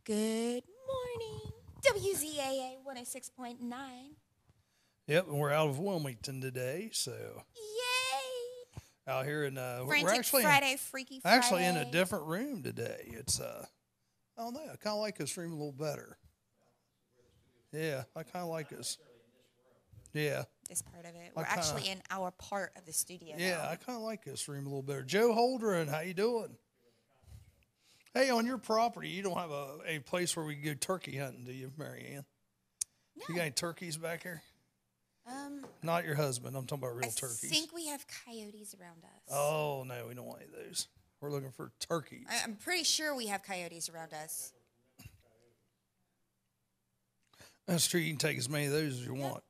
Good morning, WZAA 106.9. Yep, and we're out of Wilmington today, so Yay! out here in Frantic we're actually Friday, Freaky Friday. actually in a different room today. It's I don't know, I kind of like this room a little better. Yeah, I kind of like this. Yeah, This part of it. We're actually in our part of the studio yeah, now. I kind of like this room a little better. Joe Holdren, how you doing? Hey, on your property, you don't have a place where we can go turkey hunting, do you, Mary Ann? No. You got any turkeys back here? Not your husband. I'm talking about real turkeys. I think we have coyotes around us. Oh, no, we don't want any of those. We're looking for turkeys. I'm pretty sure we have coyotes around us. That's true. You can take as many of those as you want.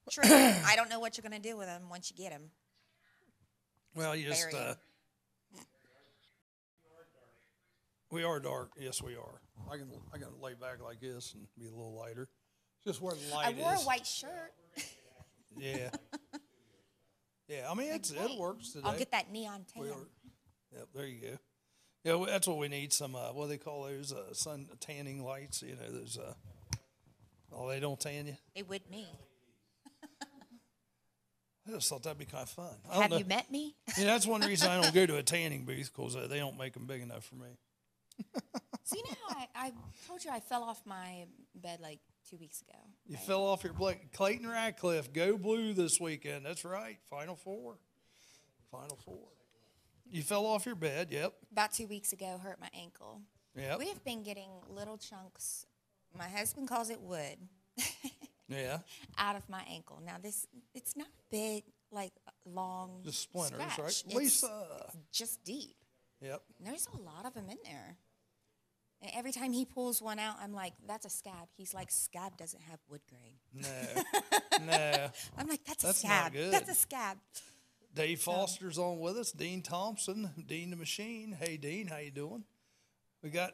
True. I don't know what you're going to do with them once you get them. Well, you just... Bury 'em. We are dark. Yes, we are. I can lay back like this and be a little lighter. Just where the light is. I wore a white shirt. Yeah. Yeah, I mean, it works today. I'll get that neon tan. Yep, there you go. Yeah, well, that's what we need, some, what do they call those, sun tanning lights, you know, those, oh, they don't tan you? They would me. I just thought that'd be kind of fun. Have you met me? Yeah, that's one reason I don't go to a tanning booth, because they don't make them big enough for me. So you know how I told you I fell off my bed like 2 weeks ago. You fell off your Blake. Clayton Radcliffe, go blue this weekend. That's right. Final four. Final four. You fell off your bed, yep. About 2 weeks ago, hurt my ankle. Yep. We have been getting little chunks, my husband calls it wood, Yeah. out of my ankle. Now it's not big, like long Just splinters, scratch. right? It's Lisa. just deep. Yep. And there's a lot of them in there. And every time he pulls one out, I'm like, that's a scab. He's like, scab doesn't have wood grain. No. No. I'm like, that's a That's scab. not good. That's a scab. Dave Foster's on with us. Dean Thompson, Dean the Machine. Hey, Dean, how you doing? We got...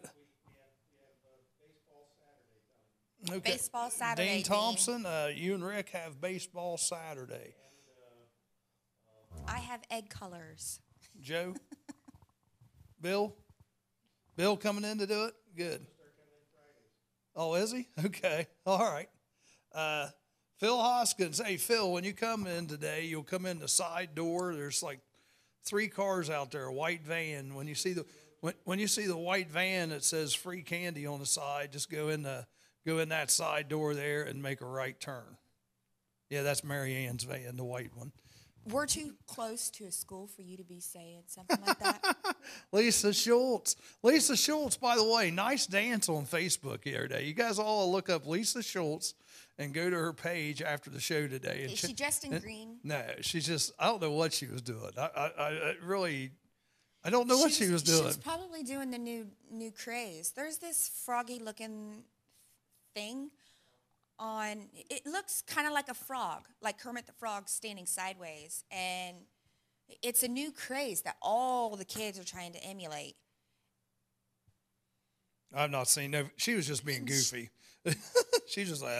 Okay. Baseball Saturday, Dean Thompson, you and Rick have baseball Saturday. I have egg colors. Joe? Bill coming in to do it? Good. Oh, is he? Okay. All right. Phil Hoskins. Hey, Phil, when you come in today, you'll come in the side door. There's like 3 cars out there, a white van. When you see the white van that says free candy on the side, just go in that side door there and make a right turn. Yeah, that's Mary Ann's van, the white one. We're too close to a school for you to be saying something like that. Lisa Schultz. Lisa Schultz, by the way, nice dance on Facebook the other day. You guys all look up Lisa Schultz and go to her page after the show today. And Is she dressed in green? No, she's just, I don't know what she was doing. I really, I don't know what she was doing. She's probably doing the new craze. There's this froggy looking thing on, it looks kind of like a frog, like Kermit the Frog standing sideways, and it's a new craze that all the kids are trying to emulate. I've not seen no, she was just being goofy. She's just like,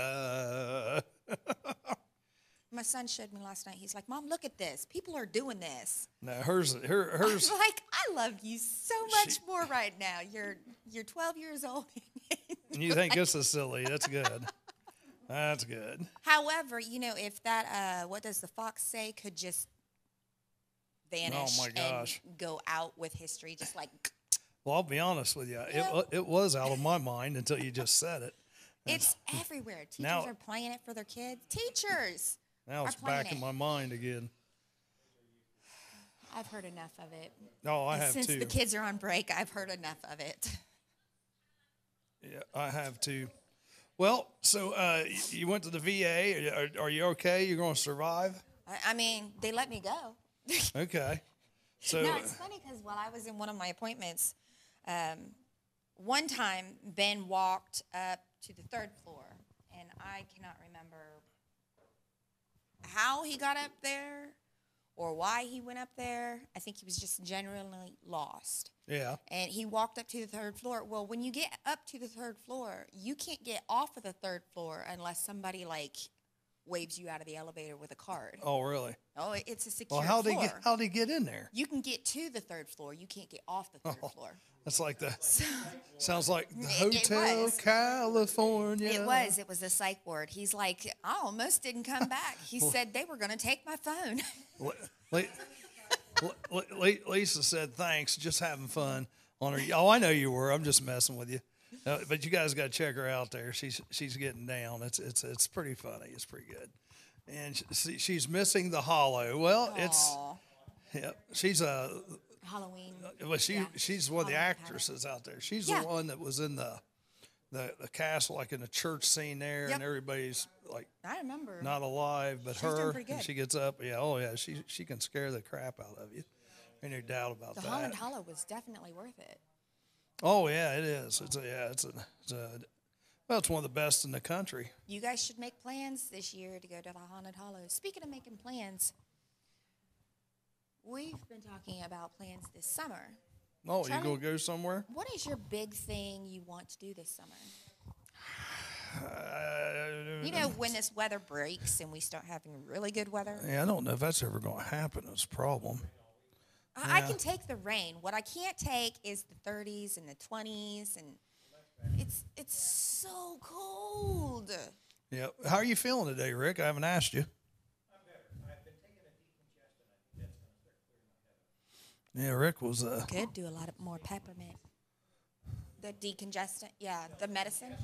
My son showed me last night. He's like, Mom, look at this. People are doing this. No, hers. I'm like, I love you so much more right now. You're 12 years old. And you think this is silly. That's good. That's good. However, you know, if that, what does the fox say, could just vanish and go out with history, just like. Well, I'll be honest with you. It was out of my mind until you just said it. It's everywhere. Teachers are playing it for their kids. Teachers. Now it's back in my mind again. I've heard enough of it. No, I have too. Since the kids are on break, I've heard enough of it. Yeah, I have too. Well, so you went to the VA. Are you okay? You're going to survive? I mean, they let me go. Okay. So no, it's funny because while I was in one of my appointments, one time Ben walked up to the 3rd floor, and I cannot remember how he got up there or why he went up there. I think he was just generally lost. Yeah. And he walked up to the 3rd floor. Well, when you get up to the 3rd floor, you can't get off of the 3rd floor unless somebody, like, waves you out of the elevator with a card. Oh, really? Oh, it's a secure floor. Well, how'd he get in there? You can get to the 3rd floor. You can't get off the 3rd floor. That's like the sounds like the It Hotel was. California. It was. It was a psych ward. He's like, I almost didn't come back. He said they were going to take my phone. Lisa said, thanks, just having fun on her. Oh, I know you were. I'm just messing with you. But you guys got to check her out there. She's getting down. It's pretty funny. It's pretty good. And she's missing the hollow. Well, she's a Halloween. Well, she's one of the actresses out there. She's the one that was in the castle, like in the church scene there, and everybody's like, I remember, not alive, but she's doing her. pretty good. And she gets up. Yeah, oh yeah, she can scare the crap out of you. Ain't no doubt about that. The Holland Hollow was definitely worth it. Oh yeah, it is. It's one of the best in the country. You guys should make plans this year to go to the Haunted Hollow. Speaking of making plans, we've been talking about plans this summer. Oh, you gonna go somewhere? What is your big thing you want to do this summer? When this weather breaks and we start having really good weather. Yeah, I don't know if that's ever going to happen. It's a problem. I can take the rain. What I can't take is the 30s and the 20s, and it's so cold. Yeah. How are you feeling today, Rick? I haven't asked you. I'm better. I've been taking a decongestant. I think that's going to start clearing my head up. Yeah, Rick was Could do a lot more peppermint. The decongestant, the medicine. The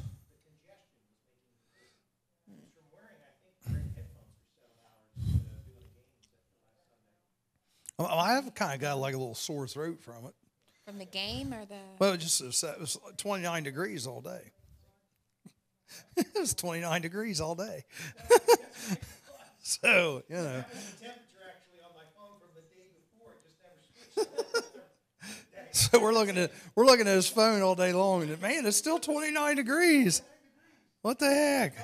congestion was making me from wearing, I think, wearing headphones for 7 hours doing games after last Sunday. I have kind of got like a little sore throat from it. From the game or the? Well, it was 29 degrees all day. It was 29 degrees all day. So, The temperature actually on my phone from the day before, it just never switched. So we're looking at his phone all day long, and man, it's still 29 degrees. What the heck?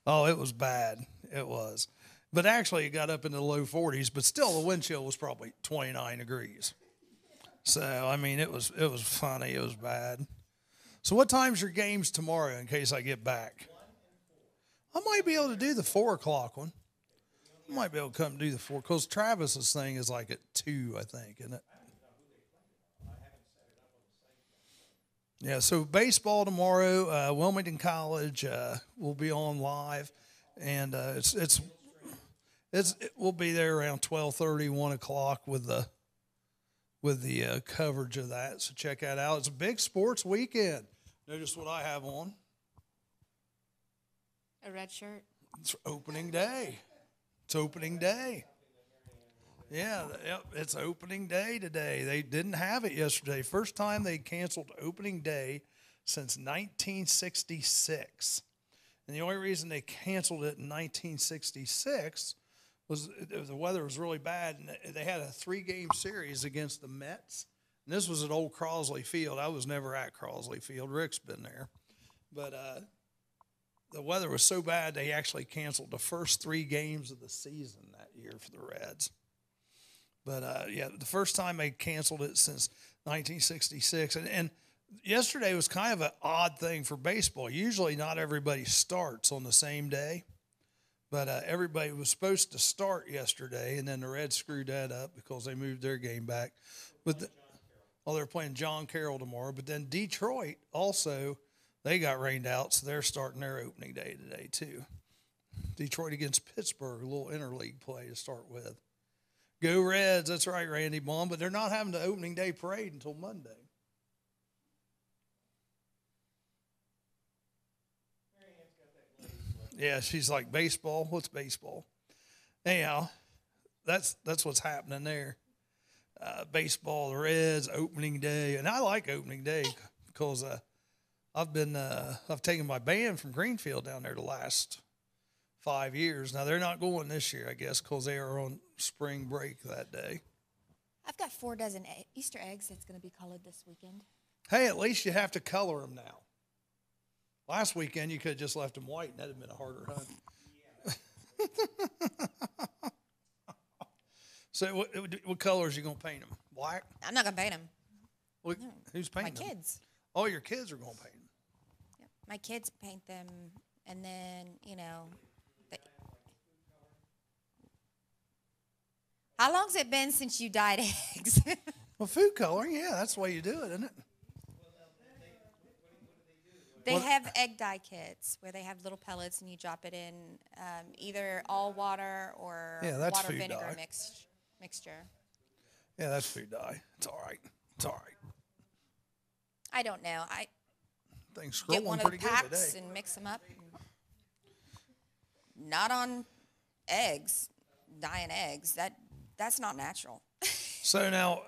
Oh, it was bad. It was. But actually, it got up into the low 40s, but still the wind chill was probably 29 degrees. So, I mean, it was funny. It was bad. So what time's your games tomorrow in case I get back? I might be able to do the 4 o'clock one. I might be able to come do the 4, because Travis's thing is like at 2, I think, isn't it? Yeah, so baseball tomorrow, Wilmington College will be on live, and we'll be there around 12:30, 1 o'clock with the coverage of that. So check that out. It's a big sports weekend. Notice what I have on. A red shirt. It's opening day. It's opening day. Yeah, it's opening day today. They didn't have it yesterday. First time they canceled opening day since 1966. And the only reason they canceled it in 1966 was the weather was really bad, and they had a 3-game series against the Mets. And this was at Old Crosley Field. I was never at Crosley Field. Rick's been there. But the weather was so bad they actually canceled the first 3 games of the season that year for the Reds. But, the first time they canceled it since 1966. And yesterday was kind of an odd thing for baseball. Usually not everybody starts on the same day. But everybody was supposed to start yesterday, and then the Reds screwed that up because they moved their game back. But they're playing John Carroll tomorrow. But then Detroit also, they got rained out, so they're starting their opening day today too. Detroit against Pittsburgh, a little interleague play to start with. Go Reds, that's right, Randy Baum. But they're not having the opening day parade until Monday. Yeah, she's like, baseball? What's baseball? Anyhow, that's what's happening there. Baseball, the Reds, opening day. And I like opening day because I've taken my band from Greenfield down there the last 5 years. Now, they're not going this year, I guess, because they are on spring break that day. I've got 4 dozen Easter eggs that's going to be colored this weekend. Hey, at least you have to color them now. Last weekend, you could have just left them white, and that would have been a harder hunt. So what colors are you going to paint them? Black? I'm not going to paint them. Well, No. who's painting them? My kids. Oh, your kids are going to paint them. Yep. My kids paint them, and then, how long's it been since you dyed eggs? Well, food coloring, yeah, that's the way you do it, isn't it? They have egg dye kits where they have little pellets and you drop it in either all water or Yeah, that's water food vinegar dye. mixture. Yeah, that's food dye. It's all right. It's all right. I don't know. I Things get scrolling one of the pretty good packs today. and mix them up. Not on eggs, dyeing eggs. That's not natural. So now,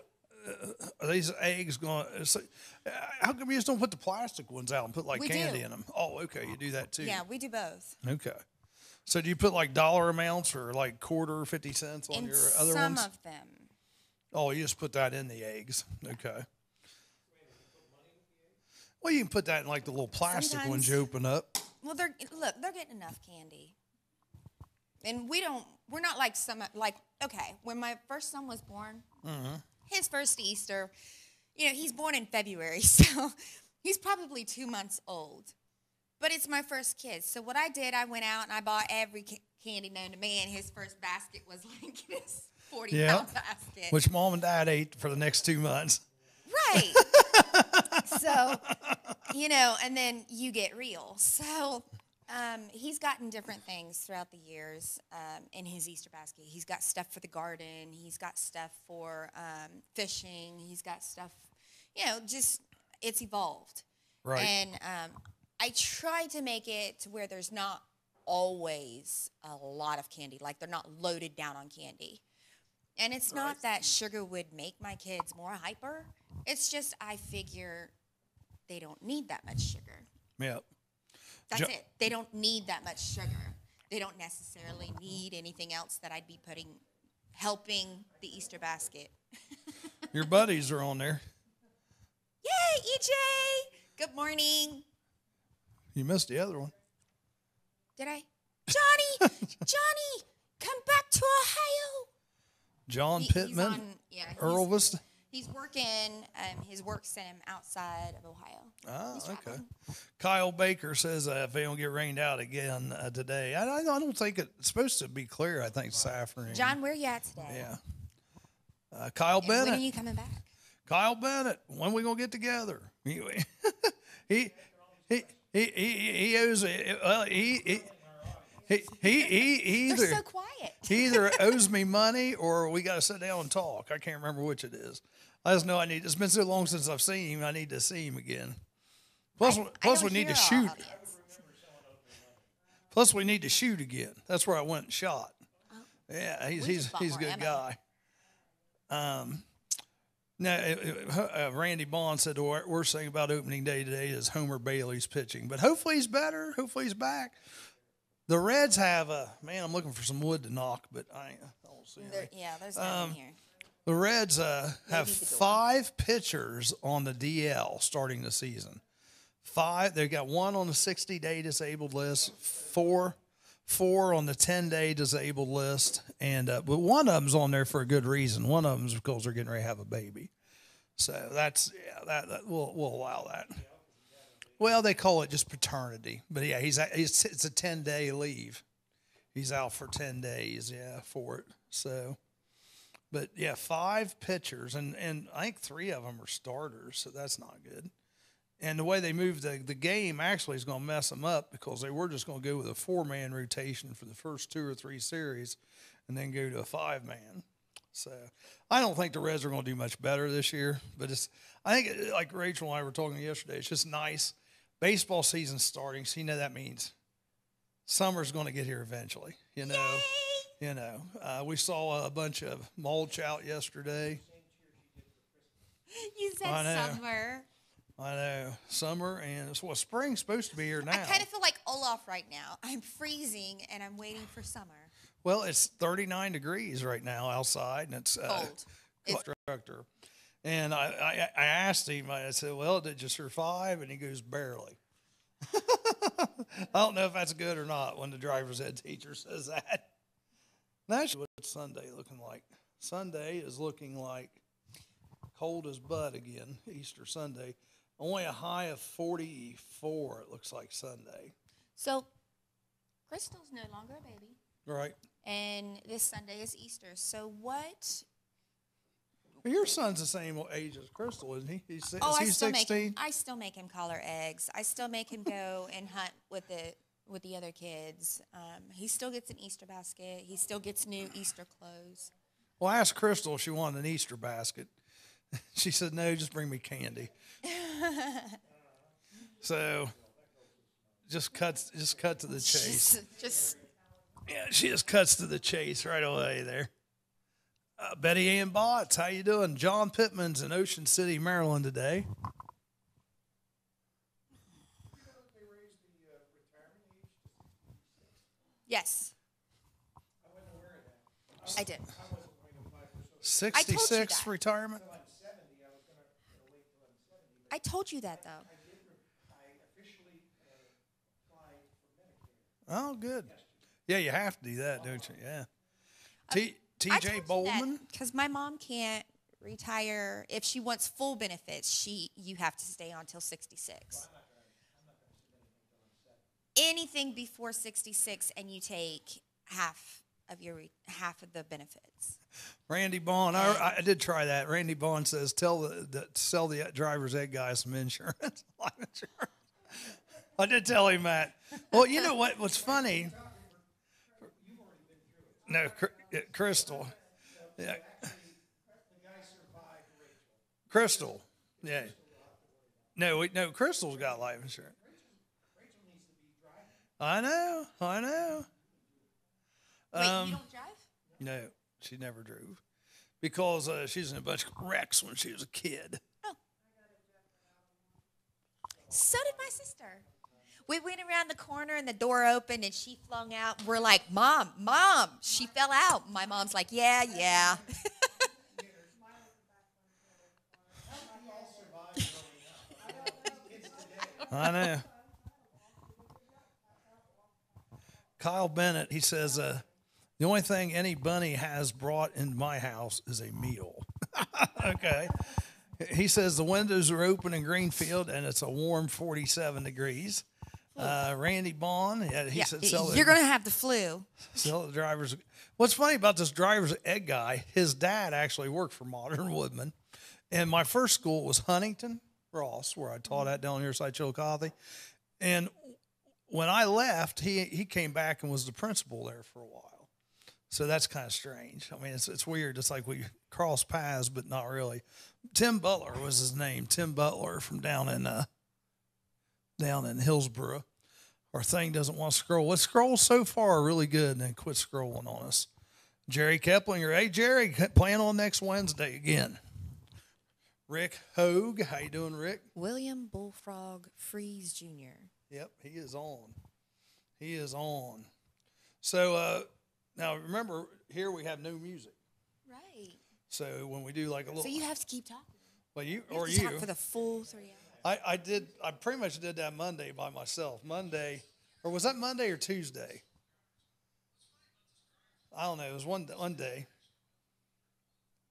are these eggs going? So, how come you just don't put the plastic ones out and put like We candy do. in them? Oh, okay, you do that too. Yeah, we do both. Okay. So do you put like dollar amounts or like quarter, 50 cents on In your other some ones? of them. Oh, you just put that in the eggs. Okay. Well, you can put that in like the little plastic ones Sometimes- you open up. Well, they're getting enough candy. And we're not like okay, when my first son was born, his first Easter, he's born in February, so he's probably 2 months old. But it's my first kid. So what I did, I went out and I bought every candy known to man. His first basket was like this 40-pound basket. Which mom and dad ate for the next 2 months. Right. So, and then you get real. So he's gotten different things throughout the years in his Easter basket. He's got stuff for the garden. He's got stuff for fishing. He's got stuff, just it's evolved. Right. And I try to make it to where there's not always a lot of candy. Like they're not loaded down on candy. And it's not that sugar would make my kids more hyper. It's just I figure they don't need that much sugar. Yep. That's it. They don't need that much sugar. They don't necessarily need anything else that I'd be helping the Easter basket. Your buddies are on there. Yay, EJ! Good morning. You missed the other one. Did I? Johnny, come back to Ohio. John He's Pittman, Earl Vista. He's working. His work sent him outside of Ohio. Ah, He's okay. traveling. Kyle Baker says if they don't get rained out again today, I don't think it's supposed to be clear. I think this afternoon. John, where you at today? Yeah. Kyle And Bennett. when are you coming back? Kyle Bennett. When we gonna get together? he owes he They're either so quiet. he either owes me money or we got to sit down and talk. I can't remember which it is. I just know it's been so long since I've seen him. I need to see him again. Plus we need to shoot. Plus we need to shoot again. That's where I went and shot. Oh. Yeah, We he's just bought a more good ammo. guy. Now, Randy Bond said the worst thing about opening day today is Homer Bailey's pitching. But hopefully he's better. Hopefully he's back. The Reds have I'm looking for some wood to knock, but I don't see any. There's nothing here. The Reds have the door. 5 pitchers on the DL starting the season. 5. They've got 1 on the 60-day disabled list, 4 on the 10-day disabled list, and but one of them's on there for a good reason. One of them's because they're getting ready to have a baby. So that we'll allow that. Well, they call it just paternity, but yeah, it's a 10-day leave. He's out for 10 days, for it. So, but yeah, 5 pitchers, and I think 3 of them are starters, so that's not good. And the way they moved the game actually is going to mess them up because they were just going to go with a 4-man rotation for the first 2 or 3 series and then go to a 5-man. So I don't think the Reds are going to do much better this year. But I think, like Rachel and I were talking yesterday, it's just nice. Baseball season's starting, so that means summer's going to get here eventually. We saw a bunch of mulch out yesterday. You said I know. summer. I know. Summer, and spring's supposed to be here now. I kind of feel like Olaf right now. I'm freezing and I'm waiting for summer. Well, it's 39 degrees right now outside, and it's Cold. Instructor. And I asked him, I said, well, did you survive? And he goes, barely. I don't know if that's good or not when the driver's ed teacher says that. That's what Sunday looking like. Sunday is looking like cold as butt again, Easter Sunday. Only a high of 44, it looks like Sunday. So, Crystal's no longer a baby. Right. And this Sunday is Easter. So Your son's the same age as Crystal, isn't he? Is Oh, he 16? I still make him collar eggs. I still make him go and hunt with the other kids. He still gets an Easter basket. He still gets new Easter clothes. Well, I asked Crystal if she wanted an Easter basket. She said, no, just bring me candy. So just cut to the chase. Yeah, she just cuts to the chase right away there. Betty Ann Botts, how you doing? John Pittman's in Ocean City, Maryland today. Yes. I did. 66 retirement? I told you that, though. Oh, good. Yeah, you have to do that, don't you? Yeah. T.J. I Bowman? Because my mom can't retire. If she wants full benefits, you have to stay on till 66. Anything before 66, and you take half of the benefits. Randy Bond, I did try that. Randy Bond says, sell the driver's ed guy some insurance, life insurance. I did tell him that. Well, you know what's funny? No, Crystal. Yeah. Crystal. Yeah. No, Crystal's got life insurance. I know. Wait, you don't drive? No, she never drove because she was in a bunch of wrecks when she was a kid. Oh. So did my sister. We went around the corner and the door opened and she flung out. We're like, Mom, she fell out. My mom's like, yeah. I know. Kyle Bennett, he says, the only thing any bunny has brought in my house is a meal. Okay. He says the windows are open in Greenfield and it's a warm 47 degrees. Randy Bond, he said, you're going to have the flu. Sell the drivers. What's funny about this driver's ed guy, his dad actually worked for Modern Woodman. And my first school was Huntington Ross, where I taught at down here beside Chillicothe. And when I left, he came back and was the principal there for a while. So that's kind of strange. I mean, it's weird. It's like we cross paths, but not really. Tim Butler was his name. Tim Butler from down in Hillsborough. Our thing doesn't want to scroll. It scrolls so far really good and then quit scrolling on us. Jerry Keplinger. Hey, Jerry, plan on next Wednesday again. Rick Hogue. How you doing, Rick? William Bullfrog Freeze Jr. Yep, he is on. So now remember, here we have no music. Right. So when we do like a little. So you have to keep talking. Well, you talk for the full 3 hours. I pretty much did that Monday by myself. Monday, or was that Monday or Tuesday? I don't know. It was one day.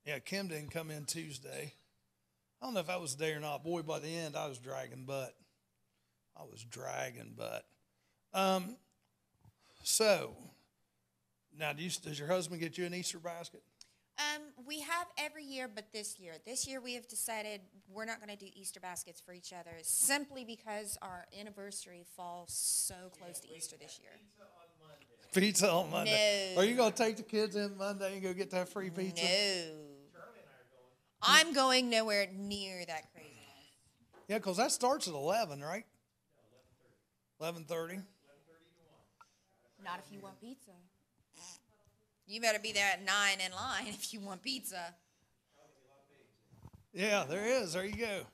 Yeah, Kim didn't come in Tuesday. I don't know if that was the day or not. Boy, by the end, I was dragging butt. So, now does your husband get you an Easter basket? We have every year, but this year we have decided we're not going to do Easter baskets for each other simply because our anniversary falls so close to Easter this year. Pizza on Monday. No. Are you going to take the kids in Monday and go get that free pizza? No. I'm going nowhere near that craziness. Yeah, because that starts at 11, right? 11:30. Not if you want pizza. You better be there at 9 in line if you want pizza. Yeah, there is. There you go.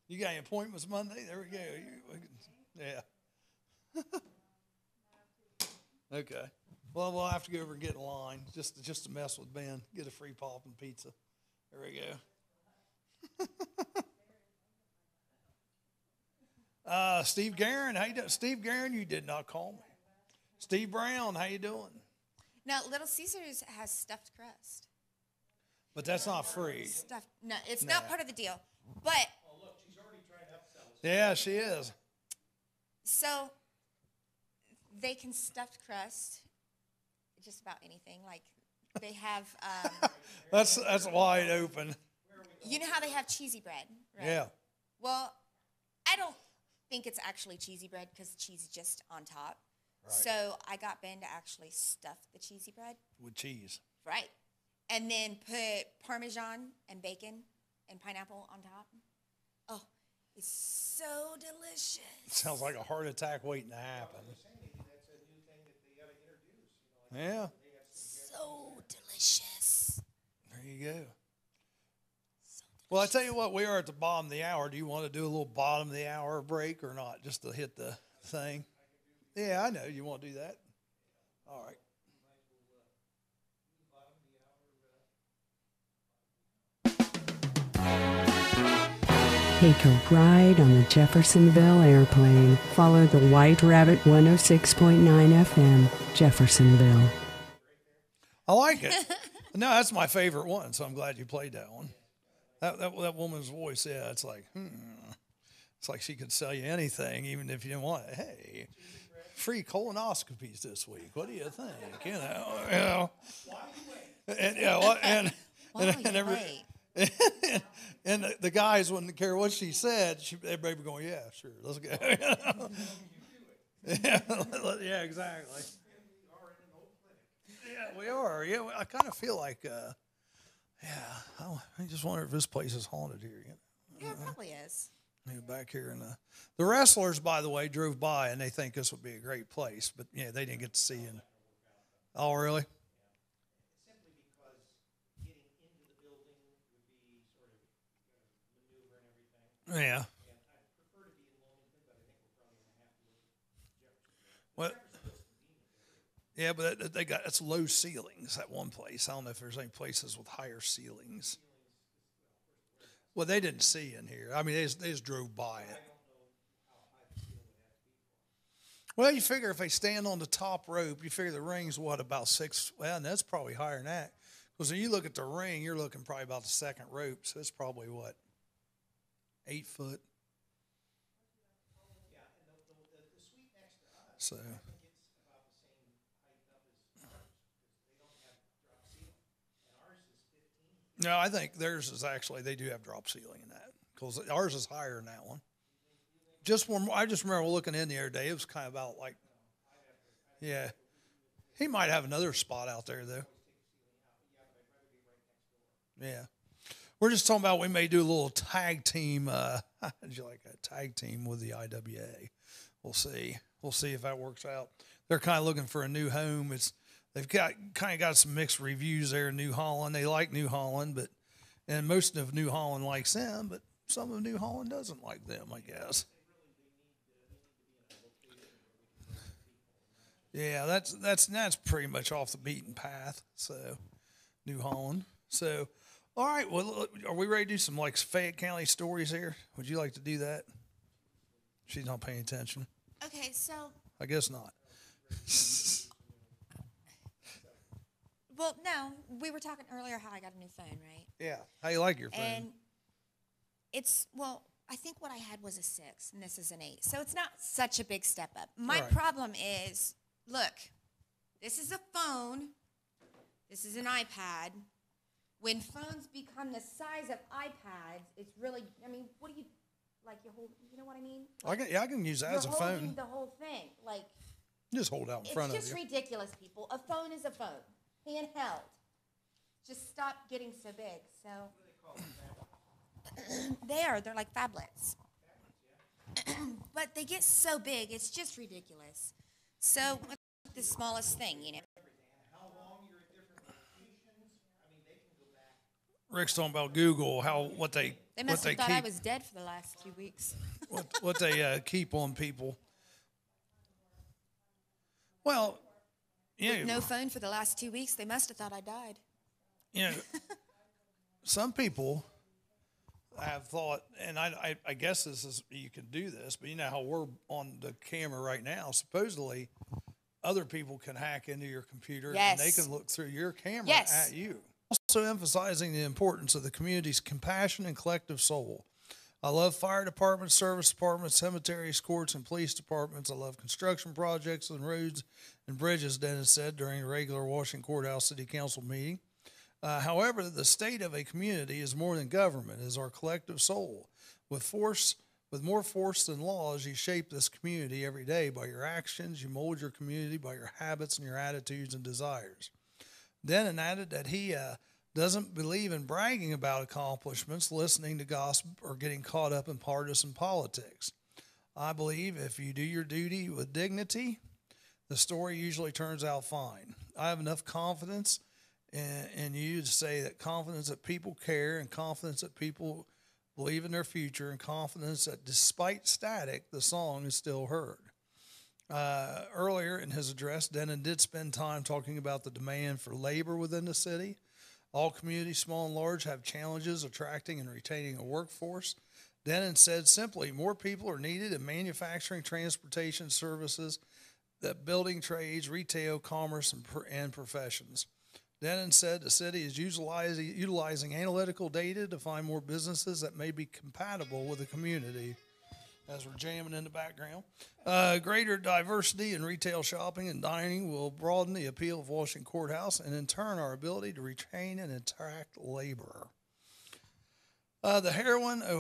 You got any appointments Monday? There we go. Yeah. Okay. Well, we'll have to go over and get in line just to mess with Ben. Get a free pop and pizza. There we go. Steve Guerin, how you doing? Steve Guerin, you did not call me. Steve Brown, how you doing? Now, Little Caesars has stuffed crust. But that's not free. No, it's not part of the deal. But Oh, look, she's already trying to upsell us. Yeah, she is. so they can stuffed crust just about anything, like They have, That's wide open. you know how they have cheesy bread, right? Yeah. Well, I don't think it's actually cheesy bread because the cheese is just on top. Right. So I got Ben to actually stuff the cheesy bread. With cheese. Right. And then put Parmesan and bacon and pineapple on top. Oh, it's so delicious. Sounds like a heart attack waiting to happen. That's a new thing that they got to introduce. Yeah. So delicious. There you go. Well, I tell you what, we are at the bottom of the hour. Do you want to do a little bottom of the hour break or not, just to hit the thing? Yeah, I know. You want to do that? All right. Take a ride on the Jeffersonville airplane. Follow the White Rabbit 106.9 FM, Jeffersonville. I like it. No, that's my favorite one, so I'm glad you played that one. That woman's voice, yeah, it's like, It's like she could sell you anything, even if you didn't want it. Hey, free colonoscopies this week. What do you think? And yeah, what and and the guys wouldn't care what she said. Everybody would go, yeah, sure, let's go. Yeah, exactly. Yeah, we are. Yeah, I kind of feel like, I just wonder if this place is haunted here. Yeah, it probably is. Back here in the wrestlers, by the way, drove by and they think this would be a great place, but yeah, they didn't get to see it. Oh, really? Simply because getting into the building would be sort of maneuver and everything. Yeah. And I prefer to be in Wilmington, but I think we're probably going to have to look at Jeffersonville. Well, yeah, but they got it's low ceilings at one place. I don't know if there's any places with higher ceilings. Well, they didn't see in here. I mean, they just drove by it. Well, you figure if they stand on the top rope, you figure the ring's what, about 6? Well, and that's probably higher than that. Because when you look at the ring, you're looking probably about the second rope. So it's probably what, 8 foot? Yeah, and the suite next to us, So. I think it's about the same height up as ours, because they don't have drop ceiling. And ours is 15. No, I think theirs is actually, they do have drop ceiling in that. Because ours is higher than that one. I just remember looking in the other day. It was kind of about like, yeah. He might have another spot out there, though. Yeah. We're just talking about we may do a little tag team. How'd you like a tag team with the IWA? We'll see. We'll see if that works out. They're kind of looking for a new home. They've got some mixed reviews there in New Holland. They like New Holland, and most of New Holland likes them, but some of New Holland doesn't like them, I guess. Yeah, that's pretty much off the beaten path. So, New Holland. So, all right. Well, are we ready to do some like Fayette County stories here? Would you like to do that? She's not paying attention. Okay, so. I guess not. Well, no, we were talking earlier how I got a new phone, right? Yeah. How you like your phone? And I think what I had was a 6, and this is an 8. So it's not such a big step up. My Right. problem is, look, this is a phone. This is an iPad. When phones become the size of iPads, it's really, I mean, what do you, like you hold, you know what I mean? I can use that You're as a holding phone. the whole thing. Like, Just hold it out in front of it's you. just ridiculous, people. A phone is a phone. Handheld. Just stop getting so big. So they're like phablets. But they get so big, it's just ridiculous. So the smallest thing, you know. How long you're at different locations, I mean, they can go back. Rick's talking about Google, what they must have thought keep, I was dead for the last 2 weeks. what they keep on people. Well, yeah, No phone for the last 2 weeks. They must have thought I died. you know, some people have thought, and I guess you can do this, but you know how we're on the camera right now. Supposedly, other people can hack into your computer and they Yes. can look through your camera Yes. at you. Also emphasizing the importance of the community's compassion and collective soul. I love fire departments, service departments, cemeteries, courts, and police departments. I love construction projects and roads and bridges, Dennis said during a regular Washington Courthouse City Council meeting. However, the state of a community is more than government, it is our collective soul. With more force than laws, you shape this community every day by your actions. You mold your community by your habits and your attitudes and desires. Denon added that he doesn't believe in bragging about accomplishments, listening to gossip, or getting caught up in partisan politics. I believe if you do your duty with dignity, the story usually turns out fine. I have enough confidence in you to say that confidence that people care and confidence that people believe in their future and confidence that despite static, the song is still heard. Earlier in his address, Denon did spend time talking about the demand for labor within the city. All communities, small and large, have challenges attracting and retaining a workforce. Denon said simply, more people are needed in manufacturing, transportation, services, the building trades, retail, commerce, and professions. Denon said the city is utilizing analytical data to find more businesses that may be compatible with the community. As we're jamming in the background, greater diversity in retail shopping and dining will broaden the appeal of Washington Courthouse and in turn our ability to retain and attract labor. The heroin and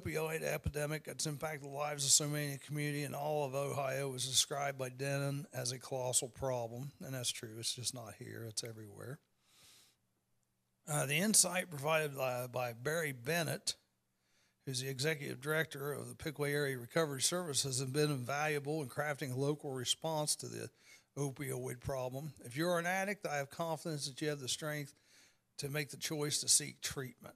opioid epidemic that's impacted the lives of so many in the community in all of Ohio was described by Denon as a colossal problem, and that's true. It's just not here. It's everywhere. The insight provided by Barry Bennett, who's the executive director of the Pickaway Area Recovery Services, has been invaluable in crafting a local response to the opioid problem. If you're an addict, I have confidence that you have the strength to make the choice to seek treatment.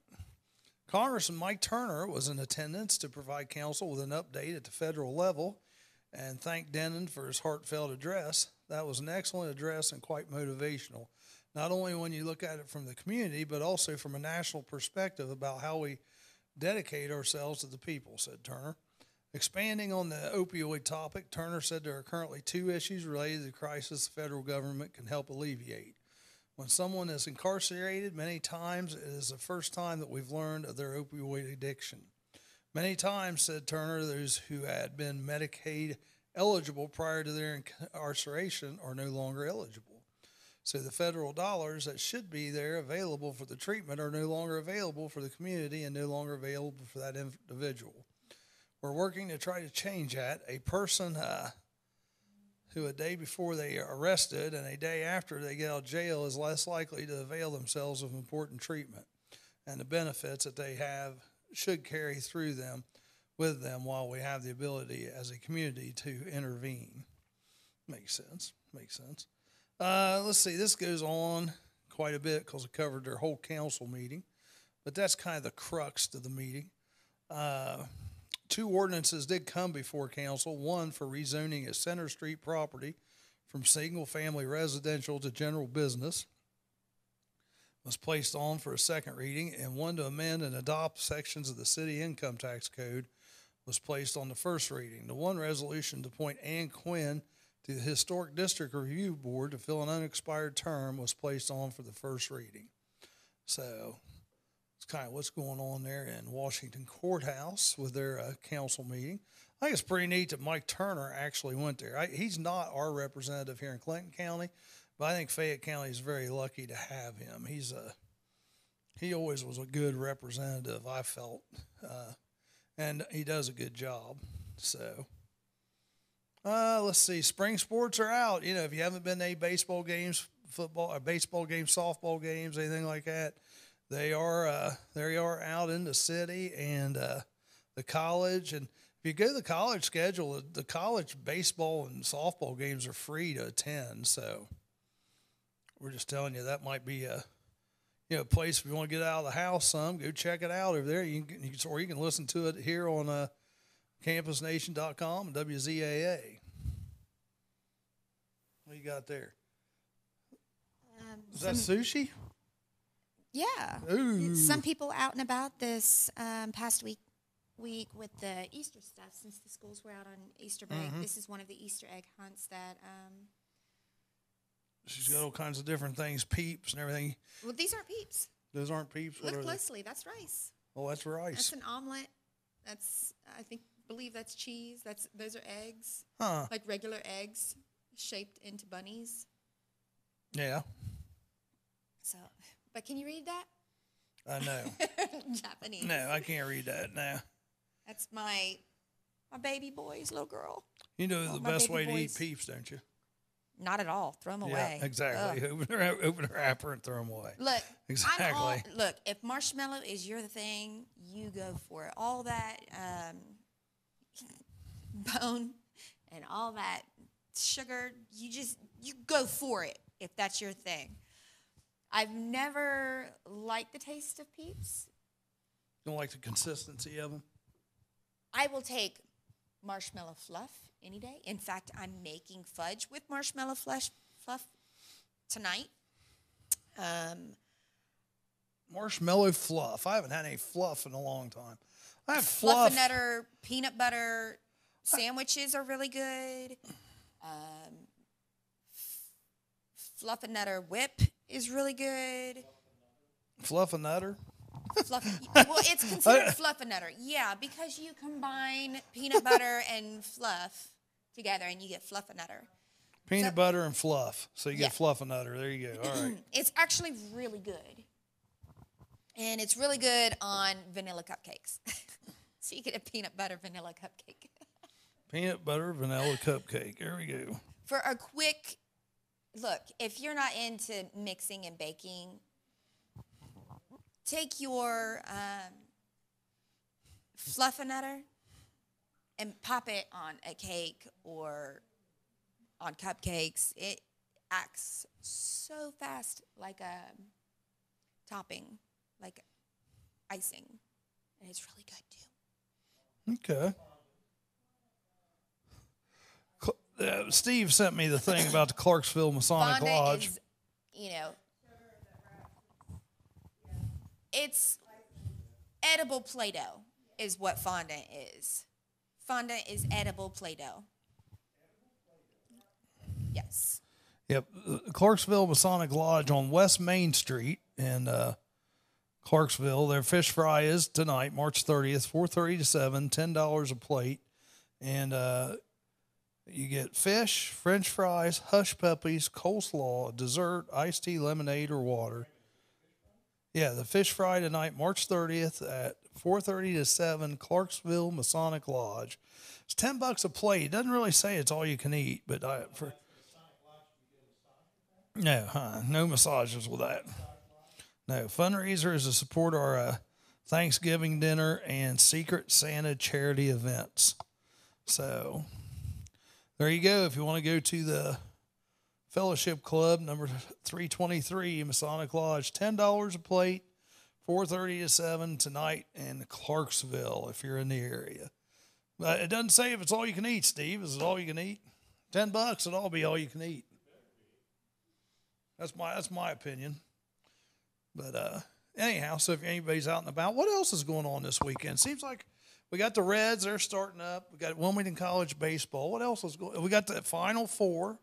Congressman Mike Turner was in attendance to provide counsel with an update at the federal level and thanked Denon for his heartfelt address. That was an excellent address and quite motivational, not only when you look at it from the community, but also from a national perspective about how we dedicate ourselves to the people, said Turner. Expanding on the opioid topic, Turner said there are currently 2 issues related to the crisis the federal government can help alleviate. When someone is incarcerated, many times it is the first time that we've learned of their opioid addiction. Many times, said Turner, those who had been Medicaid eligible prior to their incarceration are no longer eligible. So the federal dollars that should be there available for the treatment are no longer available for the community and no longer available for that individual. We're working to try to change that. A person who a day before they are arrested and a day after they get out of jail is less likely to avail themselves of important treatment, and the benefits that they have should carry through them with them while we have the ability as a community to intervene. Makes sense. Let's see, this goes on quite a bit because it covered their whole council meeting, but that's kind of the crux to the meeting. 2 ordinances did come before council, one for rezoning a Center Street property from single-family residential to general business was placed on for a second reading, and one to amend and adopt sections of the city income tax code was placed on the first reading. The one resolution to appoint Ann Quinn to the Historic District Review Board to fill an unexpired term was placed on for the first reading. So it's kind of what's going on there in Washington Courthouse with their council meeting. I think it's pretty neat that Mike Turner actually went there. He's not our representative here in Clinton County, but I think Fayette County is very lucky to have him. He always was a good representative, I felt, and he does a good job. So let's see. Spring sports are out. You know, if you haven't been to any baseball games, softball games, anything like that, they are out in the city and the college. And if you go to the college schedule, the college baseball and softball games are free to attend. So we're just telling you that might be a place if you want to get out of the house some, go check it out over there. Or you can listen to it here on campusnation.com and WZAA. What you got there? Is that sushi? Yeah. Ooh. Some people out and about this past week with the Easter stuff, since the schools were out on Easter break. Mm-hmm. This is one of the Easter egg hunts that... she's got all kinds of different things, peeps and everything. Well, these aren't peeps. Those aren't peeps? Look closely. That's rice. Oh, that's rice. That's an omelet. Believe that's cheese. Those are eggs. Huh. Like regular eggs shaped into bunnies. Yeah. So, but can you read that? I know. Japanese. No, I can't read that now. That's my baby boy's little girl. You know the my best baby way to eat boys. peeps, don't you? Not at all. Throw them away. Yeah, exactly. Open the wrapper and throw them away. Look, Exactly. Look, if marshmallow is your thing, you go for it. All that bone and all that sugar, you go for it if that's your thing. I've never liked the taste of Peeps. Don't like the consistency of them? I will take marshmallow fluff any day. In fact, I'm making fudge with marshmallow fluff tonight. Marshmallow fluff. I haven't had any fluff in a long time. I have fluff. Fluffernutter peanut butter sandwiches are really good. Fluffernutter whip is really good. Fluffernutter? Well, it's considered fluffernutter. Yeah, because you combine peanut butter and fluff together and you get fluffernutter. Peanut butter and fluff. So you get Yeah. fluffernutter. There you go. All right. It's actually really good. And it's really good on vanilla cupcakes. So you get a peanut butter vanilla cupcake. Peanut butter vanilla cupcake. There we go. For a quick look, if you're not into mixing and baking, take your fluffernutter and pop it on a cake or on cupcakes. It acts so fast like a topping, like icing. And it's really good too. Okay. Steve sent me the thing about the Clarksville Masonic Fondant Lodge. is, it's edible Play-Doh is what fondant is. Fondant is edible Play-Doh. Yes. Yep, Clarksville Masonic Lodge on West Main Street in Clarksville. Their fish fry is tonight, March 30th, 4:30 to 7, $10 a plate. And you get fish, French fries, hush puppies, coleslaw, dessert, iced tea, lemonade, or water. Yeah, the fish fry tonight, March 30th at 4:30 to 7, Clarksville Masonic Lodge. It's $10 a plate. It doesn't really say it's all you can eat, but no massages with that. No, fundraiser is to support our Thanksgiving dinner and Secret Santa charity events. So there you go. If you want to go to the Fellowship Club, number 323, Masonic Lodge, $10 a plate, 4:30 to 7 tonight in Clarksville, if you're in the area. But it doesn't say if it's all you can eat, Steve. Is it all you can eat? $10, it'll all be all you can eat. That's my opinion. But anyhow, so if anybody's out and about, what else is going on this weekend? Seems like we got the Reds, they're starting up. We got Wilmington College baseball. What else is going on? We got the Final Four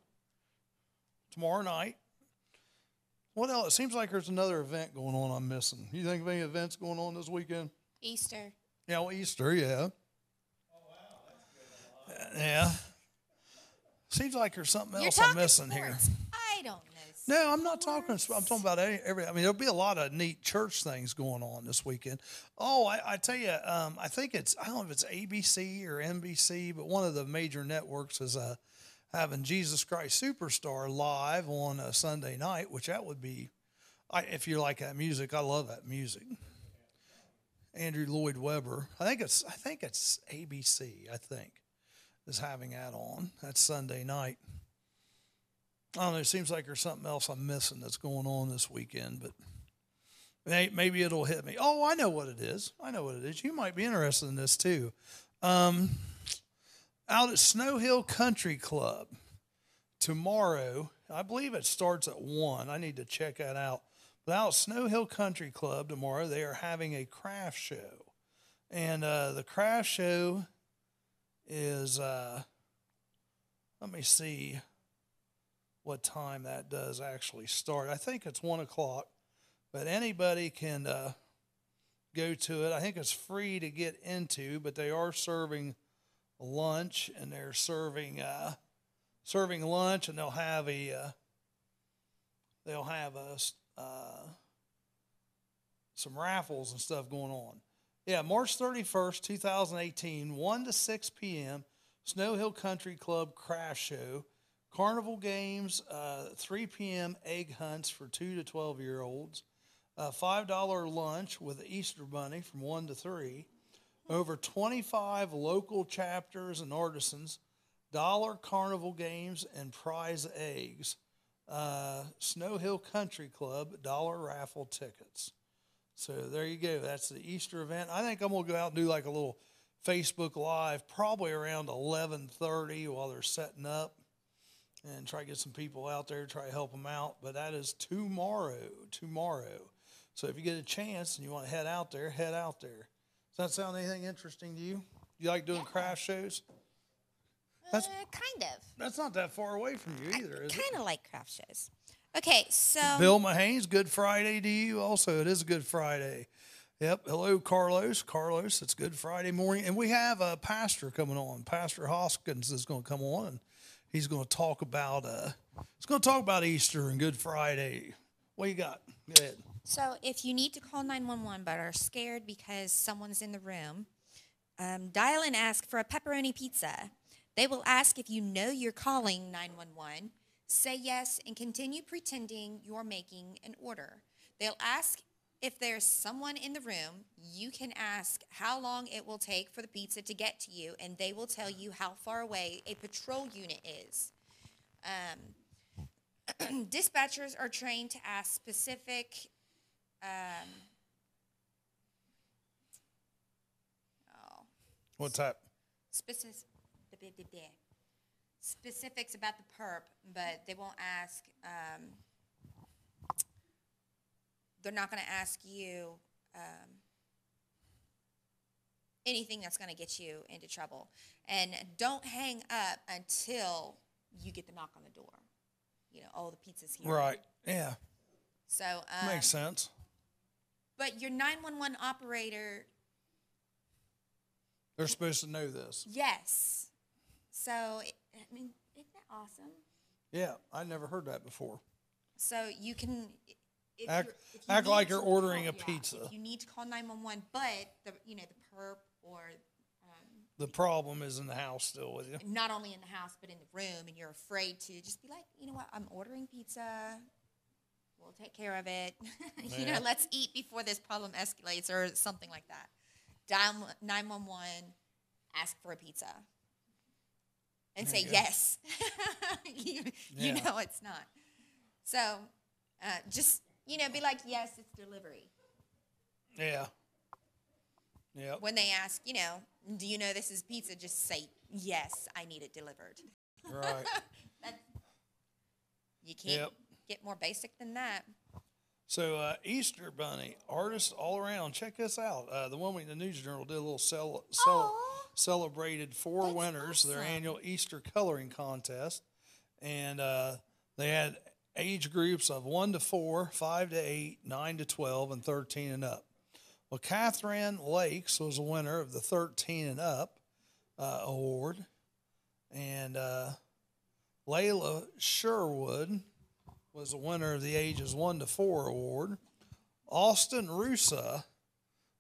tomorrow night. What else? It seems like there's another event going on I'm missing. You think of any events going on this weekend? Easter. Yeah, well, Easter, yeah. Yeah. Seems like there's something else I'm missing here. I don't know. No, I'm not talking. I'm talking about every. I mean, there'll be a lot of neat church things going on this weekend. Oh, I tell you, I think it's. I don't know if it's ABC or NBC, but one of the major networks is having Jesus Christ Superstar live on a Sunday night, which that would be. If you like that music, I love that music. Andrew Lloyd Webber. I think it's ABC. I think is having that on. That's Sunday night. I don't know. It seems like there's something else I'm missing that's going on this weekend, but maybe it'll hit me. Oh, I know what it is. You might be interested in this too. Out at Snow Hill Country Club tomorrow, I believe it starts at 1. I need to check that out. But out at Snow Hill Country Club tomorrow, they are having a craft show. And the craft show is, let me see what time that does actually start. I think it's 1 o'clock, but anybody can go to it. I think it's free to get into, but they are serving lunch, and they're serving lunch, and they'll have some raffles and stuff going on. Yeah, March 31st, 2018, 1 to 6 p.m., Snow Hill Country Club Craft Show. Carnival games, 3 p.m. egg hunts for 2 to 12-year-olds. $5 lunch with the Easter Bunny from 1 to 3. Over 25 local chapters and artisans. Dollar carnival games and prize eggs. Snow Hill Country Club, dollar raffle tickets. So there you go. That's the Easter event. I think I'm going to go out and do like a little Facebook Live, probably around 11:30 while they're setting up, and try to get some people out there, try to help them out. But that is tomorrow. So if you get a chance and you want to head out there, head out there. Does that sound anything interesting to you? You like doing craft shows? Kind of. That's not that far away from you either, is it? Kind of like craft shows. Okay, so Bill Mahane's Good Friday to you also. It is a Good Friday. Yep. Hello, Carlos. Carlos, it's Good Friday morning. And we have a pastor coming on. Pastor Hoskins is going to come on, and he's going to talk about Easter and Good Friday. What you got? Go ahead. So if you need to call 911 but are scared because someone's in the room, dial and ask for a pepperoni pizza. They will ask if you know you're calling 911. Say yes and continue pretending you're making an order. They'll ask if there's someone in the room. You can ask how long it will take for the pizza to get to you, and they will tell you how far away a patrol unit is. Dispatchers are trained to ask specific What type? Specifics about the perp, but they won't ask. They're not going to ask you anything that's going to get you into trouble. And don't hang up until you get the knock on the door. You know, oh, the pizza's here. Right. Yeah. So makes sense. But your 911 operator, they're supposed to know this. yes. So, I mean, isn't that awesome? Yeah, I never heard that before. So you can Act need like to you're ordering a call- pizza. If you need to call 911, but the perp or The problem is in the house still with you. not only in the house but in the room, and you're afraid to just be like, you know what, I'm ordering pizza. We'll take care of it. Yeah. Let's eat before this problem escalates or something like that. Dial 911, ask for a pizza. And say yes. you Yeah. know it's not. So just, be like, yes, it's delivery. Yeah. Yeah. When they ask, do you know this is pizza, just say, yes, I need it delivered. Right. You can't get more basic than that. So Easter Bunny, artists all around. Check this out. The Wilmington News Journal did a little celebrated 4 That's winners of their awesome. annual Easter coloring contest. And they had age groups of 1 to 4, 5 to 8, 9 to 12, and 13 and up. Well, Catherine Lakes was a winner of the 13 and up award. And Layla Sherwood was a winner of the ages 1 to 4 award. Austin Rusa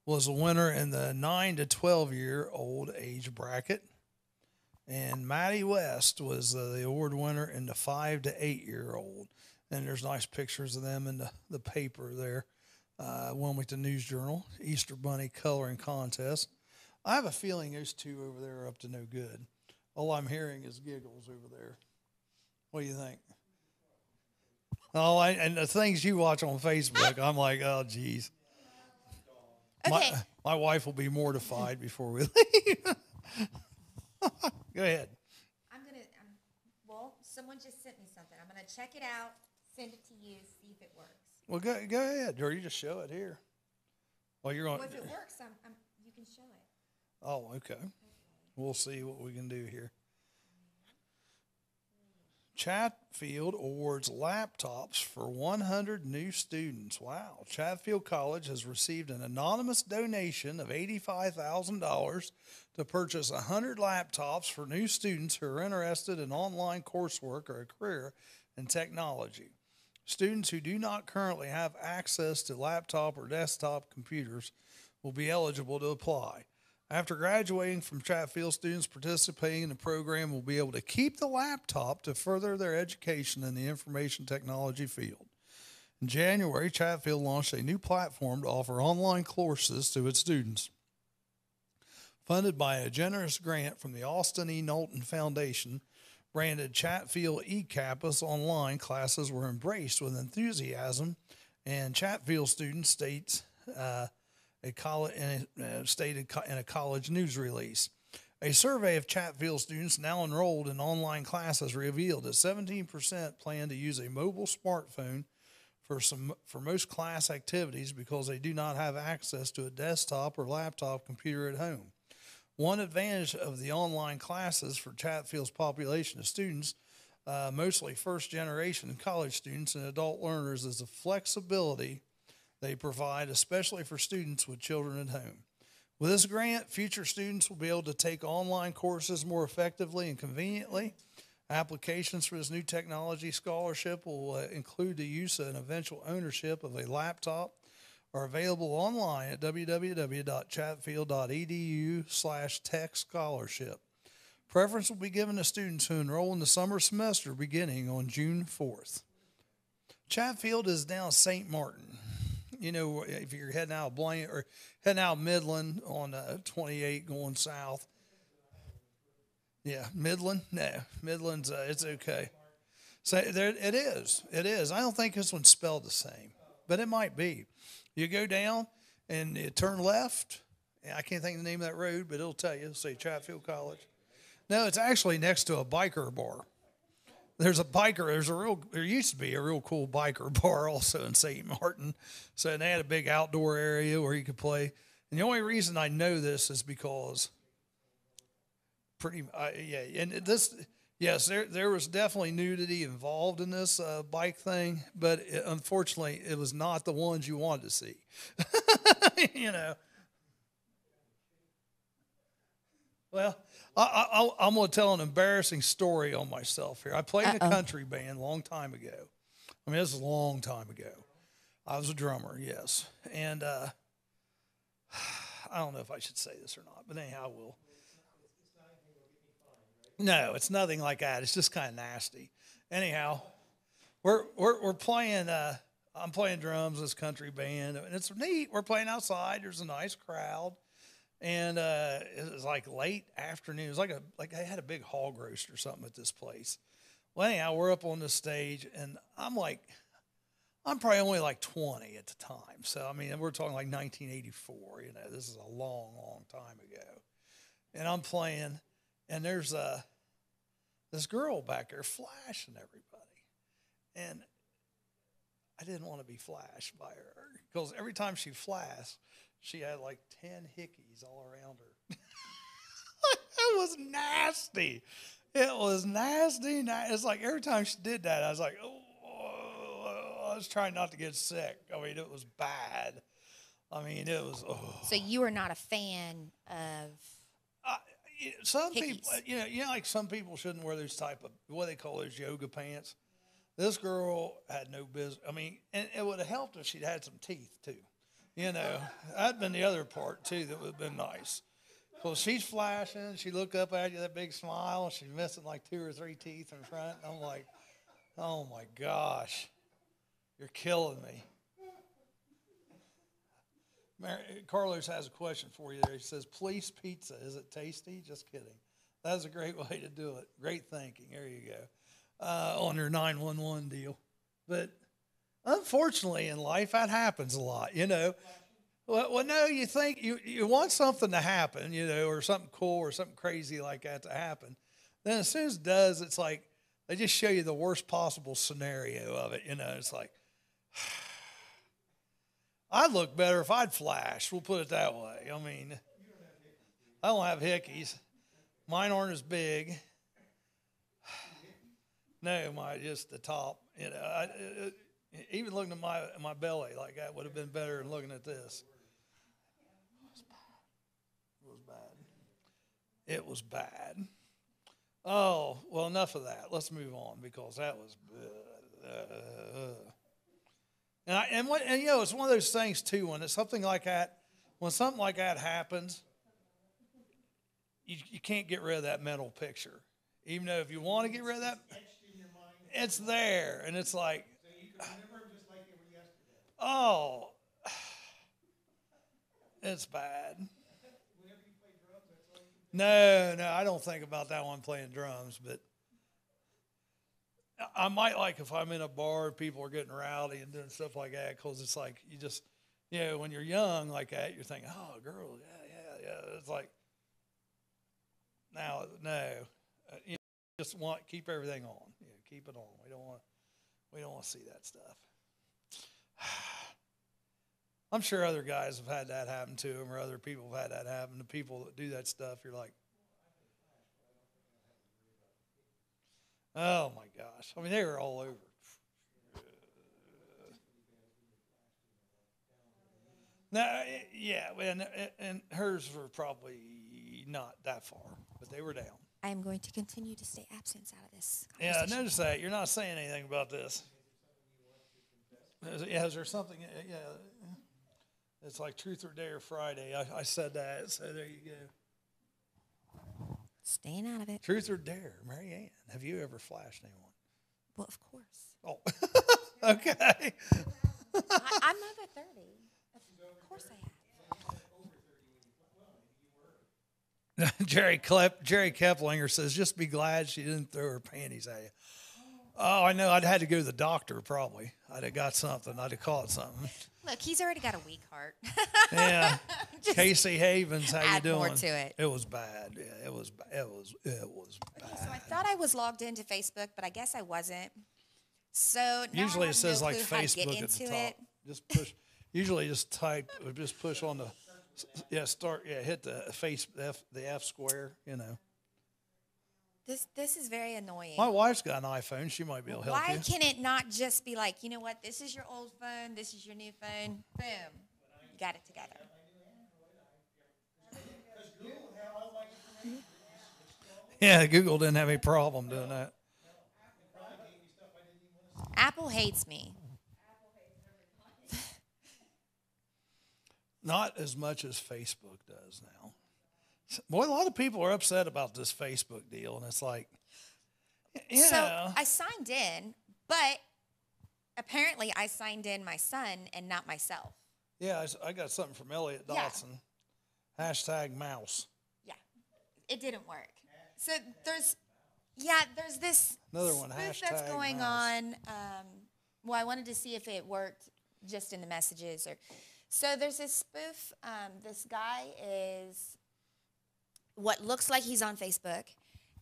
was a winner in the 9 to 12-year-old age bracket. And Maddie West was the award winner in the 5 to 8-year-old. And there's nice pictures of them in the paper there. Wilmington News Journal, Easter Bunny Coloring Contest. I have a feeling those two over there are up to no good. All I'm hearing is giggles over there. What do you think? Oh, and the things you watch on Facebook, I'm like, oh, geez. Okay. My wife will be mortified before we leave. Go ahead. Someone just sent me something. I'm going to check it out, send it to you, see if it works. Well, go ahead, or you just show it here. Well, you're going. Well, if it works, you can show it. Oh, okay. We'll see what we can do here. Chatfield awards laptops for 100 new students. Wow. Chatfield College has received an anonymous donation of $85,000 to purchase 100 laptops for new students who are interested in online coursework or a career in technology. Students who do not currently have access to laptop or desktop computers will be eligible to apply. After graduating from Chatfield, students participating in the program will be able to keep the laptop to further their education in the information technology field. In January, Chatfield launched a new platform to offer online courses to its students. Funded by a generous grant from the Austin E. Knowlton Foundation, branded Chatfield eCampus online classes were embraced with enthusiasm, and Chatfield students stated in a college news release. A survey of Chatfield students now enrolled in online classes revealed that 17% plan to use a mobile smartphone for most class activities because they do not have access to a desktop or laptop computer at home. One advantage of the online classes for Chatfield's population of students, mostly first-generation college students and adult learners, is the flexibility they provide, especially for students with children at home. With this grant, future students will be able to take online courses more effectively and conveniently. Applications for this new technology scholarship will include the use and eventual ownership of a laptop, are available online at www.chatfield.edu/tech scholarship. Preference will be given to students who enroll in the summer semester beginning on June 4th. Chatfield is down St. Martin. You know, if you're heading out of Blaine or heading out of Midland on 28 going south. Yeah, Midland? No, Midland's, it's okay. So there, it is. It is. I don't think this one's spelled the same, but it might be. You go down and you turn left. I can't think of the name of that road, but it'll tell you. It'll say Chatfield College. No, it's actually next to a biker bar. There used to be a real cool biker bar also in St. Martin. So they had a big outdoor area where you could play. And the only reason I know this is because there was definitely nudity involved in this bike thing, but unfortunately it was not the ones you wanted to see. You know. Well, I'm going to tell an embarrassing story on myself here. I played in a country band a long time ago. I mean, this is a long time ago. I was a drummer, yes. And I don't know if I should say this or not, but anyhow, I will. No, it's nothing like that. It's just kind of nasty. Anyhow, we're playing. I'm playing drums. This country band, and it's neat. We're playing outside. There's a nice crowd, and it was like late afternoon. It was like I had a big hog roast or something at this place. Well, anyhow, we're up on the stage, and I'm probably only like 20 at the time. So I mean, we're talking like 1984. You know, this is a long, long time ago, and I'm playing. And there's this girl back there flashing everybody. And I didn't want to be flashed by her because every time she flashed, she had like 10 hickeys all around her. It was nasty. It was nasty. It's like every time she did that, I was like, oh, I was trying not to get sick. I mean, it was bad. I mean, it was, oh. So you were not a fan of... Some hickeys. people, like some people shouldn't wear those type of, what they call those yoga pants. This girl had no business. I mean, and it would have helped if she'd had some teeth, too. You know, that'd been the other part, too, that would have been nice. So she's flashing. She looked up at you, that big smile, and she's missing like 2 or 3 teeth in front. And I'm like, oh, my gosh, you're killing me. Carlos has a question for you there. He says, police pizza, is it tasty? Just kidding. That's a great way to do it. Great thinking. There you go. On your 911 deal. But unfortunately in life, that happens a lot, you know. Well, no, you think you want something to happen, you know, or something cool or something crazy like that to happen. Then as soon as it does, it's like they just show you the worst possible scenario of it, you know. It's like... I'd look better if I'd flash. We'll put it that way. I mean, I don't have hickeys. Mine aren't as big. No, just the top. You know, even looking at my belly like that would have been better than looking at this. It was bad. It was bad. Oh, well, enough of that. Let's move on because that was. And you know, it's one of those things too. When it's something like that, when something like that happens, you can't get rid of that mental picture. Even though if you want to get rid of that, it's there, and it's like, So you can remember them just like they were yesterday. oh, it's bad. Whenever you play drums, that's all you can No, I don't think about that one playing drums, but I might like if I'm in a bar and people are getting rowdy and doing stuff like that, because it's like you just, you know, when you're young like that, you're thinking, oh, girl, yeah. It's like, now, no, you just keep everything on. You know, keep it on. We don't want to see that stuff. I'm sure other guys have had that happen to them, or other people have had that happen to people that do that stuff. You're like, oh my gosh. I mean, they were all over. No, yeah, and hers were probably not that far, but they were down. I am going to continue to stay absent out of this Yeah, conversation. notice that. You're not saying anything about this. Is there something? Yeah. It's like Truth or Dare Friday. I said that, so there you go. Staying out of it. Truth or Dare, Mary Ann. Have you ever flashed anyone? Well, of course. Oh, okay. I'm over 30. Of course I have. Jerry Keplinger says, just be glad she didn't throw her panties at you. Oh, I know. I'd had to go to the doctor probably. I'd have got something. I'd have caught something. Look, he's already got a weak heart. Yeah. Just Casey Havens, how you add doing? more to it. It was bad. Yeah, it was bad. So I thought I was logged into Facebook, but I guess I wasn't. So now Usually I it have says no like clue how to get Facebook at into the top. it. Just push. Usually just type, or just push on the, hit the F square, you know. This is very annoying. My wife's got an iPhone. She might be able to help Why you. can it not just be like, you know what, this is your old phone, this is your new phone, boom, you got it together. Yeah, Google didn't have any problem doing that. Apple hates me. Not as much as Facebook does now. Boy, a lot of people are upset about this Facebook deal, and it's like, yeah. So I signed in, but apparently I signed in my son and not myself. Yeah, I got something from Elliot Yeah. Dotson. Hashtag mouse. Yeah, it didn't work. So there's this Another one, spoof that's hashtag going mouse. on. Well, I wanted to see if it worked just in the messages. So there's this spoof. This guy is what looks like he's on Facebook,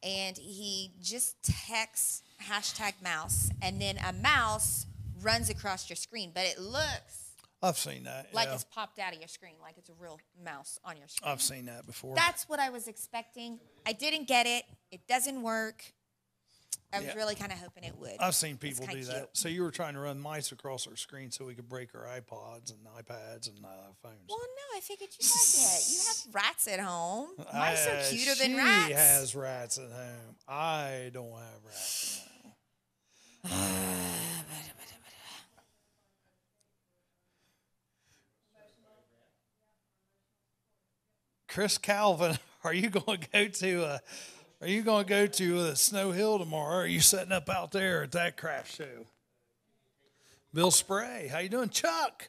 and he just texts hashtag mouse, and then a mouse runs across your screen, but it looks I've seen that. like yeah. it's popped out of your screen, like it's a real mouse on your screen. I've seen that before. That's what I was expecting. I didn't get it. It doesn't work. I was Yeah. really kind of hoping it would. I've seen people kinda do that. cute. So you were trying to run mice across our screen so we could break our iPods and iPads and phones. Well, no, I figured you had it. You have rats at home. Mice are cuter than she rats. She has rats at home. I don't have rats at home. Chris Calvin, are you going to go to Snow Hill tomorrow? Or are you setting up out there at that craft show? Bill Spray, how you doing? Chuck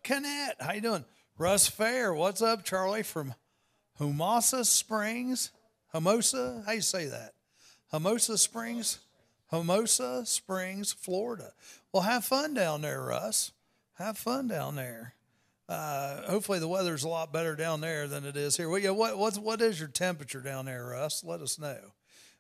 Canette, how you doing? Russ Fair, what's up? Charlie from Hermosa Springs, how you say that? Hermosa Springs, Florida. Well, have fun down there, Russ. Have fun down there. Hopefully the weather's a lot better down there than it is here. Well, yeah, what is your temperature down there, Russ? Let us know.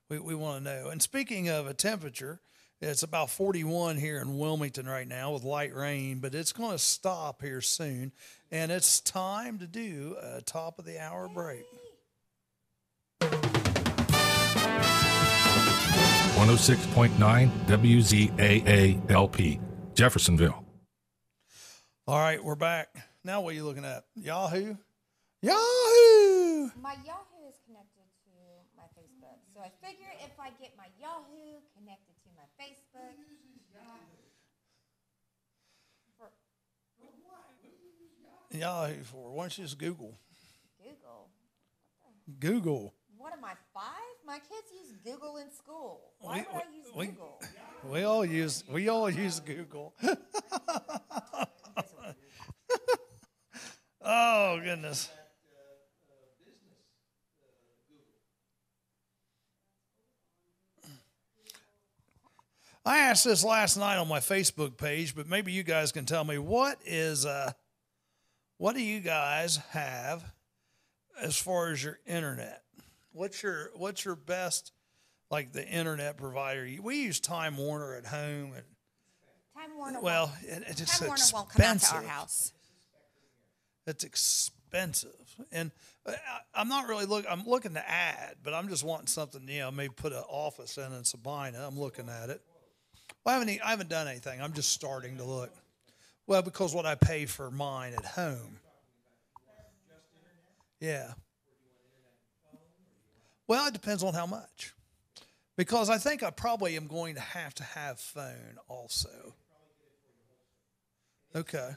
We want to know. And speaking of a temperature, it's about 41 here in Wilmington right now with light rain, but it's going to stop here soon. And it's time to do a top of the hour break. 106.9 106.9 WZAA LP, Jeffersonville. All right, we're back. Now what are you looking at? Yahoo? Yahoo! My Yahoo is connected to my Facebook. So I figure if I get my Yahoo connected to my Facebook. Yahoo for? Why don't you just Google? Google. Google. What am I, 5? My kids use Google in school. Why would I use Google? We all use Google. Oh goodness. I asked this last night on my Facebook page, but maybe you guys can tell me what do you guys have as far as your internet? What's your best, like, the internet provider? We use Time Warner at home, and Time Warner. well, it's Time Warner expensive. won't come out to our house. It's expensive, and I'm not really I'm looking to add, but I'm just wanting something. Maybe put an office in Sabina. I'm looking at it. Well, I haven't done anything. I'm just starting to look. Well, because what I pay for mine at home. Yeah. Well, it depends on how much. Because I think I probably am going to have phone also. Okay.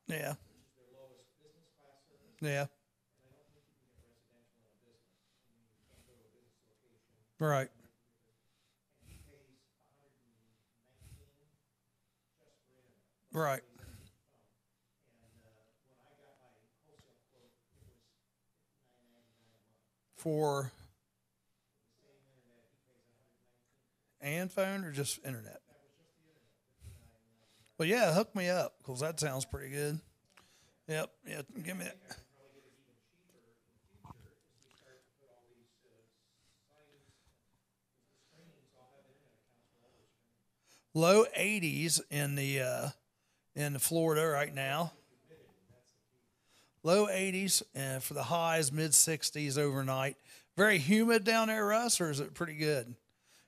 Yeah. Yeah. Right. Right. For and phone or just internet? Well, yeah, hook me up because that sounds pretty good. Yep. Yeah. Give me that. Low 80s in Florida right now. Low 80s and for the highs, mid 60s overnight. Very humid down there, Russ, or is it pretty good?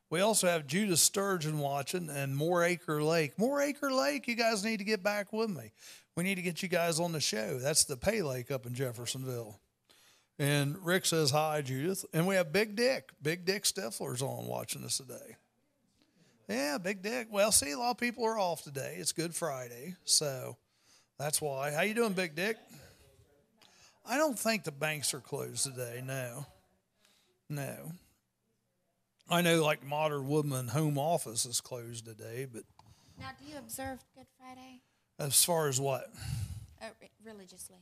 We also have Judah Sturgeon watching and Moreacre Lake. Moreacre Lake, you guys need to get back with me. We need to get you guys on the show. That's the Pay Lake up in Jeffersonville. And Rick says hi, Judith. And we have Big Dick. Big Dick Stifler's on watching us today. Yeah, Big Dick. Well, see, a lot of people are off today. It's Good Friday, so that's why. How you doing, Big Dick? I don't think the banks are closed today, no. No. I know, like, Modern Woodman Home Office is closed today, but... Now, do you observe Good Friday? As far as what? Religiously.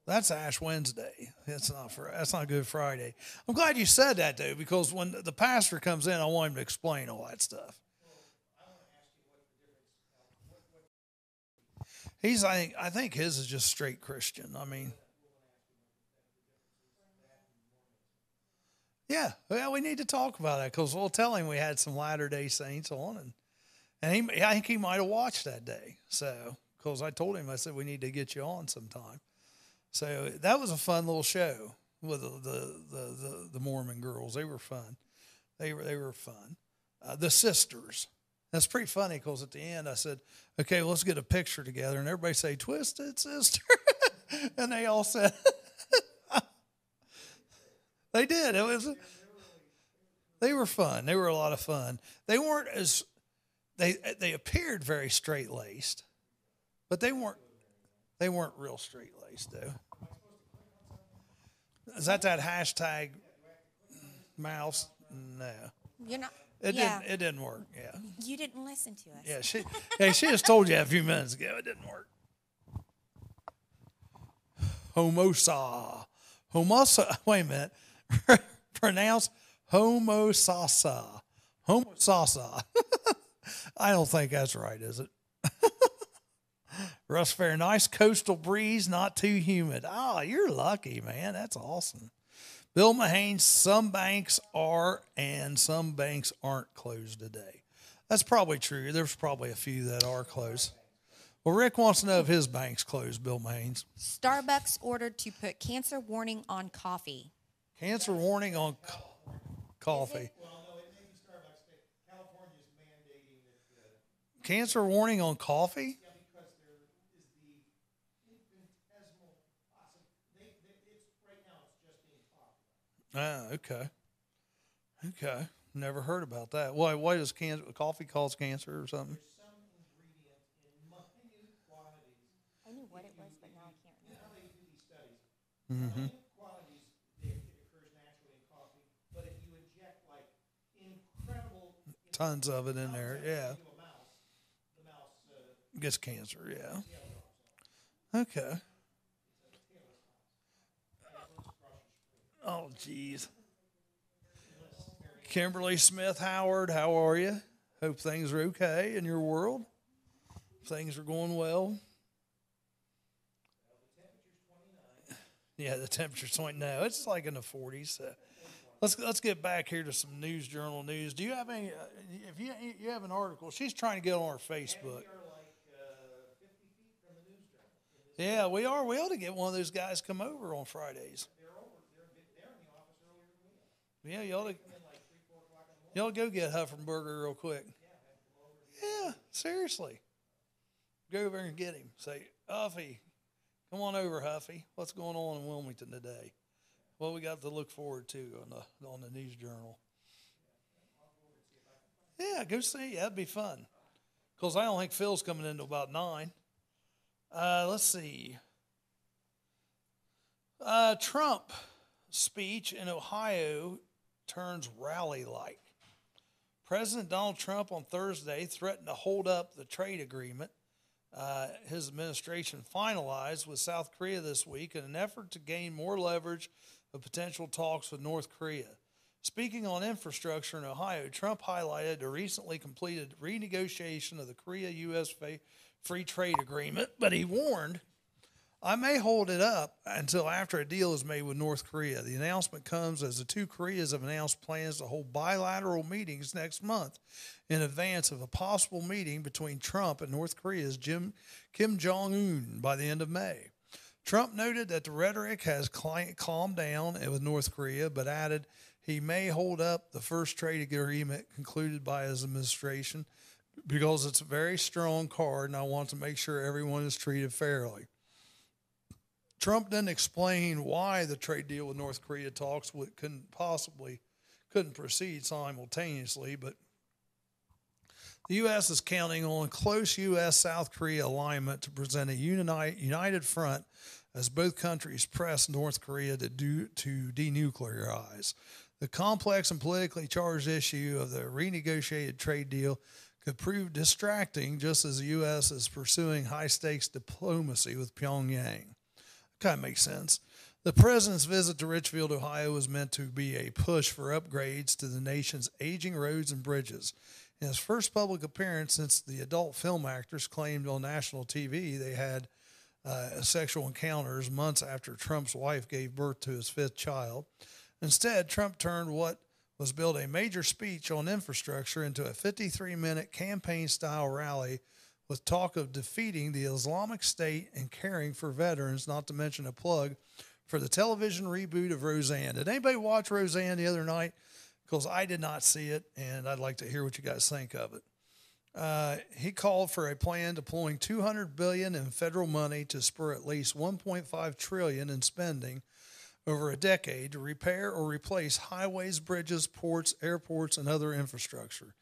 That's Ash Wednesday. That's not Good Friday. I'm glad you said that, though, because when the pastor comes in, I want him to explain all that stuff. I think his is just straight Christian. I mean, yeah. Well, we need to talk about that because we'll tell him we had some Latter-day Saints on, and I think he might have watched that day. So, because I told him, I said we need to get you on sometime. So that was a fun little show with the Mormon girls. They were fun. They were fun. The sisters. That's pretty funny because at the end I said, okay, let's get a picture together. And everybody say, Twisted Sister. And they all said, they did. They were fun. They were a lot of fun. They weren't they appeared very straight-laced, but they weren't real straight-laced, though. Is that hashtag mouse? No. You're not. It didn't work. Yeah. You didn't listen to us. Yeah, she just told you a few minutes ago it didn't work. Homosa. Wait a minute. Pronounce homosasa. Homosasa. I don't think that's right, is it? Russ Fair, nice coastal breeze, not too humid. You're lucky, man. That's awesome. Bill Mahane, some banks are and some banks aren't closed today. That's probably true. There's probably a few that are closed. Well, Rick wants to know if his bank's closed, Bill Maines. Starbucks ordered to put cancer warning on coffee. Cancer warning on coffee. Well, no, it may be Starbucks. California's mandating that. Cancer warning on coffee? Yeah, because there is the infinitesimal possibility. It's right now. It's just being talked about. Okay. Okay. Never heard about that. Why does coffee cause cancer or something? There's some ingredient in minute quantities. I knew what it was, but now I can't You know remember. how they do these studies? Minute quantities, it occurs naturally in coffee, but if you inject like incredible Tons of it in there, yeah. into a mouse, the mouse Gets cancer, yeah. tail drops off. Okay. It's a tailless mouse. And it looks across your screen. Oh, jeez. Kimberly Smith Howard, how are you? Hope things are okay in your world. Things are going well. Yeah, the temperature's 20. No, it's like in the 40s. Let's get back here to some news journal news. Do you have any? If you have an article, she's trying to get on our Facebook. We are like 50 feet from the news journal. Yeah, we are. We ought to get one of those guys come over on Fridays. They're in the office earlier than we are. Yeah, you ought to. Come in like 3, 4 o'clock in the morning. Y'all go get Huffenberger real quick. Yeah, seriously. Go over and get him. Say, Huffy, come on over, Huffy. What's going on in Wilmington today? What we got to look forward to on the news journal. Yeah, go see. That'd be fun. Because I don't think Phil's coming in until about 9. Let's see. Trump speech in Ohio turns rally-like. President Donald Trump on Thursday threatened to hold up the trade agreement his administration finalized with South Korea this week in an effort to gain more leverage of potential talks with North Korea. Speaking on infrastructure in Ohio, Trump highlighted the recently completed renegotiation of the Korea-U.S. free trade agreement, but he warned, I may hold it up until after a deal is made with North Korea. The announcement comes as the two Koreas have announced plans to hold bilateral meetings next month in advance of a possible meeting between Trump and North Korea's Kim Jong-un by the end of May. Trump noted that the rhetoric has calmed down with North Korea, but added he may hold up the first trade agreement concluded by his administration because it's a very strong card and I want to make sure everyone is treated fairly. Trump didn't explain why the trade deal with North Korea talks couldn't proceed simultaneously, but the U.S. is counting on close U.S.-South Korea alignment to present a united front as both countries press North Korea to denuclearize. The complex and politically charged issue of the renegotiated trade deal could prove distracting just as the U.S. is pursuing high-stakes diplomacy with Pyongyang. Kind of makes sense. The president's visit to Richfield, Ohio, was meant to be a push for upgrades to the nation's aging roads and bridges. In his first public appearance since the adult film actors claimed on national TV they had sexual encounters months after Trump's wife gave birth to his 5th child. Instead, Trump turned what was billed a major speech on infrastructure into a 53-minute campaign-style rally with talk of defeating the Islamic State and caring for veterans, not to mention a plug for the television reboot of Roseanne. Did anybody watch Roseanne the other night? Because I did not see it, and I'd like to hear what you guys think of it. He called for a plan deploying $200 billion in federal money to spur at least $1.5 trillion in spending over a decade to repair or replace highways, bridges, ports, airports, and other infrastructure.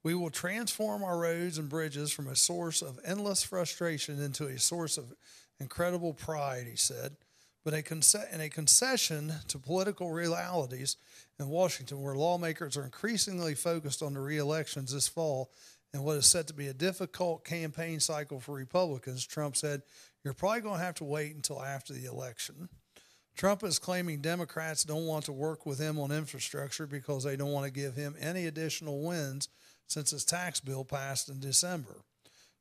We will transform our roads and bridges from a source of endless frustration into a source of incredible pride, he said. But in a concession to political realities in Washington, where lawmakers are increasingly focused on the re-elections this fall and what is set to be a difficult campaign cycle for Republicans, Trump said, you're probably going to have to wait until after the election. Trump is claiming Democrats don't want to work with him on infrastructure because they don't want to give him any additional wins since his tax bill passed in December.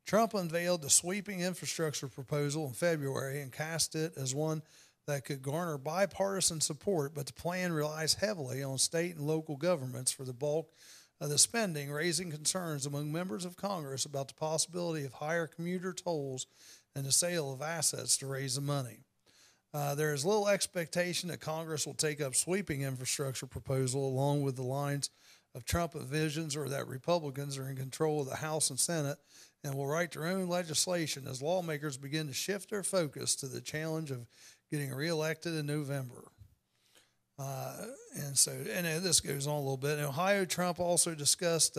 Trump unveiled the sweeping infrastructure proposal in February and cast it as one that could garner bipartisan support, but the plan relies heavily on state and local governments for the bulk of the spending, raising concerns among members of Congress about the possibility of higher commuter tolls and the sale of assets to raise the money. There is little expectation that Congress will take up sweeping infrastructure proposal along with the lines of Trump visions, or that Republicans are in control of the House and Senate and will write their own legislation as lawmakers begin to shift their focus to the challenge of getting reelected in November. And this goes on a little bit. In Ohio, Trump also discussed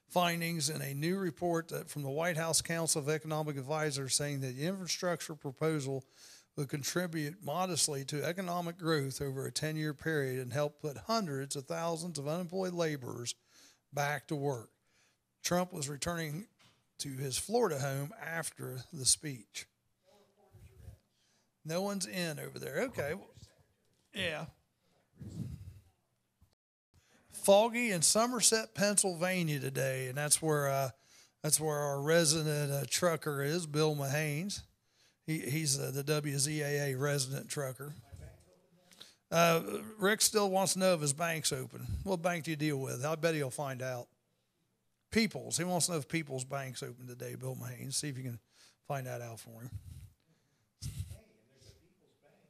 findings in a new report from the White House Council of Economic Advisors saying that the infrastructure proposal would contribute modestly to economic growth over a 10-year period and help put hundreds of thousands of unemployed laborers back to work. Trump was returning to his Florida home after the speech. No one's in over there. Okay. Yeah. Foggy in Somerset, Pennsylvania today, and that's where our resident trucker is, Bill Mahanes. He's the WZAA resident trucker. Rick still wants to know if his bank's open. What bank do you deal with? I bet he'll find out. People's. He wants to know if People's Bank's open today, Bill Mahanes. See if you can find that out for him. Hey, and there's a People's Bank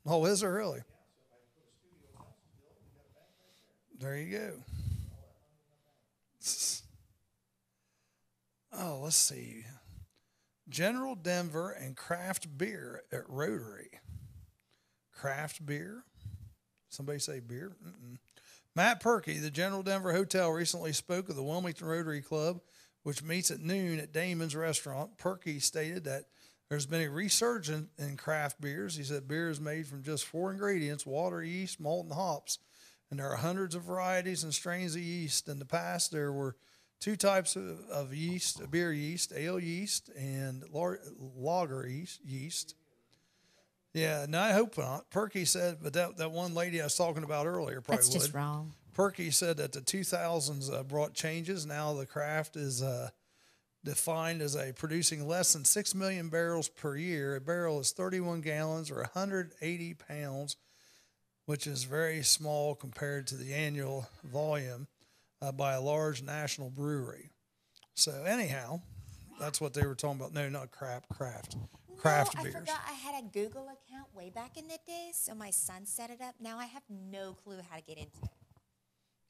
in Nelsonville. Oh, is there really? Yeah, so if I put a studio in Nelsonville, we got a bank right there. There you go. Oh, let's see. General Denver and craft beer at Rotary. Craft beer? Somebody say beer? Mm-mm. Matt Perky, the General Denver Hotel, recently spoke of the Wilmington Rotary Club, which meets at noon at Damon's Restaurant. Perky stated that there's been a resurgence in craft beers. He said beer is made from just 4 ingredients: water, yeast, malt, and hops. And there are hundreds of varieties and strains of yeast. In the past, there were 2 types of yeast: beer yeast, ale yeast, and lager yeast. Yeah, no, I hope not. Perky said, but that one lady I was talking about earlier probably That's just wrong. Perky said that the 2000s brought changes. Now the craft is defined as producing less than 6 million barrels per year. A barrel is 31 gallons or 180 pounds, which is very small compared to the annual volume by a large national brewery. So anyhow, that's what they were talking about. No, not craft beers. I forgot I had a Google account way back in the day, so my son set it up. Now I have no clue how to get into it.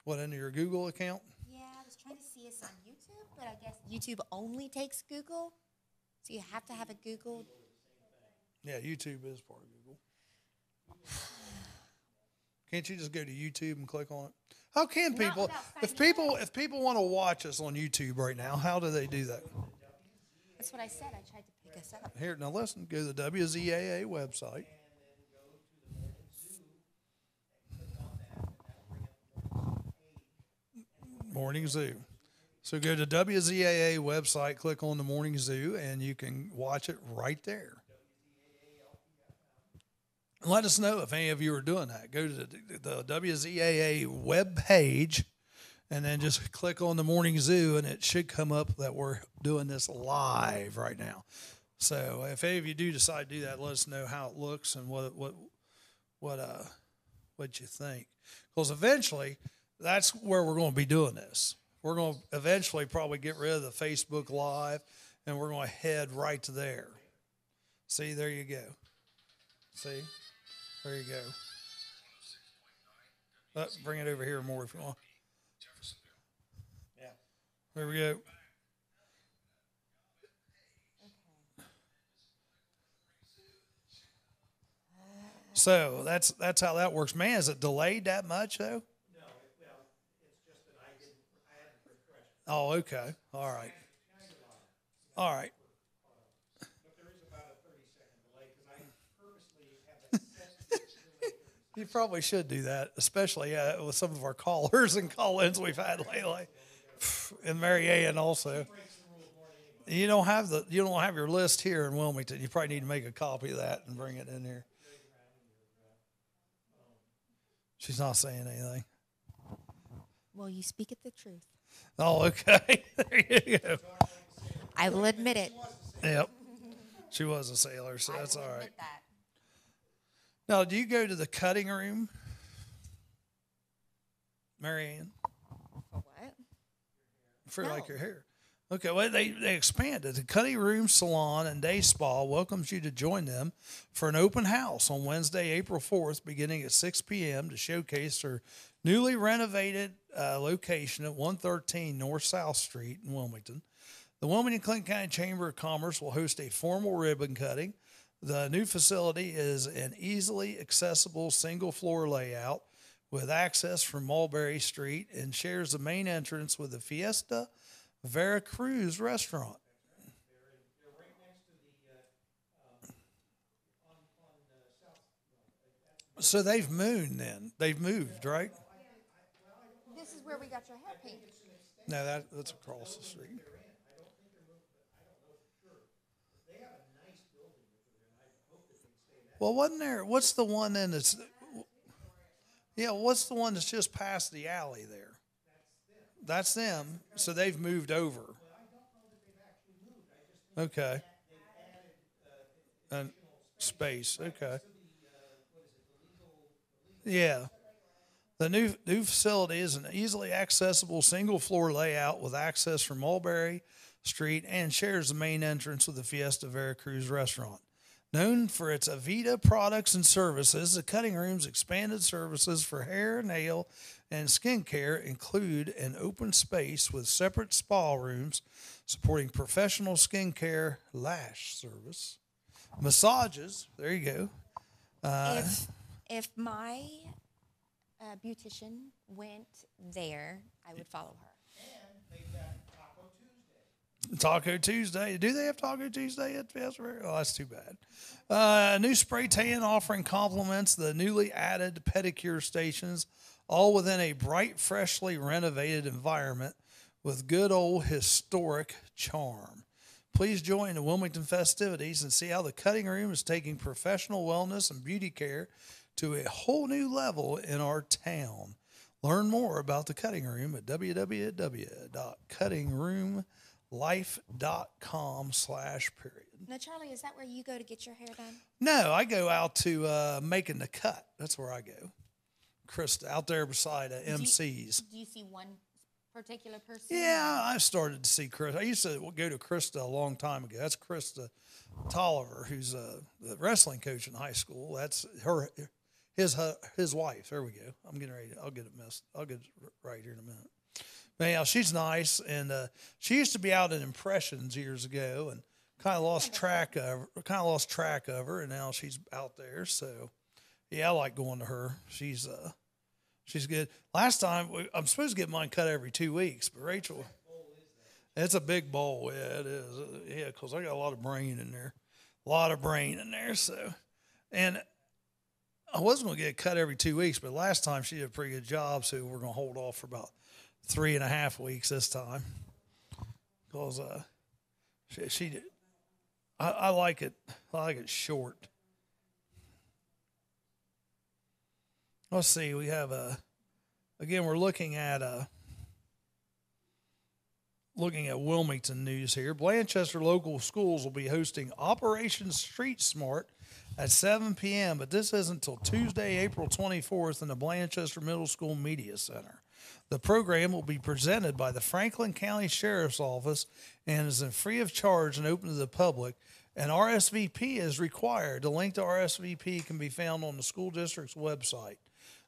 What, into your Google account? Yeah, I was trying to see us on YouTube, but I guess YouTube only takes Google, so you have to have a Google. Yeah, YouTube is part of Google. Can't you just go to YouTube and click on it? How can people, if people want to watch us on YouTube right now, how do they do that? That's what I said. I tried to pick us up. Here, now listen, go to the WZAA website. Morning Zoo. So go to WZAA website, click on the Morning Zoo, and you can watch it right there. And let us know if any of you are doing that. Go to the WZAA web page, and then just click on the Morning Zoo, and it should come up that we're doing this live right now. So if any of you do decide to do that, let us know how it looks and what you think. Because eventually, that's where we're going to be doing this. We're going to eventually probably get rid of the Facebook Live, and we're going to head right to there. See, there you go. See, there you go. Bring it over here more if you want. Yeah. There we go. So that's how that works. Man, is it delayed that much though? No, it's just that I hadn't refreshed. Oh, okay. All right. All right. But there is about a 30-second delay because I purposely have that set to delay 30 seconds. You probably should do that, especially with some of our callers and call-ins we've had lately, and Mary Ann also. You don't have your list here in Wilmington. You probably need to make a copy of that and bring it in here. She's not saying anything. Well, you speak at the truth. Oh, okay. There you go. I will admit it. Yep. She was a sailor, so that's all right. Admit that. Now, do you go to the cutting room? Marianne? For what? For No. like your hair. Okay, well, they expanded. The Cutting Room Salon and Day Spa welcomes you to join them for an open house on Wednesday, April 4th, beginning at 6 p.m. to showcase their newly renovated location at 113 North South Street in Wilmington. The Wilmington Clinton County Chamber of Commerce will host a formal ribbon cutting. The new facility is an easily accessible single-floor layout with access from Mulberry Street and shares the main entrance with the Fiesta Veracruz restaurant. They're right next to the, on south. So they've moved then. They've moved, right? This is where we got your hair painted. No, that's across the street. Well, wasn't there, what's the one in that's, yeah, what's the one that's just past the alley there? That's them. So they've moved over. Okay. And space. Okay. Yeah. The new facility is an easily accessible single-floor layout with access from Mulberry Street and shares the main entrance with the Fiesta Veracruz restaurant. Known for its Avita products and services, the Cutting Room's expanded services for hair, nail, and skincare include an open space with separate spa rooms supporting professional skincare, lash service, massages. There you go. If my beautician went there, I would follow her. And they've got Taco Tuesday. Taco Tuesday. Do they have Taco Tuesday at Fiesta? Oh, that's too bad. A new spray tan offering complements the newly added pedicure stations, all within a bright, freshly renovated environment with good old historic charm. Please join the Wilmington festivities and see how the Cutting Room is taking professional wellness and beauty care to a whole new level in our town. Learn more about the Cutting Room at www.cuttingroomlife.com/period. Now, Charlie, is that where you go to get your hair done? No, I go out to Making the Cut. That's where I go. Krista, out there beside MC's. Do you see one particular person? Yeah, I started to see Krista. I used to go to Krista a long time ago. That's Krista Tolliver, who's the wrestling coach in high school. That's his wife. There we go. I'm getting ready. I'll get it right here in a minute. But yeah, she's nice, and she used to be out in Impressions years ago, and kind of lost track of her, and now she's out there. So yeah, I like going to her. She's good. Last time I'm supposed to get mine cut every 2 weeks, but Rachel, it's a big bowl. Yeah, it is. Yeah, because I got a lot of brain in there, So, and I was going to get cut every 2 weeks, but last time she did a pretty good job, so we're going to hold off for about 3.5 weeks this time, because she did. I like it. I like it short. Let's see. We have again, we're looking at Wilmington news here. Blanchester local schools will be hosting Operation Street Smart at 7 p.m., but this isn't until Tuesday, April 24th in the Blanchester Middle School Media Center. The program will be presented by the Franklin County Sheriff's Office and is free of charge and open to the public. An RSVP is required. The link to RSVP can be found on the school district's website.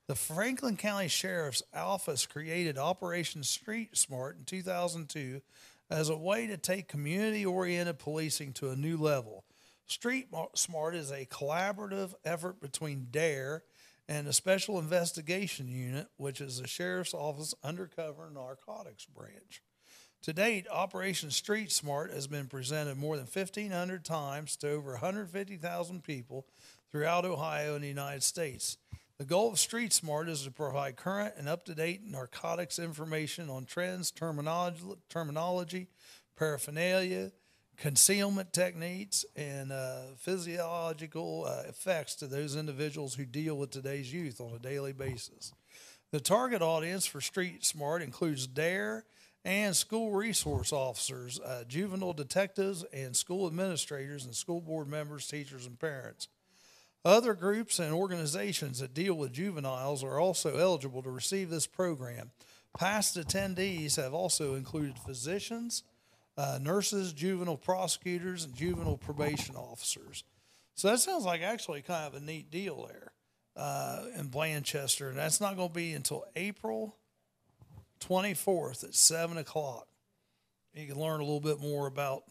The Franklin County Sheriff's Office created Operation Street Smart in 2002 as a way to take community-oriented policing to a new level. Street Smart is a collaborative effort between DARE and the Special Investigation Unit, which is the Sheriff's Office Undercover Narcotics Branch. To date, Operation Street Smart has been presented more than 1,500 times to over 150,000 people throughout Ohio and the United States. The goal of Street Smart is to provide current and up-to-date narcotics information on trends, terminology, paraphernalia, concealment techniques, and physiological effects to those individuals who deal with today's youth on a daily basis. The target audience for Street Smart includes DARE and school resource officers, juvenile detectives, and school administrators and school board members, teachers, and parents. Other groups and organizations that deal with juveniles are also eligible to receive this program. Past attendees have also included physicians, nurses, juvenile prosecutors, and juvenile probation officers. So that sounds like actually kind of a neat deal there in Blanchester. And that's not going to be until April 24th at 7 o'clock. You can learn a little bit more about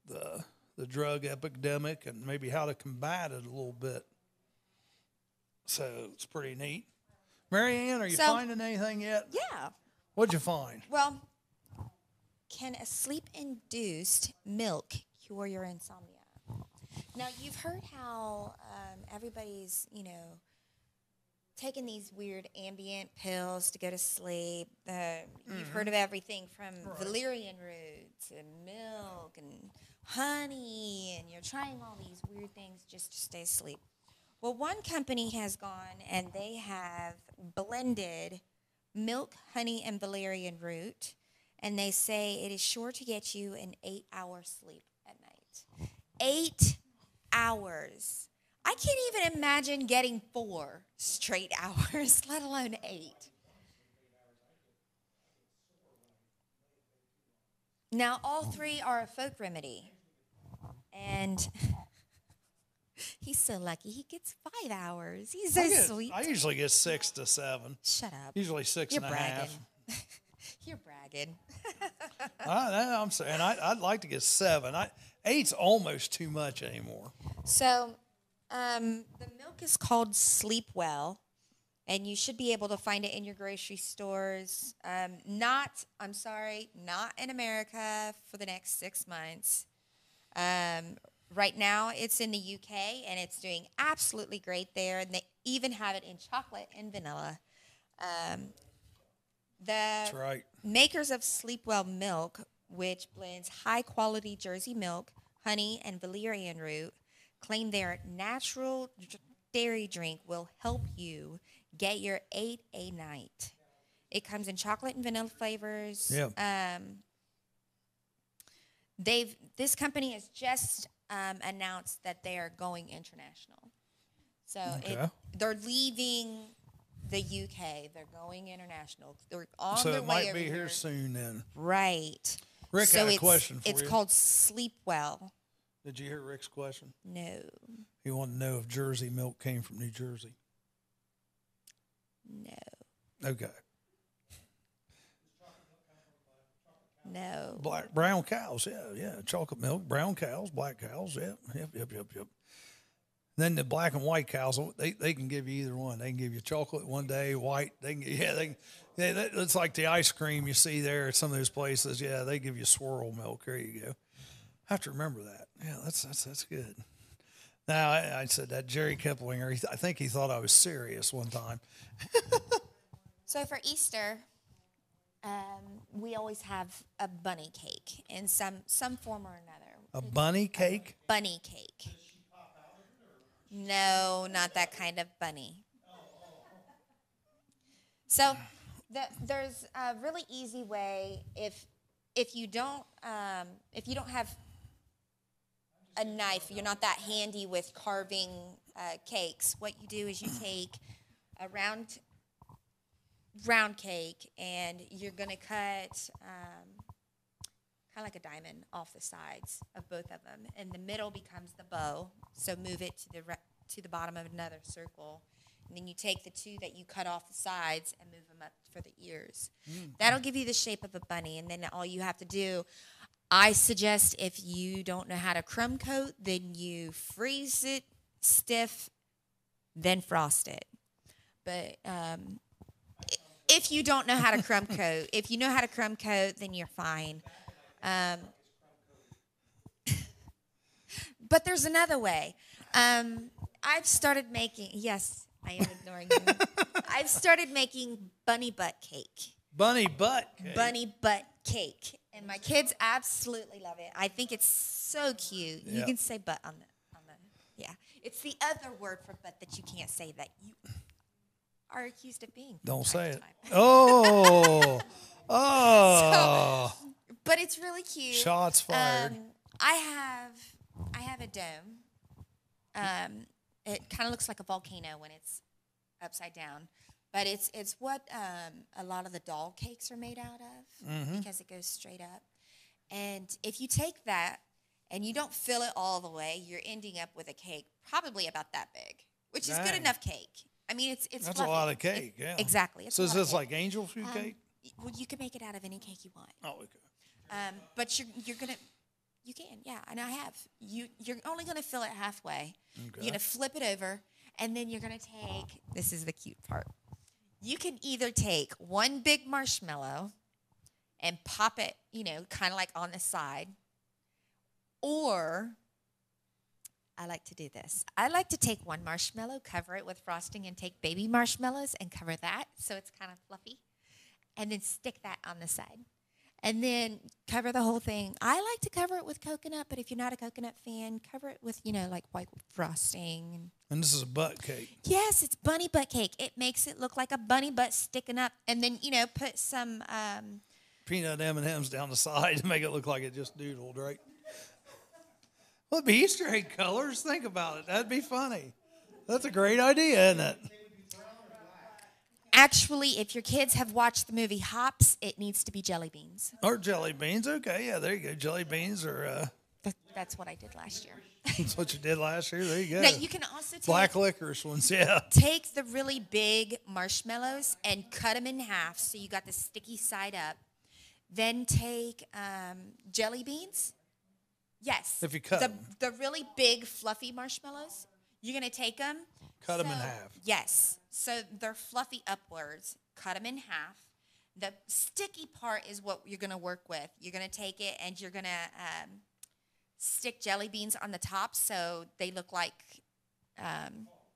the drug epidemic and maybe how to combat it a little bit. So it's pretty neat. Mary Ann, are you finding anything yet? Yeah. What'd you find? Well, can a sleep-induced milk cure your insomnia? Now, you've heard how everybody's, taking these weird ambient pills to go to sleep. You've heard of everything from valerian root to milk and honey, and you're trying all these weird things just to stay asleep. Well, one company has gone and they have blended milk, honey, and valerian root, and they say it is sure to get you an 8-hour sleep at night. 8 hours. I can't even imagine getting 4 straight hours, let alone 8. Now, all 3 are a folk remedy. And he's so lucky. He gets 5 hours. He's so sweet. I usually get 6 to 7. Shut up. Usually 6 You're and a half. You're bragging. I'm saying I'd like to get 7. 8's almost too much anymore. So, the milk is called Sleep Well, and you should be able to find it in your grocery stores. Not in America for the next 6 months. Right now, it's in the UK, and it's doing absolutely great there. And they even have it in chocolate and vanilla. That's right. Makers of Sleepwell milk, which blends high-quality Jersey milk, honey, and valerian root, claim their natural dairy drink will help you get your 8 a night. It comes in chocolate and vanilla flavors. Yeah. This company has just announced that they are going international. So they're leaving the UK. They're going international. They're on so their it way might over be here here soon then. Right. Rick so had a question for you. It's called Sleepwell. Did you hear Rick's question? No. He wanted to know if Jersey milk came from New Jersey. No. Okay. No. Brown cows, yeah. Chocolate milk, brown cows, black cows, yep. Then the black and white cows, they can give you either one. They can give you chocolate one day, white. It's like the ice cream you see there at some of those places. Yeah, they give you swirl milk. There you go. I have to remember that. Yeah, that's good. Now I said that Jerry Kiplinger. I think he thought I was serious one time. So for Easter, we always have a bunny cake in some form or another. A bunny cake? Bunny cake. No, not that kind of bunny. So there's a really easy way if you don't have a knife, you're not that handy with carving cakes. What you do is you take a round cake and you're going to cut kind of like a diamond off the sides of both of them, and the middle becomes the bow. So move it to the bottom of another circle, and then you take the 2 that you cut off the sides and move them up for the ears. That'll give you the shape of a bunny, and then all you have to do, I suggest if you don't know how to crumb coat, then you freeze it stiff, then frost it. But if you don't know how to crumb coat, if you know how to crumb coat, then you're fine. But there's another way. I've started making, yes, I am ignoring you. I've started making bunny butt cake. Bunny butt cake? Bunny butt cake. And my kids absolutely love it. I think it's so cute. You can say butt on the, yeah. It's the other word for butt that you can't say that you are accused of being. Don't say it. Oh. But it's really cute. Shots fired. I have a dome. It kind of looks like a volcano when it's upside down. But it's what a lot of the doll cakes are made out of because it goes straight up. And if you take that and you don't fill it all the way, you're ending up with a cake probably about that big, which is good enough cake. I mean, it's That's fluffy. a lot of cake, yeah. Exactly. It's So a is lot of this cake. like angel food cake? Well, you can make it out of any cake you want. Oh, okay. But you can, yeah, and I have. You're only gonna fill it halfway. Okay. You're gonna flip it over, and then you're gonna take. This is the cute part. You can either take one big marshmallow and pop it, kind of like on the side, or I like to do this. I like to take one marshmallow, cover it with frosting, and take baby marshmallows and cover that so it's kind of fluffy, and then stick that on the side. And then cover the whole thing. I like to cover it with coconut, but if you're not a coconut fan, cover it with, like white frosting. And this is a butt cake. Yes, it's bunny butt cake. It makes it look like a bunny butt sticking up. And then, put some... Peanut M&Ms down the side to make it look like it just doodled, right? Well, it'd be Easter egg colors. Think about it. That'd be funny. That's a great idea, isn't it? Actually, if your kids have watched the movie Hops, it needs to be jelly beans. Or jelly beans. Okay, yeah, there you go. Jelly beans or... That's what I did last year. That's what you did last year. There you go. Now, you can also take... Black licorice ones, yeah. Take the really big marshmallows and cut them in half so you got the sticky side up. Then take jelly beans. Yes. If you cut 'em. The really big, fluffy marshmallows, you're going to take them. Cut them in half. Yes. So they're fluffy upwards. Cut them in half. The sticky part is what you're going to work with. You're going to take it and you're going to stick jelly beans on the top so they look like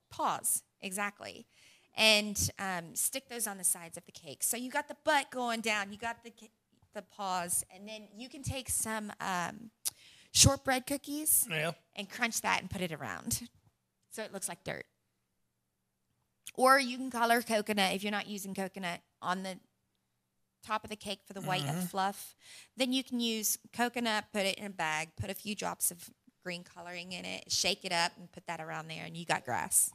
paws. Exactly. And stick those on the sides of the cake. So you got the butt going down. You got the paws. And then you can take some shortbread cookies and crunch that and put it around so it looks like dirt. Or you can color coconut if you're not using coconut on the top of the cake for the white and fluff. Then you can use coconut, put it in a bag, put a few drops of green coloring in it, shake it up, and put that around there, and you got grass.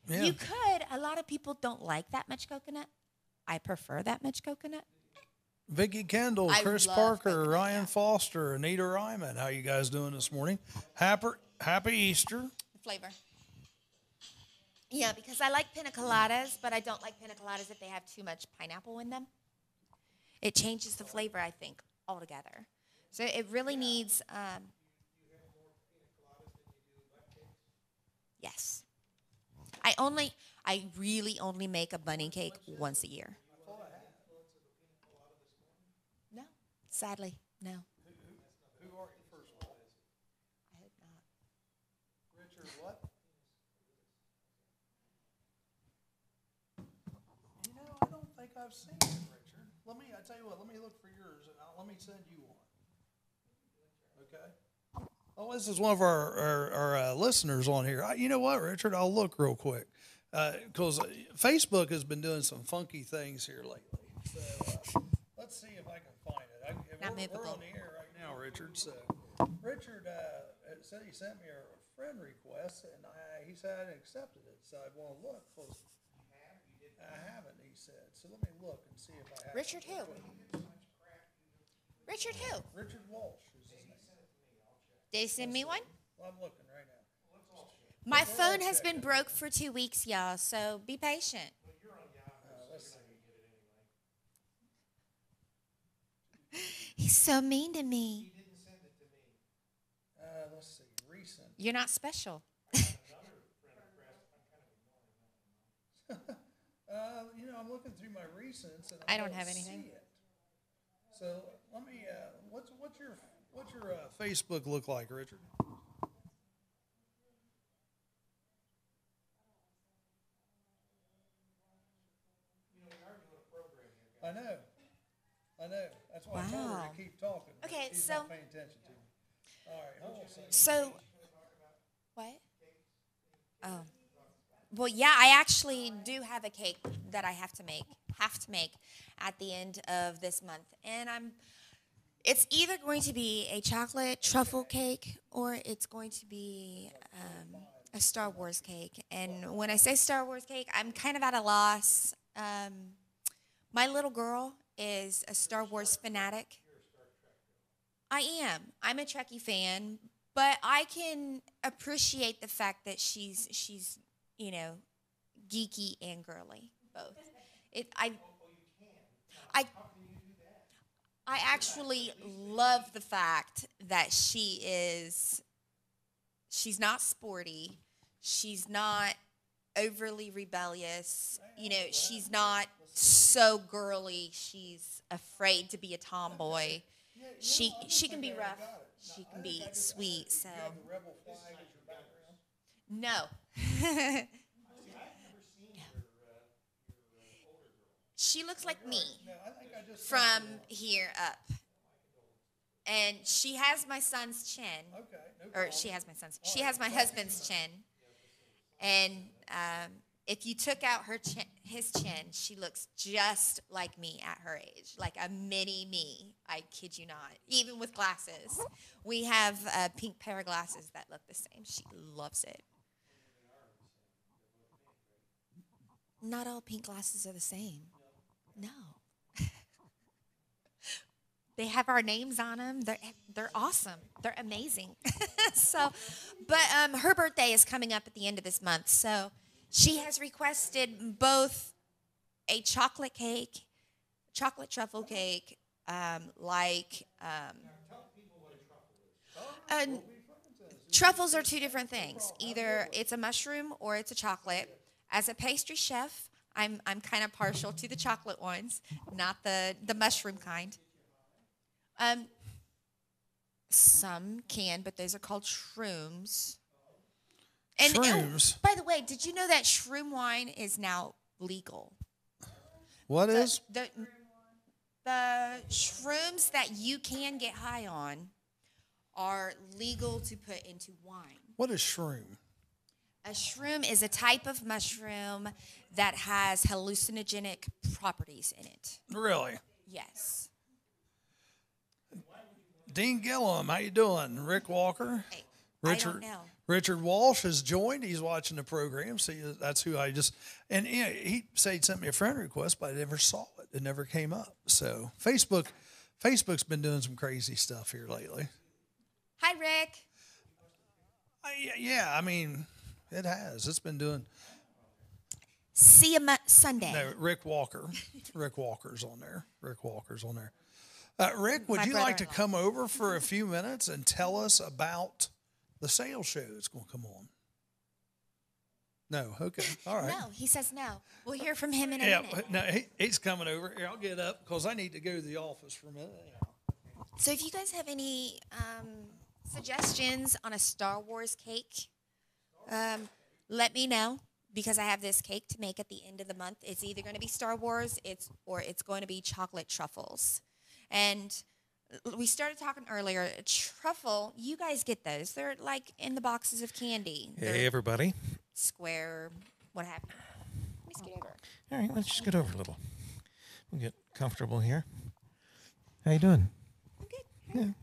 Yeah. You could. A lot of people don't like that much coconut. I prefer that much coconut. Vicki Kendall, I Chris love Parker, coconut, Ryan yeah. Foster, Anita Ryman. How you guys doing this morning? Happy Easter. The flavor. Yeah, because I like pina coladas, but I don't like pina coladas if they have too much pineapple in them. It changes the flavor, I think, altogether. So it really needs... yes. I really only make a bunny cake once a year. No, sadly, no. Who are you first of all? I hope not. Richard what? I don't think I've seen it, Richard. I tell you what, let me look for yours and let me send you one. Okay? Oh, this is one of our listeners on here. You know what, Richard? I'll look real quick. Because Facebook has been doing some funky things here lately. So let's see if I can find it. We're on the air right now, Richard. So Richard said he sent me a friend request, and he said I accepted it. So I want to look. Cause I haven't, he said. So let me look and see if I have. Richard who? Richard who? Richard Walsh is his name. Did he send me one? Well, I'm looking right now. My phone has been broke for 2 weeks, y'all, so be patient. Let's see. He's so mean to me. Let's see. Recent. You're not special. I'm looking through my recents, and I don't have anything. See it. So let me. What's your Facebook look like, Richard? I know. That's why I told her to keep talking. but Okay, she's so- not paying attention to me. All right, hold on a second. So, what? Oh. Well, yeah, I actually do have a cake that I have to make at the end of this month. And It's either going to be a chocolate truffle cake or it's going to be a Star Wars cake. And when I say Star Wars cake, I'm kind of at a loss. My little girl is a Star Wars fanatic. I am. I'm a Trekkie fan, but I can appreciate the fact that she's geeky and girly, both. I actually love the fact that she's not sporty, she's not overly rebellious, she's not so girly, she's afraid to be a tomboy. She can be rough, she can be sweet, so. No. She looks like me from here up. And she has my son's chin. Or she has my husband's chin. And if you took out his chin, she looks just like me at her age, like a mini me. I kid you not. Even with glasses. We have a pink pair of glasses that look the same. She loves it. Not all pink glasses are the same. No. They have our names on them. They're awesome. They're amazing. But her birthday is coming up at the end of this month, so she has requested both a chocolate cake, chocolate truffle cake, truffles are two different things. Either it's a mushroom or it's a chocolate. As a pastry chef, I'm kind of partial to the chocolate ones, not the mushroom kind. Some can, but those are called shrooms. And Shrooms? by the way, did you know that shroom wine is now legal? What is? The shrooms that you can get high on are legal to put into wine. What is shroom? A shroom is a type of mushroom that has hallucinogenic properties in it. Really? Yes. Dean Gillum, how you doing? Rick Walker? Hey, Richard, I don't know. Richard Walsh has joined. He's watching the program. See, that's who I just, and he said he sent me a friend request, but I never saw it. It never came up. So Facebook's been doing some crazy stuff here lately. Hi, Rick. Yeah, I mean, it has. It's been doing. See you Sunday. No, Rick Walker. Rick Walker's on there. Rick, would you like to come over for a few minutes and tell us about the sales show that's going to come on? No, okay, all right. No, he says no. We'll hear from him in a minute. No, he's coming over. Here, I'll get up because I need to go to the office for a minute. So if you guys have any suggestions on a Star Wars cake, let me know, because I have this cake to make at the end of the month. It's either going to be Star Wars or it's going to be chocolate truffles. And we started talking earlier, truffle, you guys get those. They're like in the boxes of candy. Hey, everybody. Square, what happened? Let me scoot over. All right, let's just get over a little. We'll get comfortable here. How you doing? I'm good. Yeah.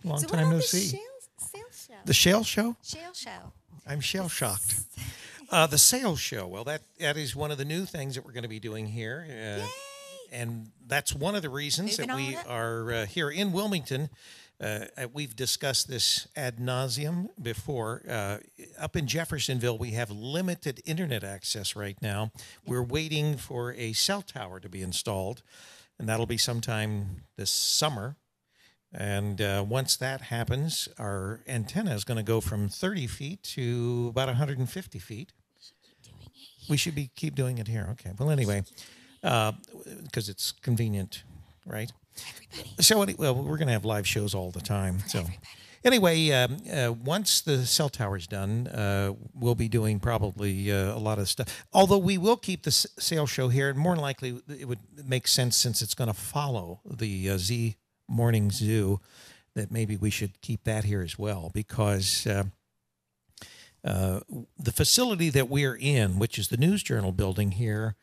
Long So time no what about see. the sales show? The Shell Show? Shale show. I'm shell-shocked. The sales show, well, that is one of the new things that we're going to be doing here. Yay! And that's one of the reasons Moving that we on up. are here in Wilmington. We've discussed this ad nauseum before. Up in Jeffersonville, we have limited internet access right now. We're waiting for a cell tower to be installed, and that'll be sometime this summer. And once that happens, our antenna is going to go from 30 feet to about 150 feet. We should keep doing it here. Okay. Well, anyway, because it's convenient, right? So, well, we're going to have live shows all the time. So, anyway, once the cell tower's done, we'll be doing probably a lot of stuff. Although we will keep the sales show here, and more than likely it would make sense since it's going to follow the Z Morning Zoo, that maybe we should keep that here as well, because the facility that we're in, which is the News Journal building here,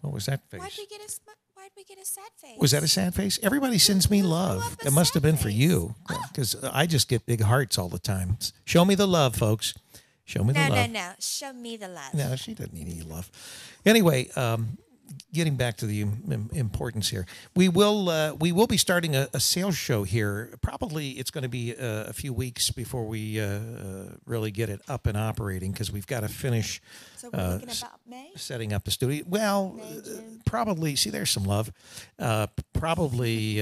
what was that face? Why'd Why'd we get a sad face? Was that a sad face? Everybody sends me Who threw love. up a It must have sad been for face? you, because I just get big hearts all the time. Show me the love, folks. Show me the love. No. Show me the love. No, she doesn't need any love. Anyway, getting back to the importance here, we will be starting a sales show here. Probably it's going to be a few weeks before we really get it up and operating, because we've got to finish So we're looking about May? setting up the studio. Well, May, June. probably. See, there's some love. Probably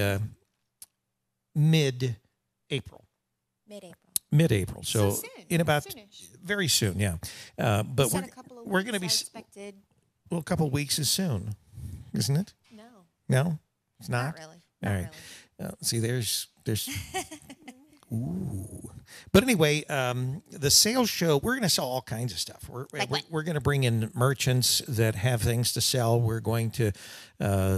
mid-April. Mid-April. Mid-April. So, soon. in about Soonish. very soon, yeah. But Said a couple of we're going to weeks, be I expected. well, a couple of weeks is soon, isn't it? No, No, it's not. not really. All Not right. really. See, there's. Ooh. But anyway, the sales show, we're going to sell all kinds of stuff. Like what? We're going to bring in merchants that have things to sell. We're going to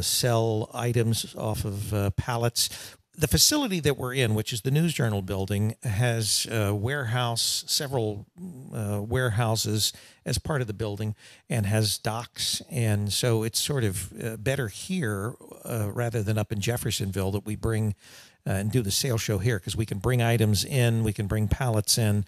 sell items off of pallets. The facility that we're in, which is the News Journal building, has several warehouses as part of the building, and has docks. And so it's sort of better here rather than up in Jeffersonville that we bring and do the sales show here, because we can bring items in, we can bring pallets in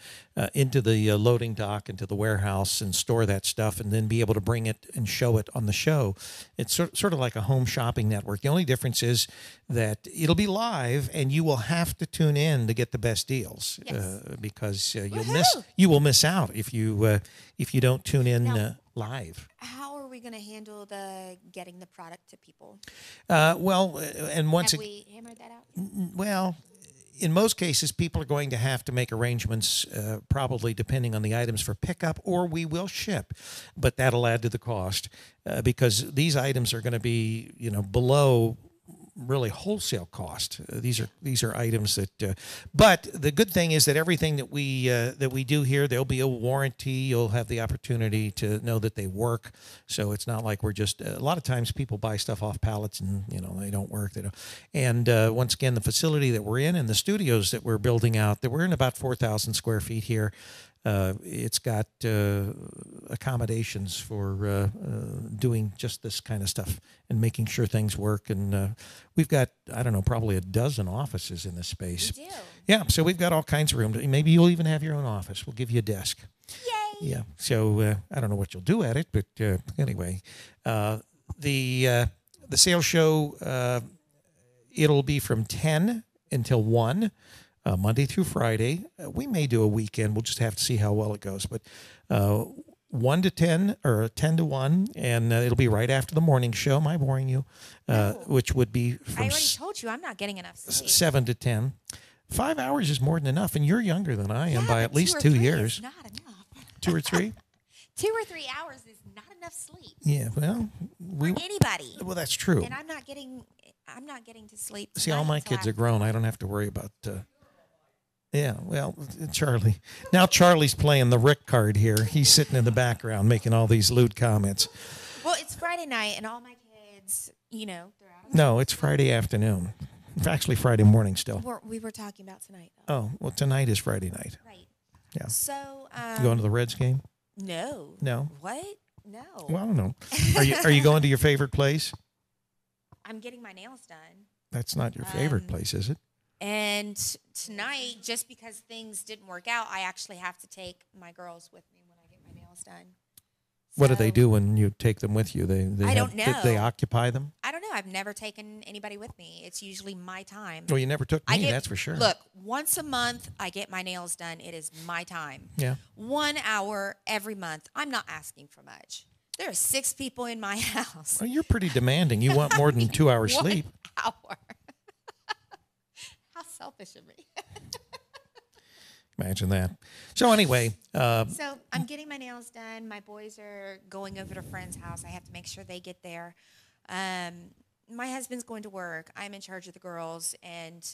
into the loading dock, into the warehouse, and store that stuff, and then be able to bring it and show it on the show. It's sort of like a home shopping network. The only difference is that it'll be live, and you will have to tune in to get the best deals, Yes. because Woohoo! you will miss out if you don't tune in Now- live. How are we going to handle the getting the product to people? Well, and once Have it, we hammered that out? well, in most cases, people are going to have to make arrangements, probably depending on the items, for pickup, or we will ship, but that'll add to the cost because these items are going to be, below really wholesale cost. These are items that, but the good thing is that everything that we do here, there'll be a warranty. You'll have the opportunity to know that they work. So it's not like we're just. A lot of times people buy stuff off pallets and they don't work. They don't. And once again, the facility that we're in and the studios that we're building out, that we're in about 4,000 square feet here. It's got accommodations for doing just this kind of stuff and making sure things work. And we've got, I don't know, probably a dozen offices in this space. We do. Yeah, so we've got all kinds of room. Maybe you'll even have your own office. We'll give you a desk. Yay! Yeah. So I don't know what you'll do at it, but anyway, the sales show, it'll be from 10 until 1. Monday through Friday. We may do a weekend. We'll just have to see how well it goes. But 1 to 10 or 10 to 1, and it'll be right after the morning show. Am I boring you? Which would be I from already told you I'm not getting enough sleep. 7 to 10. 5 hours is more than enough, and you're younger than I am Yeah, by but at least 2 or 2 3 years. Is not enough. 2 or 3? 2 or 3 hours is not enough sleep Yeah. Well, for anybody. well, that's true. And I'm not getting to sleep. See, all tonight my until kids are after grown. I don't have to worry about. Yeah, well, Charlie. Now Charlie's playing the Rick card here. He's sitting in the background making all these lewd comments. Well, it's Friday night, and all my kids, they're out. No, it's Friday afternoon. It's actually Friday morning still. We were talking about tonight, though. Oh, well, tonight is Friday night. Right. Yeah. So, You going to the Reds game? no. No. What? No. Well, I don't know. Are you going to your favorite place? I'm getting my nails done. That's not your favorite place, is it? And tonight, just because things didn't work out, I actually have to take my girls with me when I get my nails done. What do they So, do when you take them with you? I don't know. They occupy them? I don't know. I've never taken anybody with me. It's usually my time. Well, you never took me, that's for sure. Look, once a month, I get my nails done. It is my time. Yeah. 1 hour every month. I'm not asking for much. There are 6 people in my house. Well, you're pretty demanding. You want more than 2 hours 1 sleep. hour. How selfish of me. Imagine that. So anyway, So I'm getting my nails done. My boys are going over to a friend's house. I have to make sure they get there. My husband's going to work. I'm in charge of the girls. And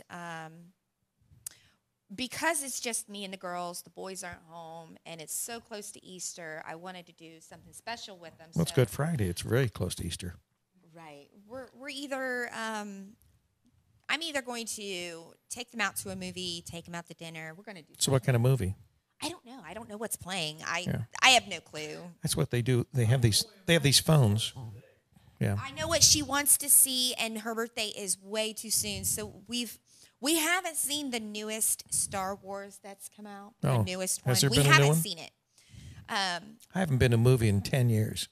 because it's just me and the girls, the boys aren't home, and it's so close to Easter, I wanted to do something special with them. well, it's Good Friday. It's very close to Easter. Right. We're either I'm either going to take them out to a movie, take them out to dinner. We're going to do. So what kind of movie? I don't know. I don't know what's playing. Yeah. I have no clue. That's what they do. They have these phones. Yeah. I know what she wants to see, and her birthday is way too soon. So we haven't seen the newest Star Wars that's come out. The Oh, newest one. has there We been a new haven't one? seen it. I haven't been to a movie in 10 years.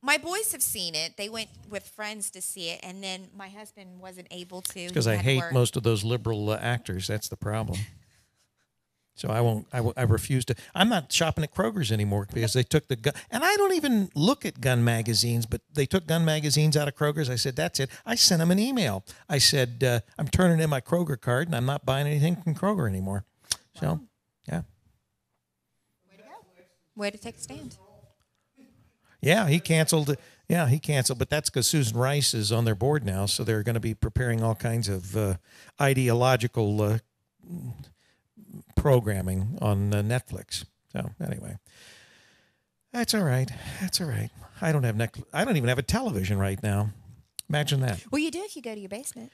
My boys have seen it. They went with friends to see it, and then my husband wasn't able to. Because He I had to hate work. most of those liberal actors. That's the problem. So I won't. I refuse to. I'm not shopping at Kroger's anymore because they took the gun. And I don't even look at gun magazines, but they took gun magazines out of Kroger's. I said, that's it. I sent them an email. I said, I'm turning in my Kroger card, and I'm not buying anything from Kroger anymore. So, yeah. Way to take a stand. Yeah, he canceled. Yeah, he canceled. But that's because Susan Rice is on their board now, so they're going to be preparing all kinds of ideological programming on Netflix. So anyway, that's all right. That's all right. I don't have I don't even have a television right now. Imagine that. Well, you do if you go to your basement.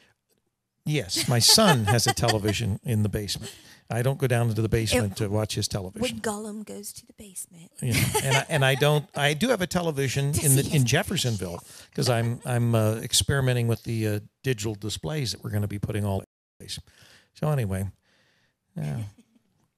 Yes, my son has a television in the basement. I don't go down into the basement to watch his television. When Gollum goes to the basement. You know, and I don't. I do have a television in Jeffersonville because I'm experimenting with the digital displays that we're going to be putting all over the place. So anyway,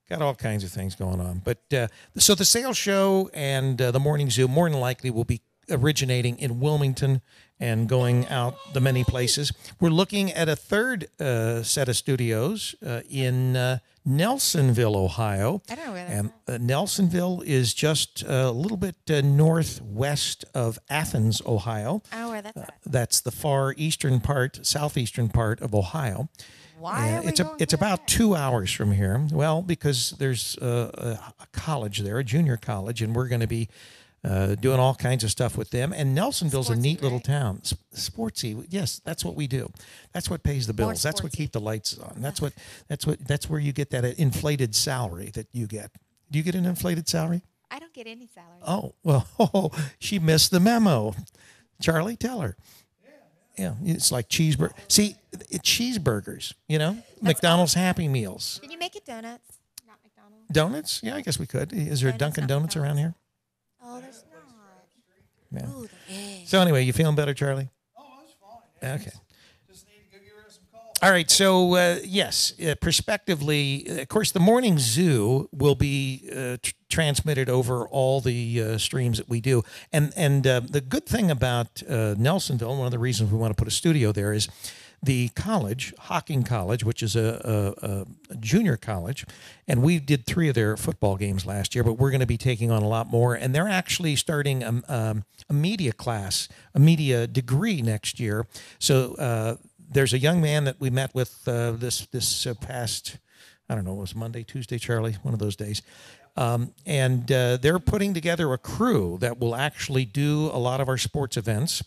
got all kinds of things going on. But so the sales show and the morning zoo more than likely will be originating in Wilmington and going out the many places. We're looking at a third set of studios in Nelsonville, Ohio. I don't know where And that's Nelsonville is just a little bit northwest of Athens, Ohio. I don't know where that's at. That's the southeastern part of Ohio. Why are we going It's there? about 2 hours from here. Well, because there's a college there, a junior college, and we're going to be doing all kinds of stuff with them. And Nelsonville's a neat little town. Sportsy, yes, that's what we do. That's what pays the bills. That's what keeps the lights on. That's where you get that inflated salary that you get. Do you get an inflated salary? I don't get any salary. Oh, well, she missed the memo. Charlie, tell her. Yeah, it's like cheeseburger. See, cheeseburgers, McDonald's Happy Meals. Can you make it donuts? Not McDonald's. Donuts? Yeah, I guess we could. Is there a Donuts, Dunkin' not Donuts around here? Oh, there's not. Yeah. Ooh, the egg. So anyway, you feeling better, Charlie? Oh, that's fine. Okay. Just need to go give her some calls. All right. So yes, prospectively, of course, the morning zoo will be transmitted over all the streams that we do. And the good thing about Nelsonville, one of the reasons we want to put a studio there is the college, Hocking College, which is a junior college, and we did 3 of their football games last year, but we're going to be taking on a lot more, and they're actually starting a media class, a media degree next year. So there's a young man that we met with this past, I don't know, it was Monday, Tuesday, Charlie, one of those days. And they're putting together a crew that will actually do a lot of our sports events,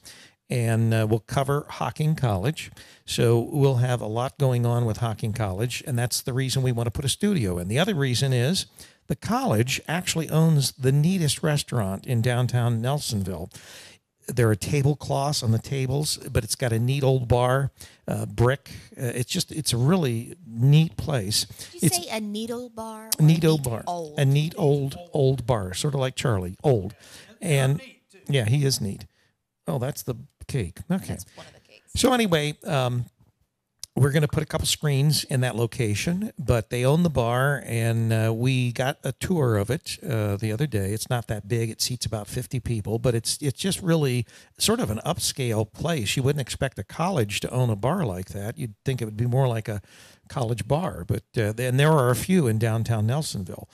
and we'll cover Hocking College. So we'll have a lot going on with Hocking College, and that's the reason we want to put a studio in. The other reason is the college actually owns the neatest restaurant in downtown Nelsonville. There are tablecloths on the tables, but it's got a neat old bar, brick. It's a really neat place. Did you say a needle bar? Or Neat a old bar. A neat old bar, sort of like Charlie, old. And yeah, he is neat. Oh, that's the cake. Okay. That's one of the cakes. So anyway, we're going to put a couple screens in that location, but they own the bar, and we got a tour of it the other day. It's not that big. It seats about 50 people, but it's just really sort of an upscale place. You wouldn't expect a college to own a bar like that. You'd think it would be more like a college bar, but then there are a few in downtown Nelsonville.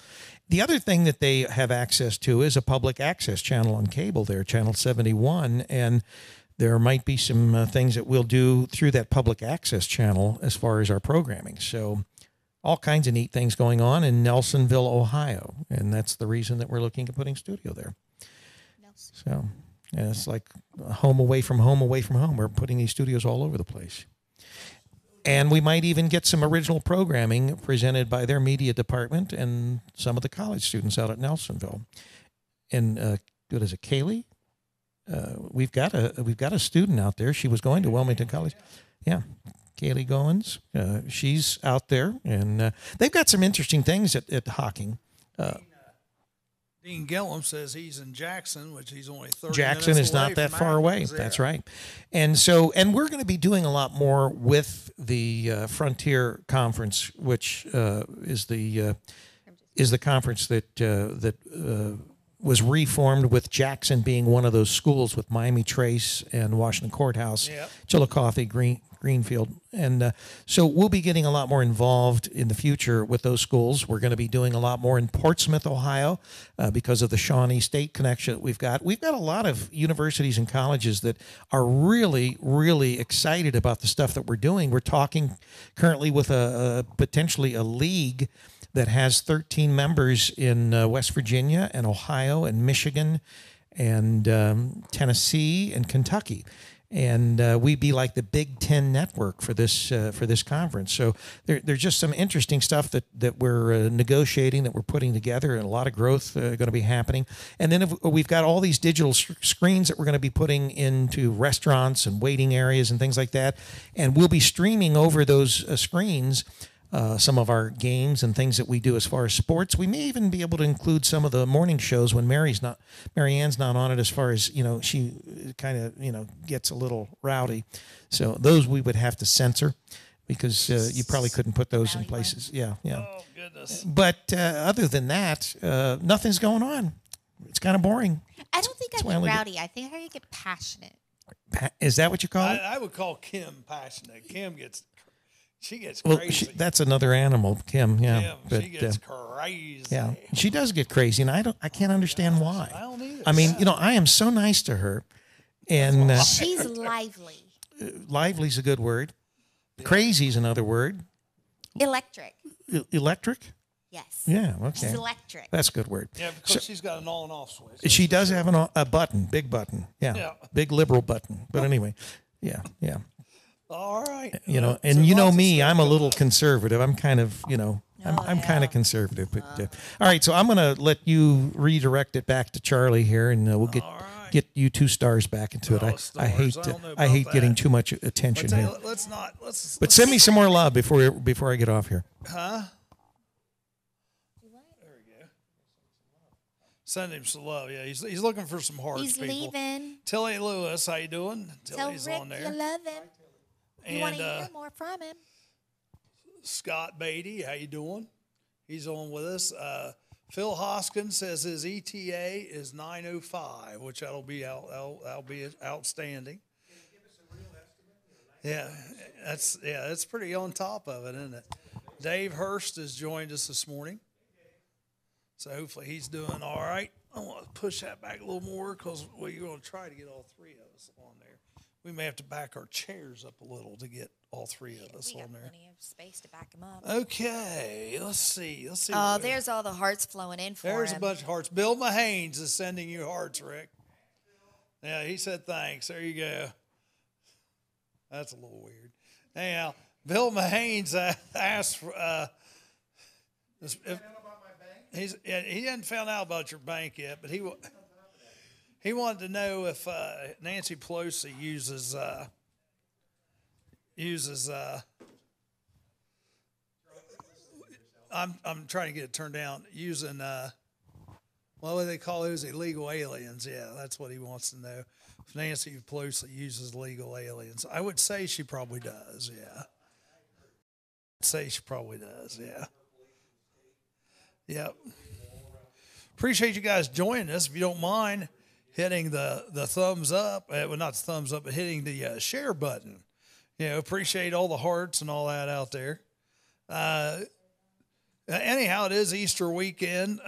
The other thing that they have access to is a public access channel on cable there, Channel 71, and there might be some things that we'll do through that public access channel as far as our programming. So all kinds of neat things going on in Nelsonville, Ohio, and that's the reason that we're looking at putting studio there. So yeah, it's like home away from home away from home. We're putting these studios all over the place. And we might even get some original programming presented by their media department and some of the college students out at Nelsonville. And what is it, Kaylee? We've got a student out there. She was going to Wilmington College. Yeah, Kaylee Goins. She's out there, and they've got some interesting things at Hocking. Dean Gillum says he's in Jackson, which he's only 30 Jackson minutes is not that from far away. Athens. That's Yeah. right. And we're going to be doing a lot more with the Frontier Conference, which is the conference that was reformed with Jackson being one of those schools with Miami Trace and Washington Courthouse, Yep. Chillicothe, Greenfield. And so we'll be getting a lot more involved in the future with those schools. We're going to be doing a lot more in Portsmouth, Ohio, because of the Shawnee State connection that we've got. We've got a lot of universities and colleges that are really, really excited about the stuff that we're doing. We're talking currently with potentially a league that has 13 members in West Virginia and Ohio and Michigan and Tennessee and Kentucky. And we'd be like the Big Ten network for this conference. So there's just some interesting stuff that we're negotiating, that we're putting together, and a lot of growth going to be happening. And then we've got all these digital screens that we're going to be putting into restaurants and waiting areas and things like that. And we'll be streaming over those screens some of our games and things that we do as far as sports. We may even be able to include some of the morning shows when Mary Ann's not on it, as far as, she kind of, gets a little rowdy. So those we would have to censor because you probably couldn't put those in places. Yeah. Oh, goodness. But other than that, nothing's going on. It's kind of boring. I don't think I why I get only rowdy. I think I get passionate. Is that what you call it? I would call Kim passionate. Kim gets crazy. Well, that's another animal, Kim. Yeah, Kim, she gets crazy. Yeah, she does get crazy, and I can't understand why. I don't either. I mean, I am so nice to her, and She's lively. lively's a good word. Crazy's another word. Electric. Electric? Yes. Yeah. Okay. She's electric. That's a good word. Yeah, because she's got an on and off switch. She does have a button, big button. Yeah. Big liberal button. But anyway, yeah. All right. And me, I'm a little conservative. I'm kind of, I'm kind of conservative. But all right, so I'm going to let you redirect it back to Charlie here, and we'll get you 2 stars back into it. I hate getting too much attention here. But send me some more love before I get off here. Huh? There we go. Send him some love. Yeah, he's looking for some hearts. He's people. leaving. Tilly Lewis, how you doing? Tell Tilly's Rick on there. you love him. You want to And hear more from him. Scott Beatty, how you doing? He's on with us. Phil Hoskins says his ETA is 9:05, which that'll be outstanding. Can you give us a real estimate? That's pretty on top of it, isn't it? Dave Hurst has joined us this morning, so hopefully he's doing all right. I want to push that back a little more because you're going to try to get all 3 of us on there. We may have to back our chairs up a little to get all 3 of us We on got there. plenty of space to back him up. Okay, let's see. Oh, there's all the hearts flowing in for There's him. a bunch of hearts. Bill Mahanes is sending you hearts, Rick. Yeah, he said thanks. There you go. That's a little weird. Anyhow, Bill Mahanes asked for. He hadn't found out about your bank yet, but he wanted to know if Nancy Pelosi uses. I'm trying to get it turned down. Using what do they call those, illegal aliens? Yeah, that's what he wants to know. If Nancy Pelosi uses illegal aliens, I would say she probably does. Yeah, I'd say she probably does. Yeah. Yep. Appreciate you guys joining us. If you don't mind hitting the thumbs up, well, not the thumbs up, but hitting the share button. Appreciate all the hearts and all that out there. Anyhow, it is Easter weekend.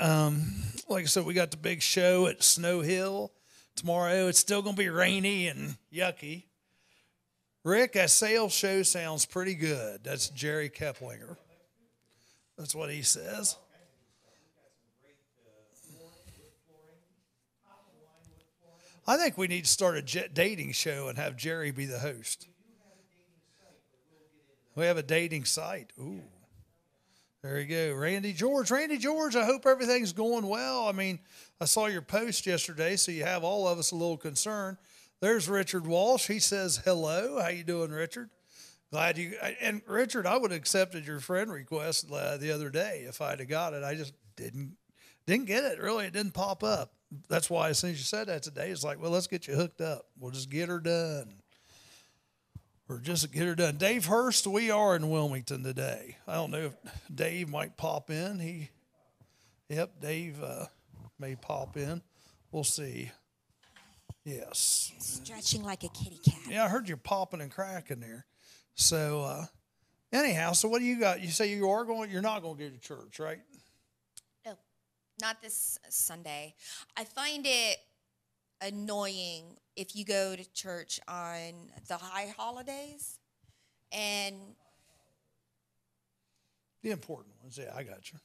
Like I said, we got the big show at Snow Hill tomorrow. It's still going to be rainy and yucky. Rick, that sales show sounds pretty good. That's Jerry Keplinger. That's what he says. I think we need to start a dating show and have Jerry be the host. We have a dating site. Ooh. There you go. Randy George, I hope everything's going well. I mean, I saw your post yesterday, so you have all of us a little concerned. There's Richard Walsh. He says, hello. How you doing, Richard? Glad you, and Richard, I would have accepted your friend request the other day if I'd have got it. I just didn't Didn't get it, really. It didn't pop up. That's why as soon as you said that today, it's like, well, let's get you hooked up. We'll just get her done. Or just get her done. Dave Hurst, we are in Wilmington today. I don't know if Dave might pop in. Dave may pop in. We'll see. Yes. Stretching like a kitty cat. Yeah, I heard you popping and cracking there. So, anyhow, so what do you got? You say you're not going to go to church, right? No, not this Sunday. I find it annoying if you go to church on the high holidays and the important ones. Yeah, I got you.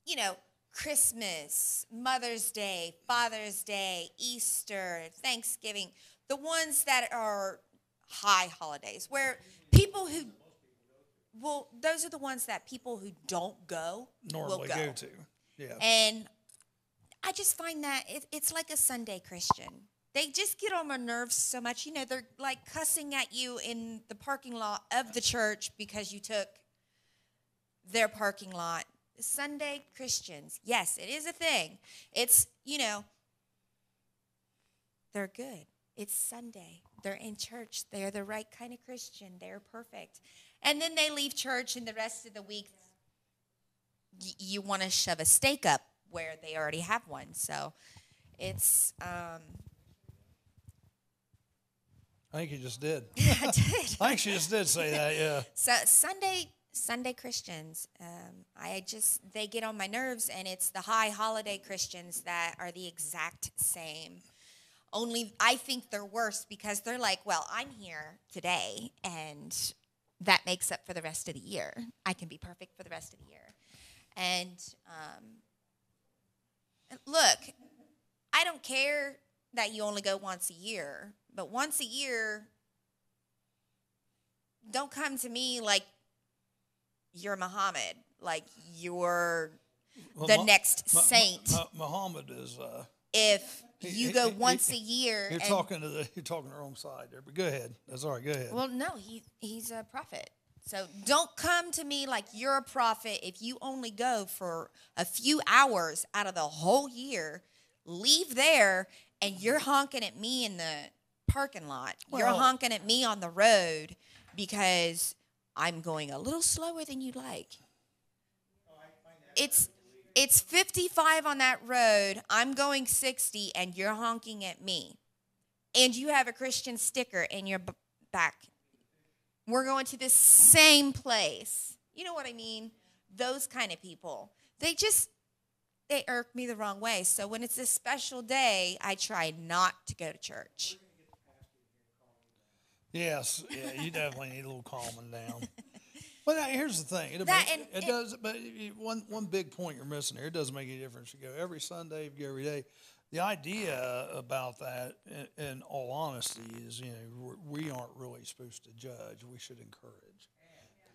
You know, Christmas, Mother's Day, Father's Day, Easter, Thanksgiving, the ones that are high holidays where people who, well, those are the ones that people who don't go normally will go to. Yeah. And I just find that it's like a Sunday Christian. They just get on my nerves so much. You know, they're like cussing at you in the parking lot of the church because you took their parking lot. Sunday Christians, yes, it is a thing. It's, you know, they're good. It's Sunday. They're in church. They're the right kind of Christian. They're perfect. And then they leave church, and the rest of the week, you want to shove a stake up where they already have one. So it's... I think you just did. I did. I think she just did say that, yeah. So Sunday Christians, they get on my nerves, and it's the high holiday Christians that are the exact same. Only I think they're worse because they're like, well, I'm here today, and that makes up for the rest of the year. I can be perfect for the rest of the year. And look, I don't care that you only go once a year, but once a year, don't come to me like you're Muhammad, like you're the next saint. Muhammad is. If you go once a year, you're talking to the wrong side there. But go ahead. That's all right. Go ahead. Well, no, he's a prophet. So don't come to me like you're a prophet if you only go for a few hours out of the whole year. Leave there, and you're honking at me in the parking lot. You're honking at me on the road because I'm going a little slower than you'd like. It's 55 on that road. I'm going 60, and you're honking at me. And you have a Christian sticker in your back. We're going to the same place. You know what I mean? Those kind of people. They irk me the wrong way. So when it's a special day, I try not to go to church. Yes, yeah, you definitely need a little calming down. But here's the thing. It does. But one big point you're missing here. It doesn't make any difference. You go every Sunday, you go every day. The idea about that, in all honesty, is we aren't really supposed to judge. We should encourage.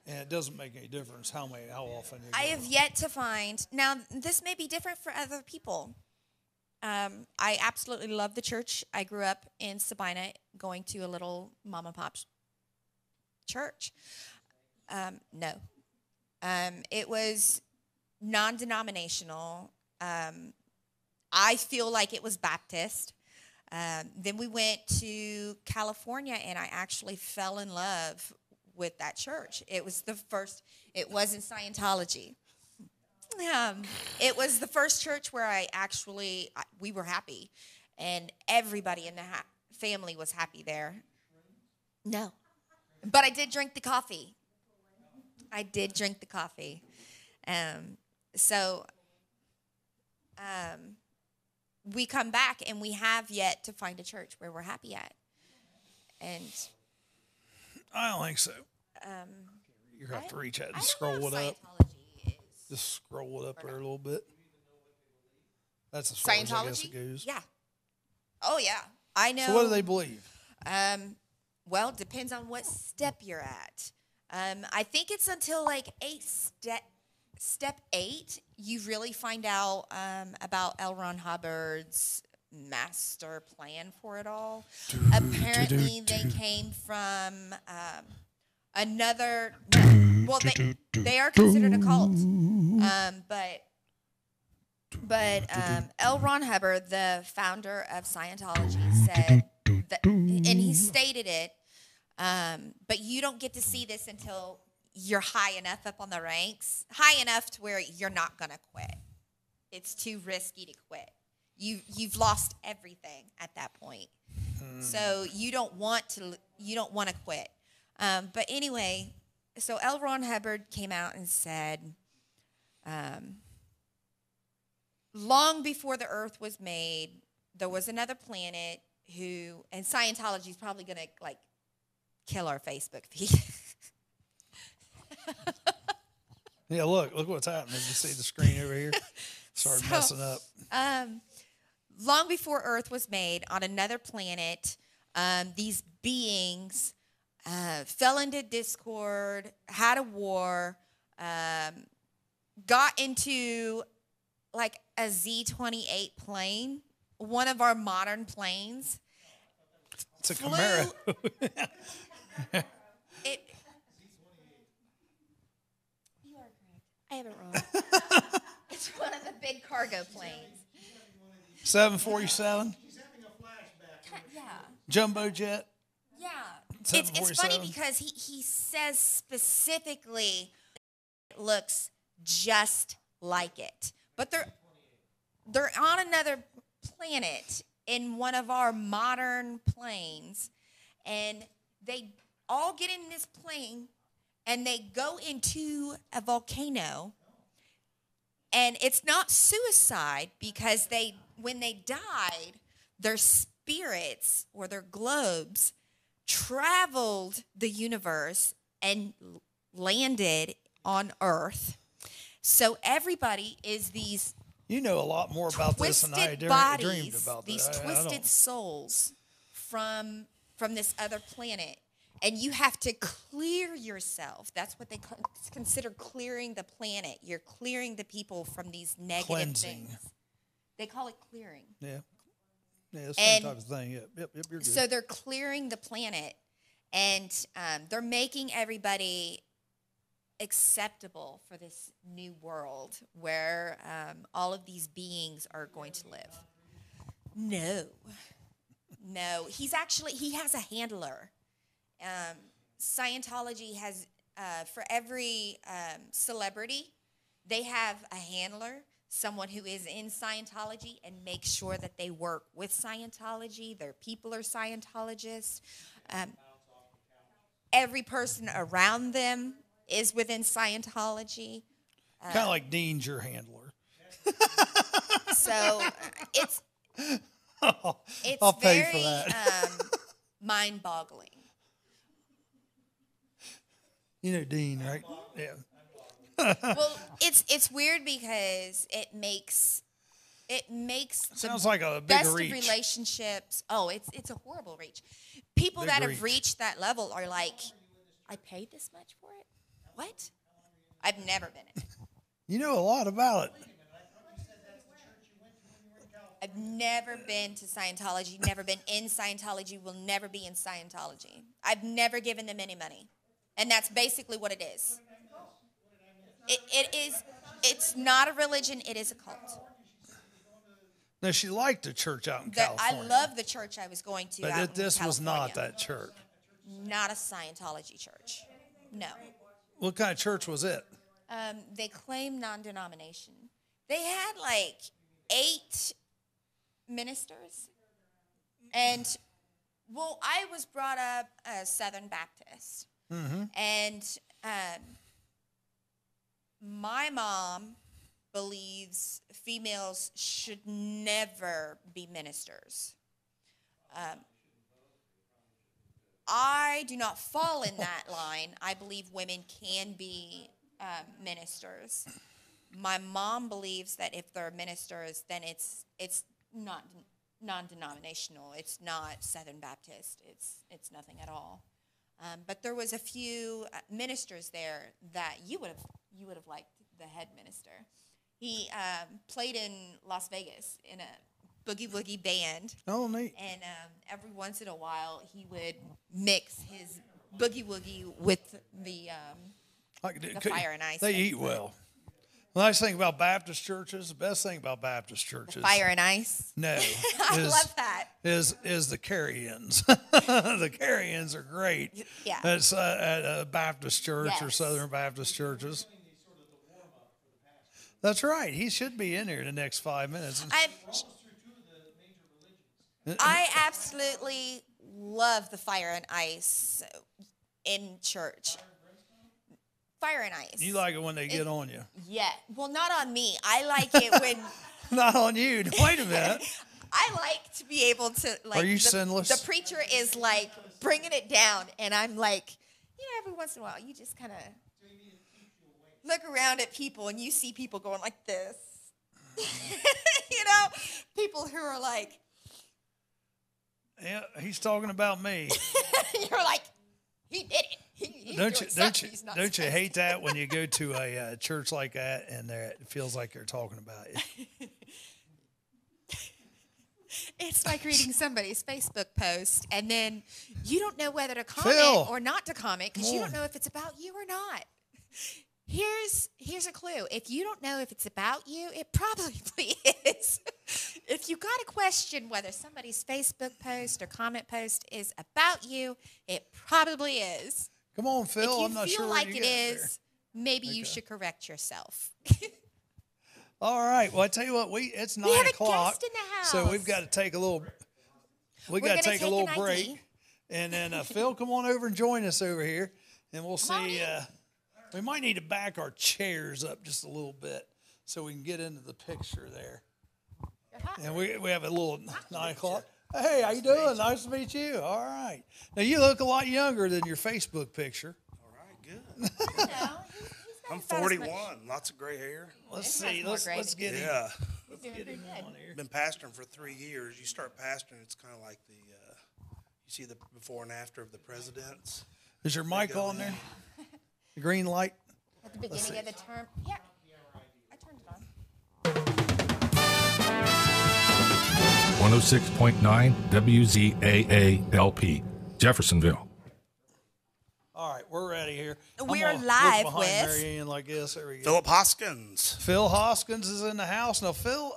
And it doesn't make any difference how often you go. I have yet to find. Now, this may be different for other people. I absolutely love the church. I grew up in Sabina going to a little mom and pop church. No. It was non-denominational. I feel like it was Baptist. Then we went to California, and I actually fell in love with that church. It was the first. It wasn't Scientology. It was the first church where we were happy, and everybody in the family was happy there. No. But I did drink the coffee. We come back, and we have yet to find a church where we're happy at. And I don't think so. You have to reach out and scroll it up. Scientology is. Just scroll it up there a little bit. That's as far as I guess it goes. Yeah. Oh, yeah. I know. So what do they believe? Well, it depends on what step you're at. I think it's until like step 8 you really find out about L. Ron Hubbard's master plan for it all. Apparently, they came from another. Well, they are considered a cult, but But L. Ron Hubbard, the founder of Scientology, said, that, and he stated it, but you don't get to see this until you're high enough up on the ranks, high enough to where you're not going to quit. It's too risky to quit. You've lost everything at that point. So you don't want to quit. But anyway, so L. Ron Hubbard came out and said, long before the earth was made, there was another planet who, and Scientology is probably going to like kill our Facebook feed. Yeah, look what's happening. You see the screen over here? Started messing up. Long before Earth was made, on another planet, these beings fell into discord, had a war, got into like a Z-28 plane, one of our modern planes. It's a Camaro. You are correct. I have it wrong. It's one of the big cargo planes. 747. Yeah. Jumbo jet. Yeah. It's funny 747. because he says specifically it looks just like it. But they're on another planet in one of our modern planes, and they all get in this plane and they go into a volcano. And it's not suicide because when they died, their spirits or their globes traveled the universe and landed on Earth. So everybody is these You know a lot more about this than I twisted dreamed bodies, about. these I twisted don't. souls from this other planet. And you have to clear yourself. That's what they consider clearing the planet. You're clearing the people from these negative Cleansing. things. They call it clearing. Yeah. Yeah, it's the same type of thing. Yep, you're good. So they're clearing the planet, and they're making everybody acceptable for this new world where all of these beings are going to live. No. He has a handler. Scientology has, for every celebrity, they have a handler, someone who is in Scientology and makes sure that they work with Scientology. Their people are Scientologists. Every person around them is within Scientology. Kind of like Dean's your handler. So it's I'll pay very for that. mind-boggling. You know Dean, right? Yeah. Well, it's weird because it makes Sounds like a big best reach. of relationships. Oh, it's a horrible reach. People Big that reach. have reached that level are like, I paid this much for it? What? I've never been in it. You know a lot about it. I've never been to Scientology, never been in Scientology, will never be in Scientology. I've never given them any money. And that's basically what it is. It's not a religion, it is a cult. Now, she liked the church out in I California. love the church I was going to. But out in this was not California. that church. Not a Scientology church. No. What kind of church was it? They claim non-denomination. They had like 8 ministers. And, well, I was brought up a Southern Baptist. Mm-hmm. And my mom believes females should never be ministers. I do not fall in that line. I believe women can be ministers. My mom believes that if they're ministers, then it's not non-denominational. It's not Southern Baptist. It's nothing at all. But there was a few ministers there that you would have liked. The head minister, he played in Las Vegas in a boogie woogie band. Oh, neat. And every once in a while, he would mix his boogie woogie with the fire and ice. They thing. eat well. The nice thing about Baptist churches, the best thing about Baptist churches, Fire and ice. no, I love that. is the carry-ins. The carry-ins are great. Yeah. It's at a Baptist church or Yes. Southern Baptist churches. That's right. He should be in here the next 5 minutes. I absolutely love the fire and ice in church. Fire and ice. You like it when they get on you. Yeah. Well, not on me. I like it when Not on you. Wait a minute. I like to be able to like. Are you the, sinless? The preacher is like bringing it down, and I'm like, every once in a while, you just kind of look around at people, and you see people going like this. People who are like, Yeah, he's talking about me. you're like, he did it. He's Don't doing you something he's not don't you supposed hate that when you go to a church like that and it feels like they're talking about you? It's like reading somebody's Facebook post, and then you don't know whether to comment Phil, or not to comment because you come don't know if it's about you or not. Here's a clue. If you don't know if it's about you, it probably is. If you got a question whether somebody's Facebook post or comment post is about you, it probably is. Come on, Phil. If you I'm not feel sure like where you it got is, maybe you should correct yourself. there. All right. Well, I tell you what, it's 9 have a o'clock. guest in the So house. we've got to take a little. We We're got to gonna take a take little an break, ID. and then Phil, come on over and join us over here, and we'll Come on see. in. We might need to back our chairs up just a little bit so we can get into the picture there. And we have a little 9 o'clock. Hey, how you doing? Nice to meet you. All right. Now you look a lot younger than your Facebook picture. All right, good. He's got I'm about as much- 41, lots of gray hair. Let's This see. has more Let's gravy. get him. Yeah, He's doing pretty good. been pastoring for 3 years. You start pastoring, it's kind of like you see the before and after of the presidents. Is your mic on there? The green light. At the beginning of the term. Yeah. I turned it on. 106.9 WZAA LP, Jeffersonville. All right, we're ready here. We I'm are gonna live look behind with- Mary Ann like this. There we go. Philip Hoskins. Phil Hoskins is in the house. Now, Phil,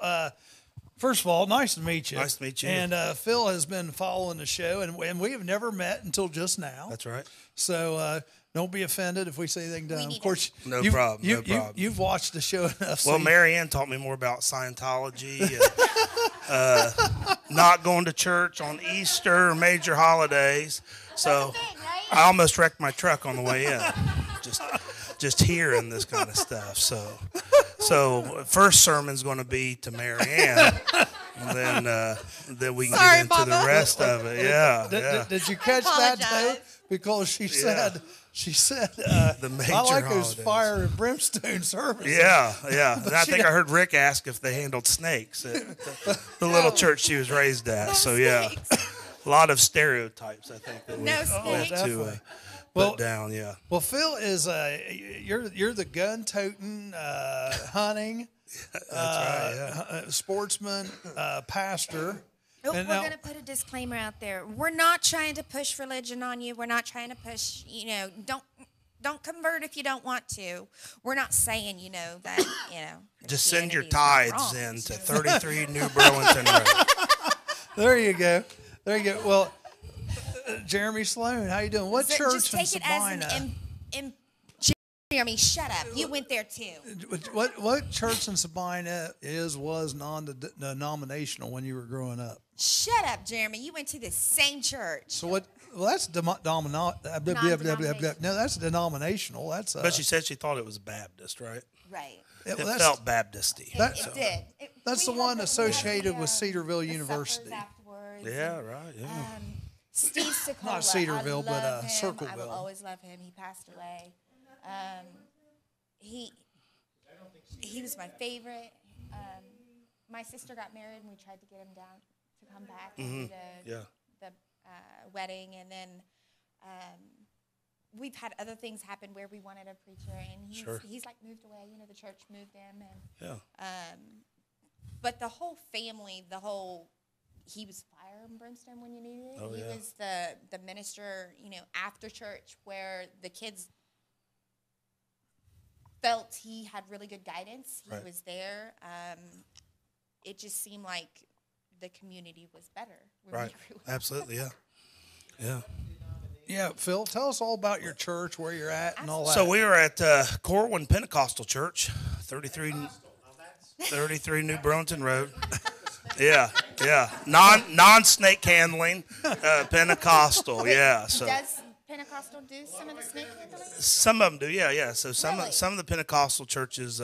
first of all, nice to meet you. Nice to meet you. And Phil has been following the show, and we have never met until just now. That's right. So don't be offended if we say anything dumb. need Of course, No you've- problem, You, no problem. You've watched the show enough. so Well, you- Mary Ann taught me more about Scientology, and, not going to church on Easter or major holidays. So I almost wrecked my truck on the way in, just hearing this kind of stuff. So first sermon's going to be to Mary Ann, and then we can Sorry, get into Mama. the rest of it. Yeah, Did, did you catch that though? apologize. Because she said The major I like those holidays. fire and brimstone services. Yeah. And I she think got- I heard Rick ask if they handled snakes at the little church she was raised at. So yeah, a lot of stereotypes I think that we No have snakes. to Definitely. put down. Yeah, Well, Phil is you're the gun toting, hunting, that's right. Yeah. sportsman, pastor. Oh, And we're now- going to put a disclaimer out there. We're not trying to push religion on you. We're not trying to push, don't convert if you don't want to. We're not saying, that, Just send your Christianity's tithes wrong. in to 33 New Burlington Road. There you go. Well, Jeremy Sloan, how you doing? What So church just in take it as Sabina? an Jeremy, shut up. You went there too. What church in Sabina was non-denominational when you were growing up? Shut up, Jeremy. You went to the same church. So what? Well, that's No, that's denominational. That's But she said she thought it was Baptist, right? Right. yeah, It well, that's, felt Baptisty. that- It did. That's We the had one we associated had with Cedarville the University. suppers afterwards. Yeah, right. Yeah. Steve Sicola. Not Cedarville, I but, love him. I Circleville. will always love him. He passed away. He was my favorite. My sister got married, and we tried to get him down to come back and do the wedding, and then we've had other things happen where we wanted a preacher, and he's like moved away. The church moved him, and but the whole family, he was fire and brimstone when you needed it. Oh, He yeah. was the minister, after church where the kids felt he had really good guidance. He Right. was there. It just seemed like the community was better. when we Right. grew up. Absolutely. Yeah. Yeah. Yeah, Phil, tell us all about your church, where you're at, and all that. So we were at Corwin Pentecostal Church, 33 New Burlington Road. Yeah. Non-snake handling, Pentecostal. Yeah. So Does Pentecostal do some of the snake handling? some of them do. Yeah. So Really? some of the Pentecostal churches.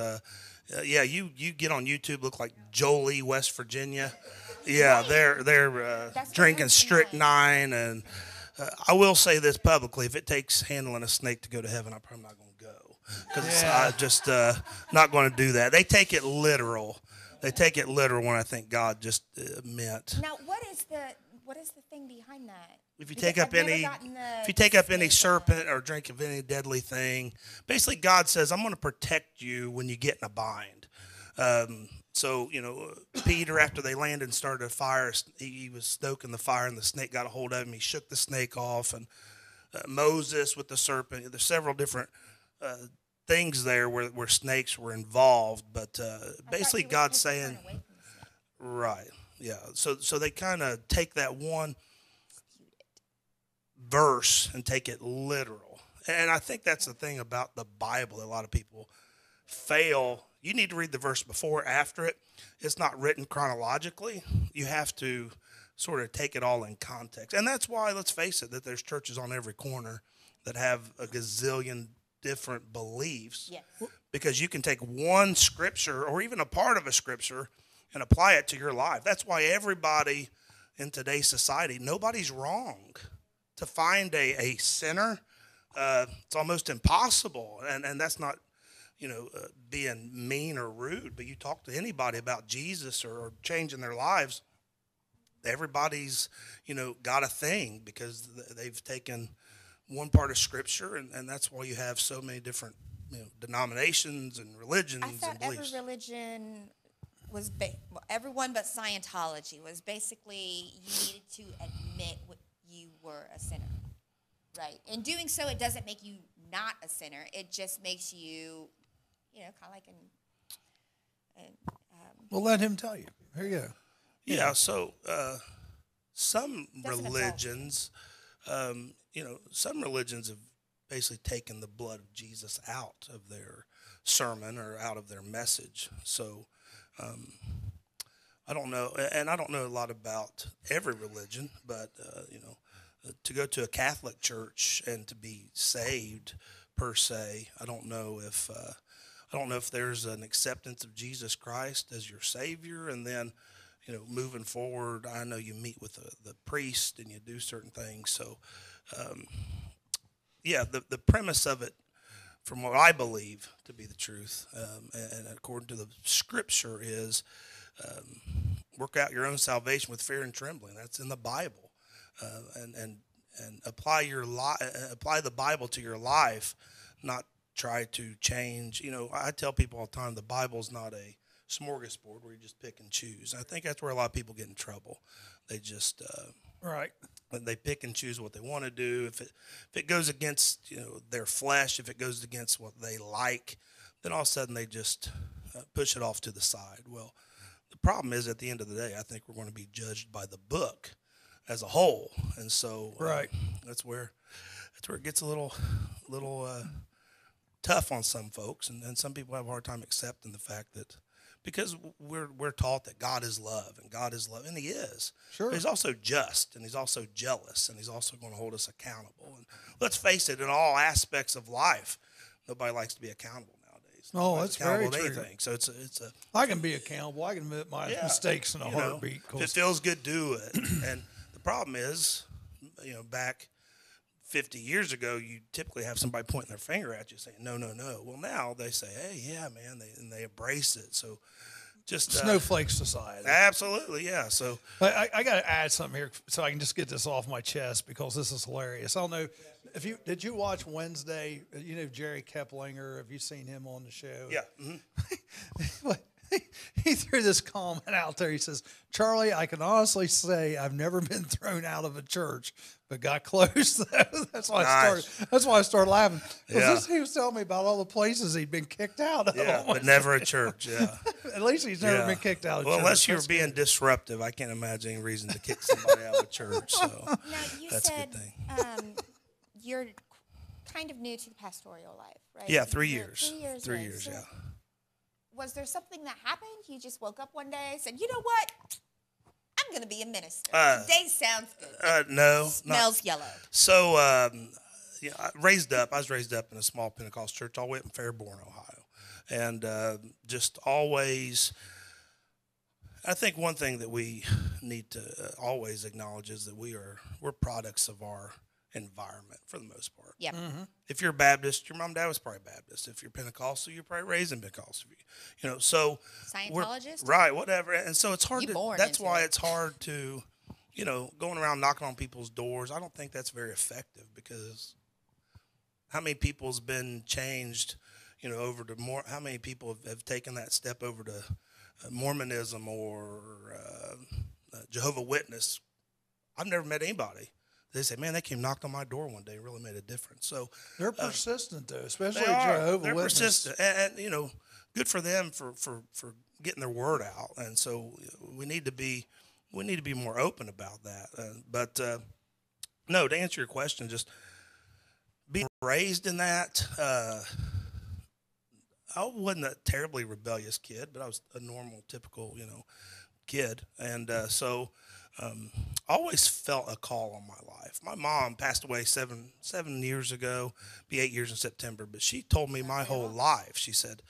You get on YouTube, look like Jolie, West Virginia. Yeah, they're That's drinking what strychnine, and I will say this publicly: if it takes handling a snake to go to heaven, I'm probably not going to go because I just not going to do that. They take it literal. They take it literal when I think God just meant. Now, what is the thing behind that? If you Because take up I've never any, gotten the if you take up any snake serpent or drink of any deadly thing, basically God says, "I'm going to protect you when you get in a bind." So Peter, after they landed and started a fire, he was stoking the fire, and the snake got a hold of him. He shook the snake off, and Moses with the serpent. There's several different things there where snakes were involved, but basically God's saying, right, yeah. So they kind of take that one verse and take it literal. And I think that's the thing about the Bible. A lot of people fail. You need to read the verse before, after it. It's not written chronologically. You have to sort of take it all in context. And that's why, let's face it, that there's churches on every corner that have a gazillion different beliefs. Yes. Because you can take one scripture or even a part of a scripture and apply it to your life. That's why everybody in today's society, nobody's wrong. To find a sinner, it's almost impossible. And that's not, being mean or rude, but you talk to anybody about Jesus or changing their lives, everybody's, got a thing because they've taken one part of Scripture, and that's why you have so many different, denominations and religions I thought and beliefs. every religion was everyone but Scientology was basically you needed to admit what you were a sinner, right? In doing so, it doesn't make you not a sinner. It just makes you, kind of like Well, let him tell you. Here you go. Yeah, so some Doesn't religions, some religions have basically taken the blood of Jesus out of their sermon or out of their message. So I don't know, and I don't know a lot about every religion, but, to go to a Catholic church and to be saved per se, I don't know if there's an acceptance of Jesus Christ as your Savior, and then, moving forward, I know you meet with the priest and you do certain things. So, the premise of it, from what I believe to be the truth, and according to the Scripture, is work out your own salvation with fear and trembling. That's in the Bible, and apply apply the Bible to your life, not try to change. I tell people all the time, the Bible's not a smorgasbord where you just pick and choose. I think that's where a lot of people get in trouble. They just Right. they pick and choose what they want to do. If it goes against their flesh, if it goes against what they like, then all of a sudden they just push it off to the side. Well, the problem is, at the end of the day, I think we're going to be judged by the book as a whole, and so Right. that's where it gets a little tough on some folks, and some people have a hard time accepting the fact that, because we're taught that God is love, and He is. Sure. But He's also just, and He's also jealous, and He's also going to hold us accountable. And let's face it, in all aspects of life, nobody likes to be accountable nowadays. Oh, Nobody's that's very accountable to true. anything. So it's a I can be accountable. I can admit my mistakes in a heartbeat. If it feels good, do it. And the problem is, back 50 years ago, you typically have somebody pointing their finger at you saying, no, no, no. Well, now they say, hey, yeah, man, and they embrace it. So just Snowflake society. Absolutely, yeah. So I got to add something here so I can just get this off my chest because this is hilarious. I don't know if did you watch Wednesday? Jerry Keplinger. Have you seen him on the show? yeah, He he threw this comment out there. He says, Charlie, I can honestly say I've never been thrown out of a church, but got close. That's why I started laughing. Yeah. He was telling me about all the places he'd been kicked out of. Yeah, but never a church. Yeah. At least he's never been kicked out of well, church. unless you're being disruptive, I can't imagine any reason to kick somebody out of a church. So Now, you that's a said good thing. you're kind of new to the pastoral life, right? Yeah, 3 years. 3 years. 3 in. years, So yeah. Was there something that happened? You just woke up one day and said, you know what? I'm going to be a minister. Today sounds good. No. Smells yellow. So, I was raised up in a small Pentecost church all the way up in Fairborn, Ohio. And just always, I think one thing that we need to always acknowledge is that we're products of our environment for the most part. Yep. If you're Baptist, your mom and dad was probably Baptist. If you're Pentecostal, you're probably raised in Pentecostal. So Scientologist? right, whatever. And so it's hard You to. born That's into why it. it's hard to, going around knocking on people's doors. I don't think that's very effective because how many people's been changed, over to more? How many people have taken that step over to Mormonism or Jehovah's Witness? I've never met anybody. They say, man, they came knocked on my door one day and really made a difference. So They're persistent, though, especially they are. Jehovah's They're Witness. persistent, and good for them for getting their word out. And so we need to be more open about that. But no, to answer your question, just being raised in that. I wasn't a terribly rebellious kid, but I was a normal, typical, kid, and so. I always felt a call on my life. My mom passed away seven years ago, be 8 years in September, but she told me my whole life. She said,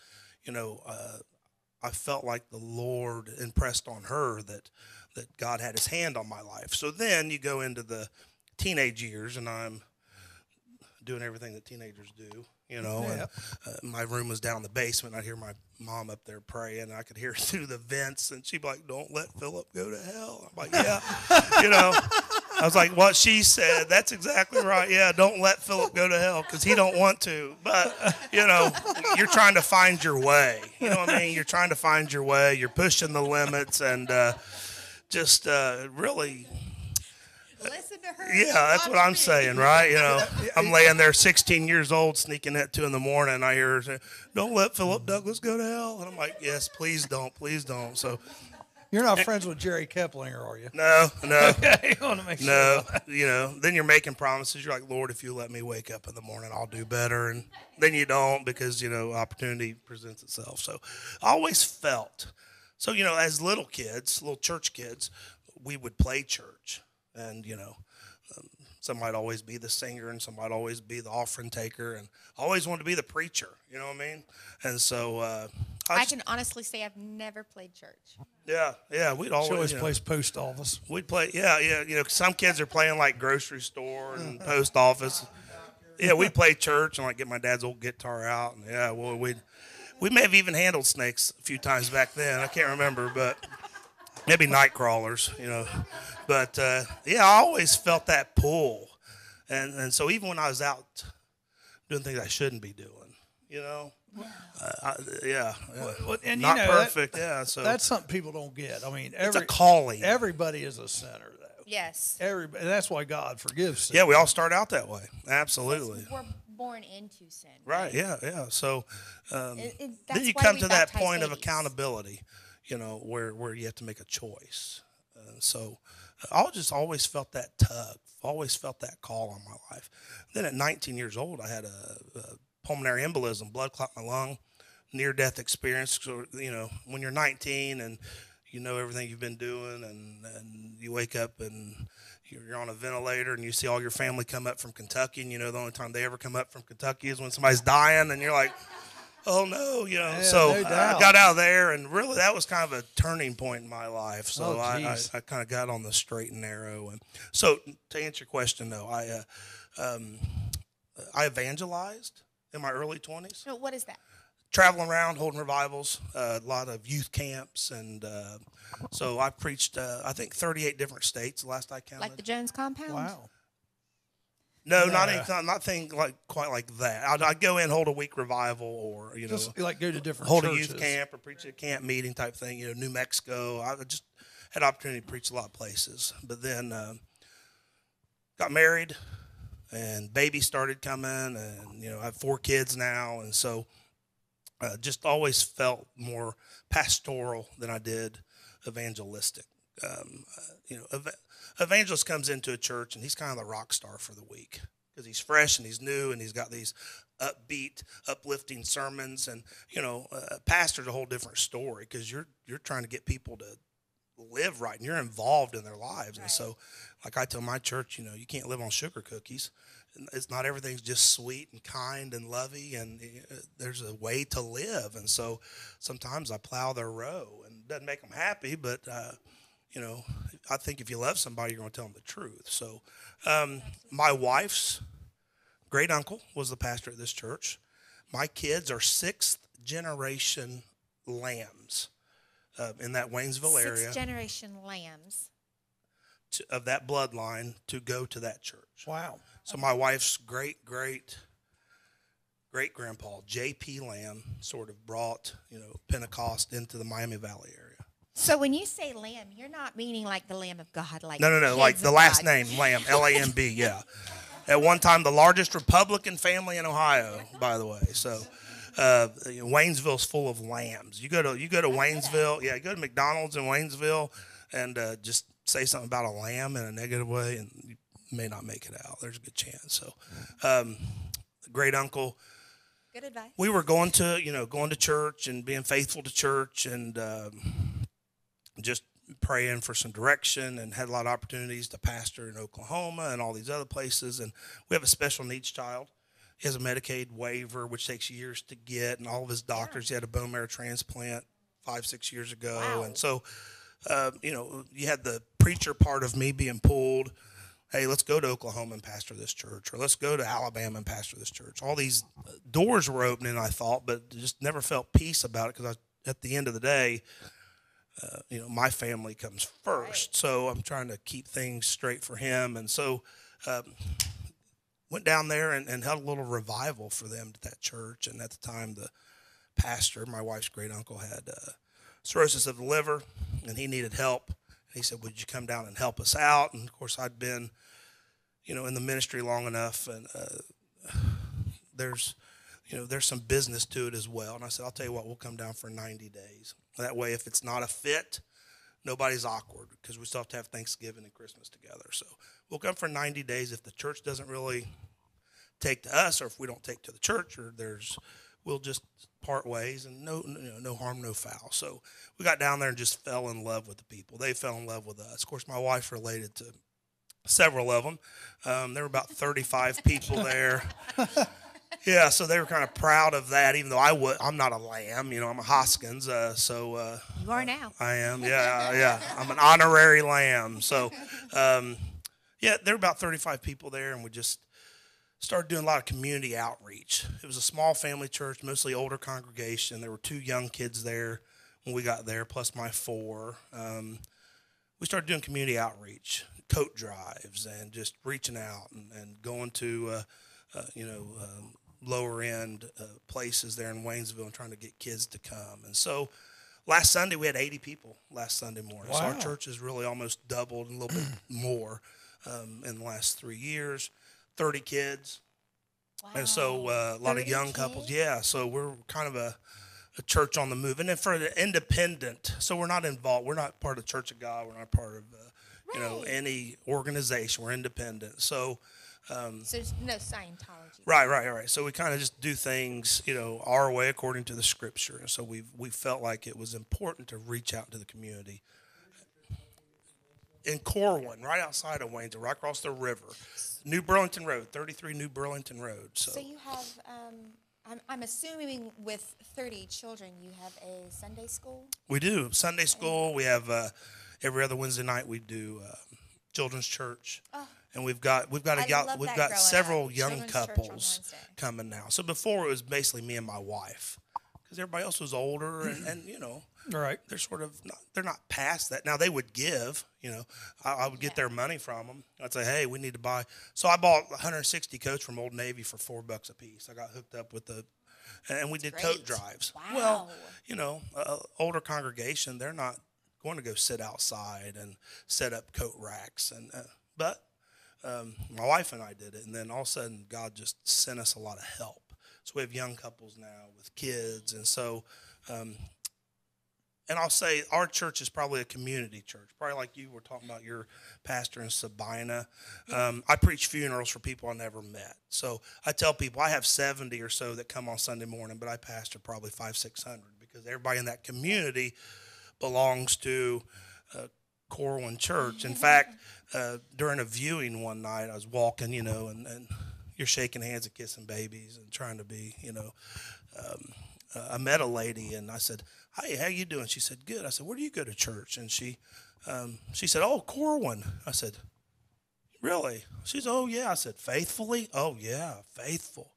I felt like the Lord impressed on her that God had his hand on my life. So then you go into the teenage years, and I'm doing everything that teenagers do. And my room was down in the basement. I'd hear my mom up there praying, and I could hear through the vents, and she'd be like, don't let Philip go to hell. I'm like, yeah, I was like, what she said, that's exactly right. Yeah, don't let Philip go to hell because he don't want to. But, you're trying to find your way. You know what I mean? You're trying to find your way. You're pushing the limits and just really... Listen to her. Yeah, that's what I'm saying, right? I'm laying there 16 years old, sneaking at 2 a.m, and I hear her say, don't let Philip Douglas go to hell. And I'm like, yes, please don't. So You're not friends with Jerry Keplinger, are you? No. Okay, I want to make sure. No, then you're making promises. You're like, Lord, if you let me wake up in the morning, I'll do better. And then you don't because, opportunity presents itself. So I always felt, as little church kids, we would play church. And, some might always be the singer and some might always be the offering taker. And I always wanted to be the preacher, you know what I mean? And so I can honestly say I've never played church. Yeah, we'd always. She always plays post office. We'd play, yeah. Some kids are playing like grocery store and post office. Yeah, we'd play church and like get my dad's old guitar out. And we may have even handled snakes a few times back then. I can't remember, but maybe night crawlers, But, I always felt that pull. And so even when I was out doing things I shouldn't be doing, And not perfect, So that's something people don't get. I mean, it's a calling. Everybody is a sinner, though. Yes. Everybody, and that's why God forgives sin. Yeah, we all start out that way. Absolutely. We're born into sin. Right, yeah. So That's then you why come we to that baptize point of babies. accountability, where you have to make a choice. So I just always felt that tug, always felt that call on my life. Then at 19 years old, I had a pulmonary embolism, blood clot in my lung, near-death experience. So, when you're 19 and you know everything you've been doing and you wake up and you're on a ventilator and you see all your family come up from Kentucky and the only time they ever come up from Kentucky is when somebody's dying and you're like, oh no, so no doubt. I got out of there and really that was kind of a turning point in my life. So I kind of got on the straight and narrow. And so to answer your question though, I evangelized in my early 20s. So what is that? Traveling around, holding revivals, a lot of youth camps. And so I preached, I think 38 different states last I counted. Like the Jones compound? Wow. No, not anything, nothing like quite like that. I'd go in, hold a week revival, or Just like go to different hold churches. a youth camp or preach at a camp meeting type thing. New Mexico. I just had opportunity to preach a lot of places. But then got married, and baby started coming, and I have 4 kids now, and so just always felt more pastoral than I did evangelistic. Evangelist comes into a church and he's kind of the rock star for the week because he's fresh and he's new and he's got these upbeat, uplifting sermons. And pastor's a whole different story because you're trying to get people to live right and you're involved in their lives. Right. And so, like I tell my church, you can't live on sugar cookies. It's not everything's just sweet and kind and lovey, and there's a way to live. And so sometimes I plow their row, and it doesn't make them happy, but I think if you love somebody, you're going to tell them the truth. So my wife's great uncle was the pastor at this church. My kids are 6th generation lambs in that Waynesville area. 6th generation lambs. Of that bloodline to go to that church. Wow. So my wife's great-great-great-grandpa, J.P. Lamb, sort of brought, Pentecost into the Miami Valley area. So when you say lamb, you're not meaning like the Lamb of God, like No, like the last name, Lamb, Lamb, yeah. At one time, the largest Republican family in Ohio, by the way. So Waynesville's full of lambs. You go to Waynesville, you go to McDonald's in Waynesville, and just say something about a lamb in a negative way, and you may not make it out. There's a good chance. So, great uncle. Good advice. We were going to church and being faithful to church and just praying for some direction, and had a lot of opportunities to pastor in Oklahoma and all these other places. And we have a special needs child. He has a Medicaid waiver, which takes years to get, and all of his doctors. He had a bone marrow transplant 5-6 years ago. Wow. And so, you had the preacher part of me being pulled. Hey, let's go to Oklahoma and pastor this church, or let's go to Alabama and pastor this church. All these doors were opening, I thought, but just never felt peace about it because at the end of the day, my family comes first. Right. So I'm trying to keep things straight for him. And so went down there and held a little revival for them at that church. And at the time, the pastor, my wife's great uncle, had cirrhosis of the liver, and he needed help. And he said, would you come down and help us out? And, of course, I'd been, in the ministry long enough, and there's some business to it as well. And I said, I'll tell you what, we'll come down for 90 days. That way, if it's not a fit, nobody's awkward because we still have to have Thanksgiving and Christmas together. So we'll come for 90 days. If the church doesn't really take to us, or if we don't take to the church, or we'll just part ways, and no harm, no foul. So we got down there and just fell in love with the people. They fell in love with us. Of course, my wife related to several of them. There were about 35 people there. Yeah, so they were kind of proud of that, even though I'm not a lamb, I'm a Hoskins. You are now. I am, yeah. I'm an honorary lamb. So, there were about 35 people there, and we just started doing a lot of community outreach. It was a small family church, mostly older congregation. There were 2 young kids there when we got there, plus my 4. We started doing community outreach, coat drives, and just reaching out and going to, lower end places there in Waynesville and trying to get kids to come. And so last Sunday, we had 80 people last Sunday morning. Wow. So our church has really almost doubled, and a little bit more in the last 3 years. 30 kids. Wow. And so a lot of young couples. Yeah, so we're kind of a church on the move. And then for the independent, so we're not involved. We're not part of the Church of God. We're not part of, any organization. We're independent. So there's no Scientology. Right. So we kind of just do things, our way according to the Scripture. And so we felt like it was important to reach out to the community. In Corwin, right outside of Waynesville, right across the river. New Burlington Road, 33 New Burlington Road. So you have, I'm assuming with 30 children, you have a Sunday school? We do. Sunday school. We have every other Wednesday night we do children's church. Oh. And we've got several young couples coming now. So before it was basically me and my wife, because everybody else was older, and Right. they're sort of they're not past that. Now they would give, I would get their money from them. I'd say, hey, we need to buy. So I bought 160 coats from Old Navy for $4 a piece. I got hooked up with and we did tote drives. Wow. Well, older congregation, they're not going to go sit outside and set up coat racks, but my wife and I did it, and then all of a sudden God just sent us a lot of help. So we have young couples now with kids, and so. And I'll say our church is probably a community church, probably like you were talking about your pastor in Sabina. I preach funerals for people I never met. So I tell people I have 70 or so that come on Sunday morning, but I pastor probably 500-600 because everybody in that community belongs to Corwin Church. In fact, during a viewing one night, I was walking, and you're shaking hands and kissing babies and trying to be, I met a lady and I said, "Hi, how you doing?" She said, "Good." I said, "Where do you go to church?" And she said, "Oh, Corwin." I said, "Really?" She said, "Oh, yeah." I said, "Faithfully?" "Oh, yeah, faithful."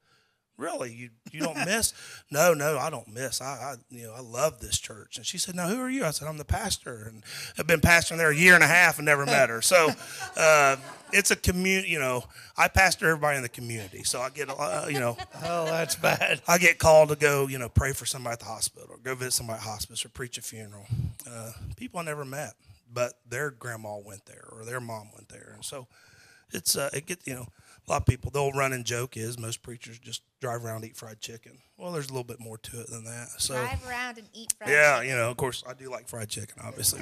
"Really? You don't miss?" No, I don't miss. I love this church. And she said, "Now, who are you?" I said, "I'm the pastor." And I've been pastoring there a year and a half and never met her. So it's a community, I pastor everybody in the community. So I get, Oh, that's bad. I get called to go, pray for somebody at the hospital, or go visit somebody at the hospice, or preach a funeral. People I never met, but their grandma went there or their mom went there. And so it's, a lot of people, the old running joke is most preachers just drive around and eat fried chicken. Well, there's a little bit more to it than that. So Drive around and eat fried yeah, chicken. of course, I do like fried chicken, obviously.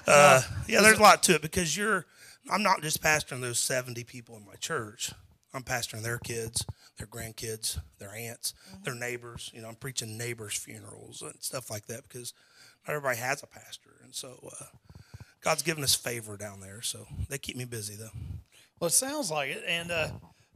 But there's a lot to it because I'm not just pastoring those 70 people in my church. I'm pastoring their kids, their grandkids, their aunts, their neighbors. I'm preaching neighbors' funerals and stuff like that because not everybody has a pastor. And so God's given us favor down there. So they keep me busy, though. Well, it sounds like it. And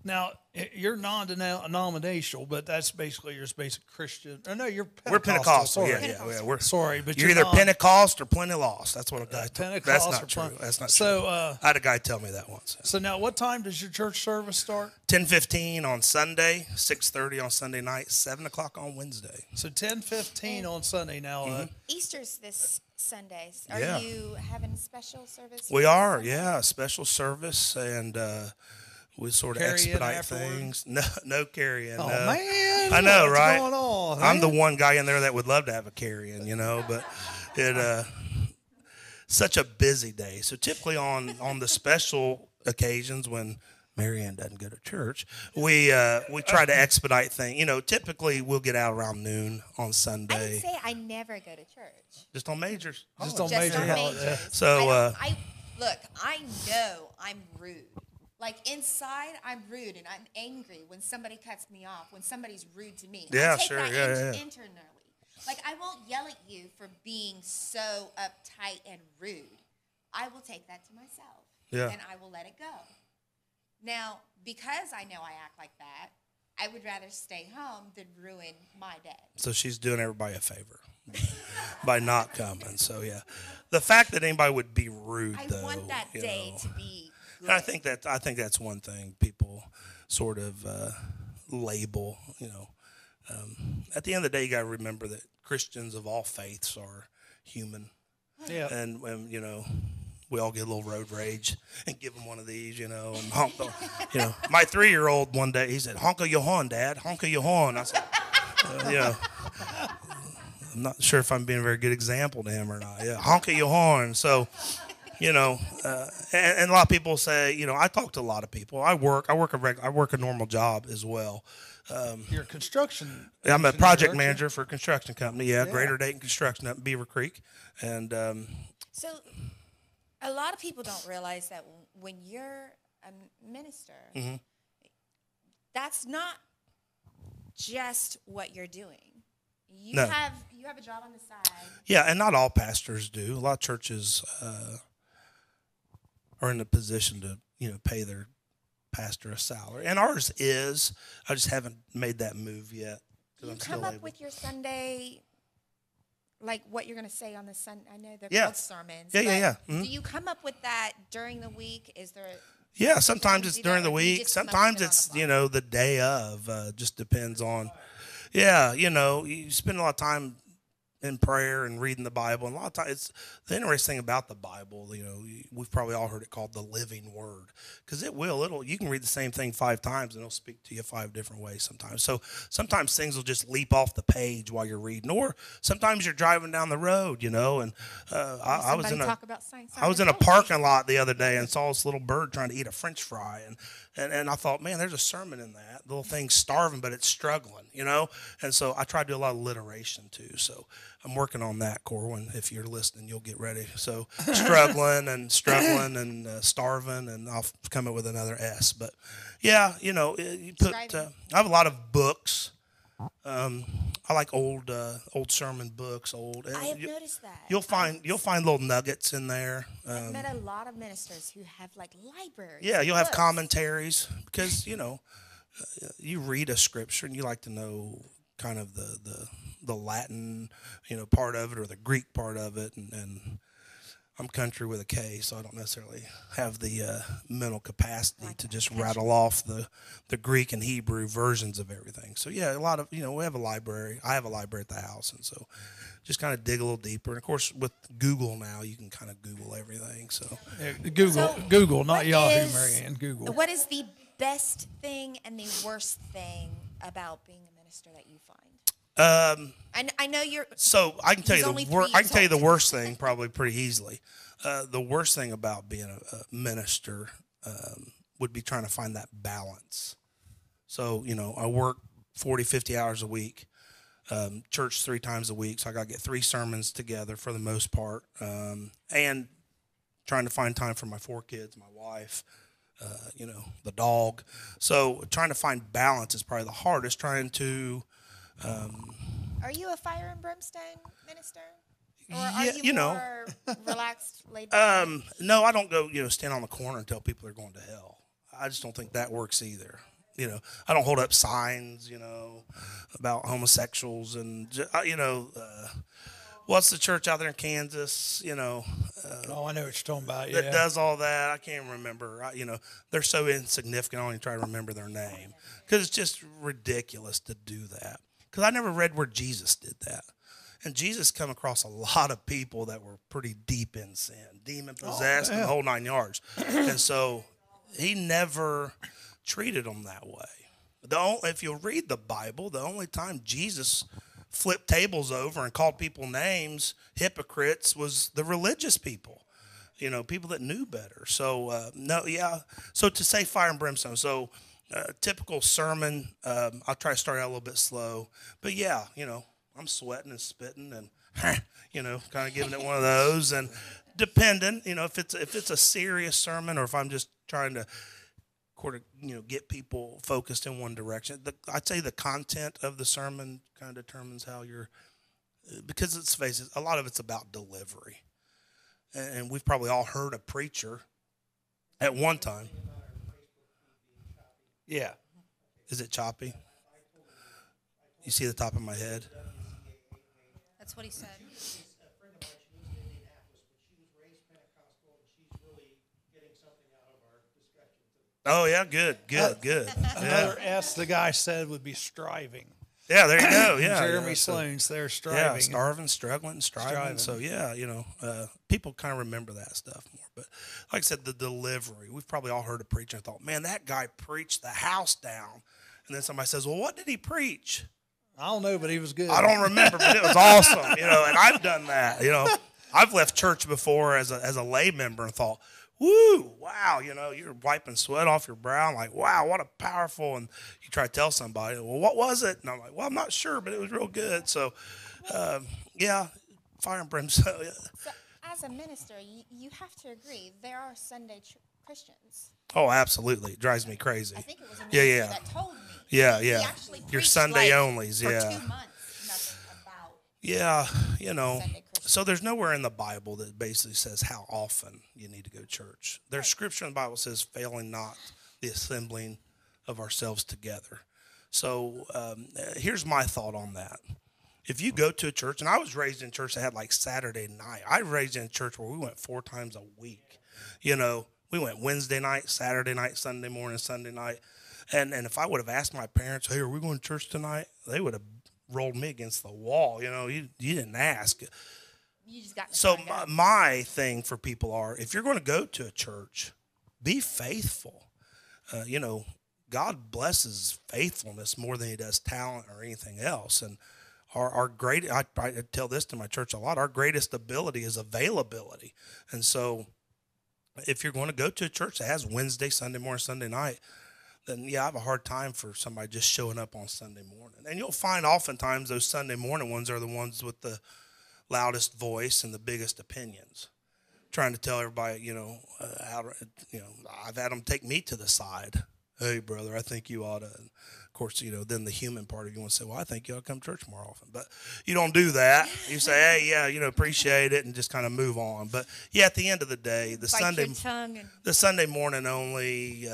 now you're non-denominational, but that's basically your basic Christian. Or no, you're Pentecostal. We're Pentecostal. Sorry. Yeah. We're Sorry, but you're either Pentecost or plenty lost. That's what a guy told me. That's not true. That's not so, true. I had a guy tell me that once. So now, what time does your church service start? 10:15 on Sunday, 6:30 on Sunday night, 7 o'clock on Wednesday. So 10:15 on Sunday. Now, Easter's this Sunday. Yeah. Are you having a special service? We are, yeah, a special service, and we sort of Carry in expedite afterwards? things. No carrying. oh man, I know, what's right? going on? I'm the one guy in there that would love to have a carry-in, but it such a busy day. So typically on the special occasions when Marianne doesn't go to church, we try to expedite things. Typically we'll get out around noon on I would Sunday. say I never go to church. Just on majors. Just on Just major on holidays. majors. So Look, I know I'm rude. Like inside, I'm rude and I'm angry when somebody cuts me off, when somebody's rude to me. Yeah, I take sure, that yeah. internally. Like I won't yell at you for being so uptight and rude. I will take that to myself. Yeah. And I will let it go. Now, because I know I act like that, I would rather stay home than ruin my day. So she's doing everybody a favor by not coming. So yeah, the fact that anybody would be rude, I though, want that day to be good. And I think that's one thing people sort of label. At the end of the day, you got to remember that Christians of all faiths are human, Yeah. and we all get a little road rage and give them one of these, and honk the, My 3-year-old one day, he said, "Honka your horn, Dad, honka your horn." I said, I'm not sure if I'm being a very good example to him or not. Yeah, honka your horn. So, and a lot of people say, I talk to a lot of people. I work a normal job as well. Your construction. I'm a engineer, project aren't you? manager for a construction company. Yeah, Greater Dayton Construction up in Beaver Creek, and So a lot of people don't realize that when you're a minister, that's not just what you're doing. You No. have a job on the side. yeah, and not all pastors do. A lot of churches are in a position to pay their pastor a salary, and ours is. I just haven't made that move yet. 'Cause You I'm come still up able- with your Sunday, like what you're going to say on the Sunday. I know they're Yeah. called sermons. Yeah. but Mhm. Do you come up with that during the week? Is there? Yeah, sometimes you it's do during that, the or do you week. just come up with Sometimes it on it's the fly? the day of. Just depends on. yeah, you spend a lot of time in prayer and reading the Bible. And a lot of times, it's the interesting thing about the Bible, we've probably all heard it called the living word, because you can read the same thing 5 times and it'll speak to you 5 different ways sometimes. So sometimes things will just leap off the page while you're reading, or sometimes you're driving down the road, and I was in a parking lot the other day and saw this little bird trying to eat a French fry, and I thought, man, there's a sermon in that. The little thing's starving, but it's struggling, And so I try to do a lot of alliteration too. So I'm working on that, Corwin. If you're listening, you'll get ready. So struggling and starving, and I'll come up with another S. But yeah, you put. I have a lot of books. I like old sermon books. I have noticed that. You'll find little nuggets in there. I've met a lot of ministers who have like libraries. Yeah, you'll have commentaries because you read a scripture and you like to know kind of the Latin part of it or the Greek part of it, and I'm country with a K, so I don't necessarily have the mental capacity to just rattle off the Greek and Hebrew versions of everything. So yeah, a lot of we have a library. I have a library at the house, and so just kind of dig a little deeper. And of course, with Google now, you can kind of Google everything. So Google, not Yahoo, Marianne. Google. What is the best thing and the worst thing about being a minister that you find? I know you're. So I can tell you the worst thing probably pretty easily. The worst thing about being a minister would be trying to find that balance. So I work 40, 50 hours a week, church 3 times a week. So I got to get 3 sermons together for the most part, and trying to find time for my 4 kids, my wife. The dog. So trying to find balance is probably the hardest. Trying to. Are you a fire and brimstone minister, or are you more relaxed, laid back? No, I don't go. Stand on the corner and tell people they're going to hell. I just don't think that works either. I don't hold up signs. About homosexuals and what's the church out there in Kansas? I know what you're talking about. That does all that. I can't remember. They're so insignificant. I don't even try to remember their name because it's just ridiculous to do that. Because I never read where Jesus did that, and Jesus come across a lot of people that were pretty deep in sin, demon possessed, and the whole 9 yards, and so he never treated them that way. If you read the Bible, the only time Jesus flipped tables over and called people names, hypocrites, was the religious people, people that knew better. So, So to say fire and brimstone, so typical sermon, I'll try to start out a little bit slow. But yeah, I'm sweating and spitting and, kind of giving it one of those. And depending, if it's a serious sermon or if I'm just trying to get people focused in one direction. I'd say the content of the sermon kind of determines how because let's face it, a lot of it's about delivery. And we've probably all heard a preacher at one time. Yeah. Is it choppy? You see the top of my head? That's what he said. Oh, yeah, good. Another S the guy said would be striving. Yeah, there you go. Yeah, Jeremy Sloan's there striving. Yeah, starving, struggling, striving. So, yeah, people kind of remember that stuff more. But like I said, the delivery. We've probably all heard a preacher and thought, man, that guy preached the house down. And then somebody says, well, what did he preach? I don't know, but he was good. I don't remember, but it was awesome. And I've done that. I've left church before as a lay member and thought, woo, wow, you're wiping sweat off your brow. I'm like, wow, what a powerful, and you try to tell somebody, well, what was it? And I'm like, well, I'm not sure, but it was real good. So, yeah, fire and brimstone. Yeah. So, as a minister, you have to agree, there are Sunday Christians. Oh, absolutely. It drives me crazy. I think it was a minister that told me. Yeah. He actually Your Sunday onlys, for yeah. 2 months, nothing about Yeah, Sunday so there's nowhere in the Bible that basically says how often you need to go to church. There's scripture in the Bible that says failing not the assembling of ourselves together. So here's my thought on that. If you go to a church, and I was raised in a church that had like Saturday night. I was raised in a church where we went 4 times a week. We went Wednesday night, Saturday night, Sunday morning, Sunday night. And if I would have asked my parents, hey, are we going to church tonight? They would have rolled me against the wall. You didn't ask. You just got So my thing for people are, if you're going to go to a church, be faithful. God blesses faithfulness more than he does talent or anything else. And our great, I tell this to my church a lot, our greatest ability is availability. And so if you're going to go to a church that has Wednesday, Sunday morning, Sunday night, then I have a hard time for somebody just showing up on Sunday morning. And you'll find oftentimes those Sunday morning ones are the ones with the loudest voice and the biggest opinions, trying to tell everybody, I've had them take me to the side. Hey, brother, I think you ought to. And of course, then the human part of you want to say, well, I think you ought to come to church more often. But you don't do that. You say, hey, appreciate it, and just kind of move on. But, at the end of the day, the Sunday morning only,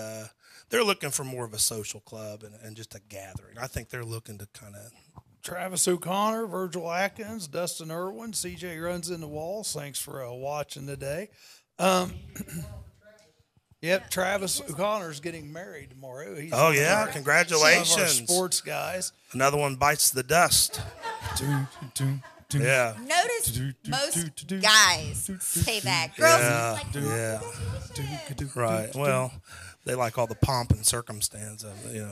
they're looking for more of a social club and just a gathering. I think they're looking to kind of. Travis O'Connor, Virgil Atkins, Dustin Irwin, CJ Runs in the Walls. Thanks for watching today. Yep, Travis O'Connor's getting married tomorrow. He's congratulations. Some of our sports guys. Another one bites the dust. Yeah. Notice most guys say that. Girls Right. Well, they like all the pomp and circumstance of it,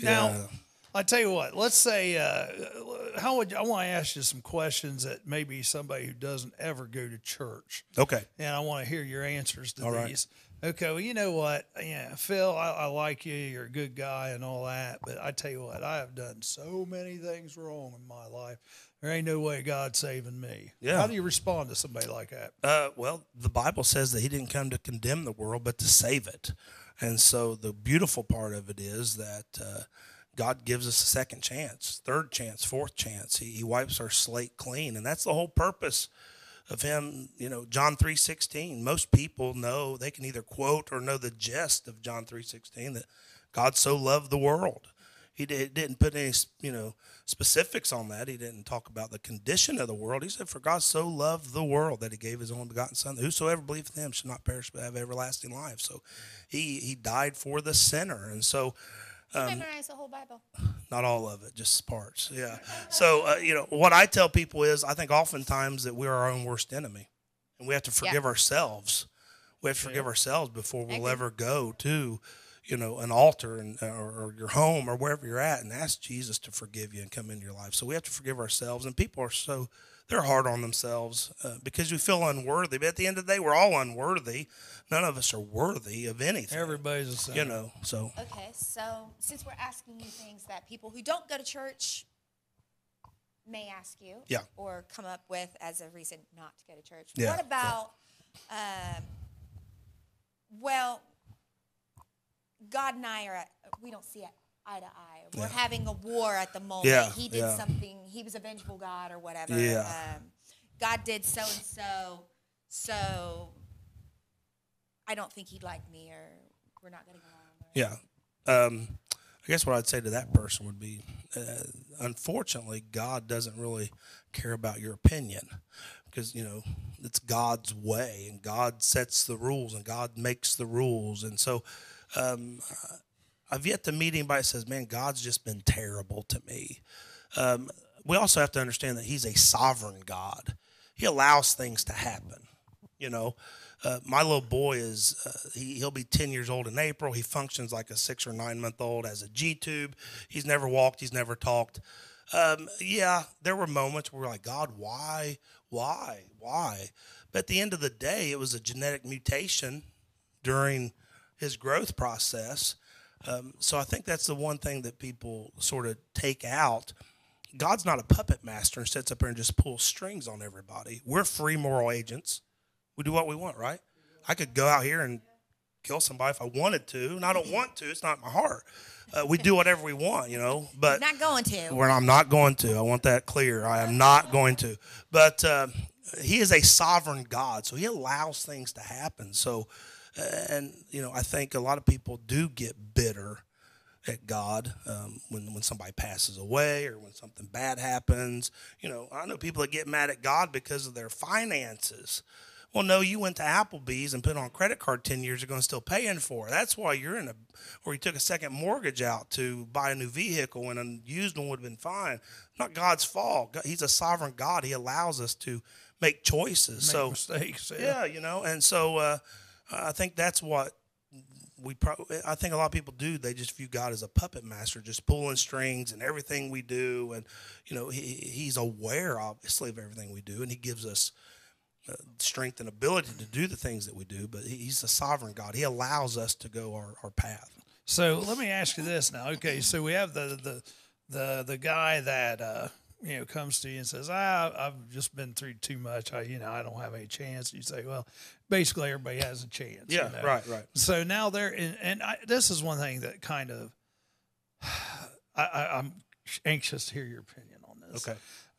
Now, I tell you what, let's say, I want to ask you some questions that maybe somebody who doesn't ever go to church. Okay. And I want to hear your answers to all these. Right. Okay, well, you know what? Yeah, Phil, I like you. You're a good guy and all that. But I tell you what, I have done so many things wrong in my life. There ain't no way God's saving me. Yeah. How do you respond to somebody like that? Well, the Bible says that he didn't come to condemn the world, but to save it. And so the beautiful part of it is that God gives us a second chance, third chance, fourth chance. He wipes our slate clean. And that's the whole purpose of him. John 3:16. Most people know, they can either quote or know the gist of John 3:16, that God so loved the world. He didn't put any, specifics on that. He didn't talk about the condition of the world. He said, for God so loved the world that he gave his only begotten son, that whosoever believeth in him should not perish but have everlasting life. So he died for the sinner. And so memorize the whole Bible. Not all of it, just parts. Yeah. So, what I tell people is, I think oftentimes that we're our own worst enemy, and we have to forgive ourselves. We have to forgive ourselves before we'll ever go to, an altar or your home or wherever you're at and ask Jesus to forgive you and come into your life. So we have to forgive ourselves, and people are they're hard on themselves because we feel unworthy. But at the end of the day, we're all unworthy. None of us are worthy of anything. Everybody's the same. So. Okay, so since we're asking you things that people who don't go to church may ask you or come up with as a reason not to go to church. Yeah. What about, God and I we don't see eye to eye. We're having a war at the moment. Yeah. He did something. He was a vengeful God or whatever. Yeah. God did so and so. So I don't think he'd like me, or we're not going to go on. Yeah. I guess what I'd say to that person would be, unfortunately, God doesn't really care about your opinion, because, it's God's way, and God sets the rules, and God makes the rules. And so I've yet to meet anybody that says, man, God's just been terrible to me. We also have to understand that he's a sovereign God. He allows things to happen. My little boy he'll be 10 years old in April. He functions like a 6 or 9 month old, has a G-tube. He's never walked. He's never talked. There were moments where we're like, God, why? But at the end of the day, it was a genetic mutation during his growth process. So I think that's the one thing that people sort of take out. God's not a puppet master and sits up there and just pulls strings on everybody. We're free moral agents. We do what we want, right? I could go out here and kill somebody if I wanted to, and I don't want to. It's not my heart. We do whatever we want, but not going to. I'm not going to. I want that clear. I am not going to. But he is a sovereign God, so he allows things to happen. So, I think a lot of people do get bitter at God when somebody passes away or when something bad happens. I know people that get mad at God because of their finances. Well, no, you went to Applebee's and put on a credit card 10 years ago and still paying for it. That's why you're or you took a second mortgage out to buy a new vehicle when a used one would have been fine. Not God's fault. He's a sovereign God. He allows us to make choices. Make mistakes. Yeah, and so I think that's what I think a lot of people do. They just view God as a puppet master, just pulling strings and everything we do. And, he's aware, obviously, of everything we do, and he gives us strength and ability to do the things that we do, but he's a sovereign God. He allows us to go our path. So let me ask you this now. Okay, so we have the guy that comes to you and says, I've just been through too much. I don't have any chance. You say, well, basically everybody has a chance. Yeah, right. So now this is one thing that kind of I'm anxious to hear your opinion on this.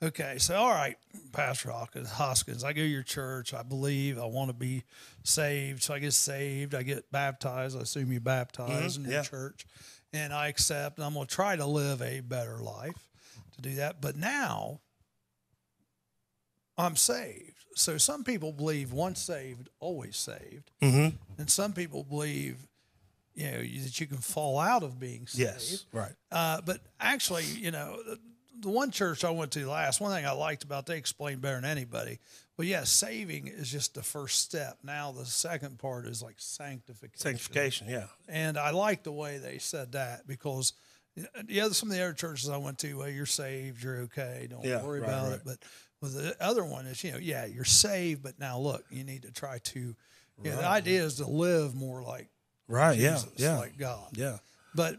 Okay, so all right, Pastor Hoskins, I go to your church. I believe. I want to be saved. So I get saved. I get baptized. I assume you baptize in your church. And I accept. And I'm going to try to live a better life to do that. But now I'm saved. So some people believe once saved, always saved. Mm-hmm. And some people believe, that you can fall out of being saved. Yes, right. But actually, the one church I went to last, one thing I liked about, they explained better than anybody. Well, yeah, saving is just the first step. Now the second part is like sanctification. Sanctification, yeah. And I like the way they said that because some of the other churches I went to, well, you're saved, you're okay, don't worry about it. But with the other one is, you're saved, but now look, you need to try to, the idea is to live more like Jesus, like God. Yeah. But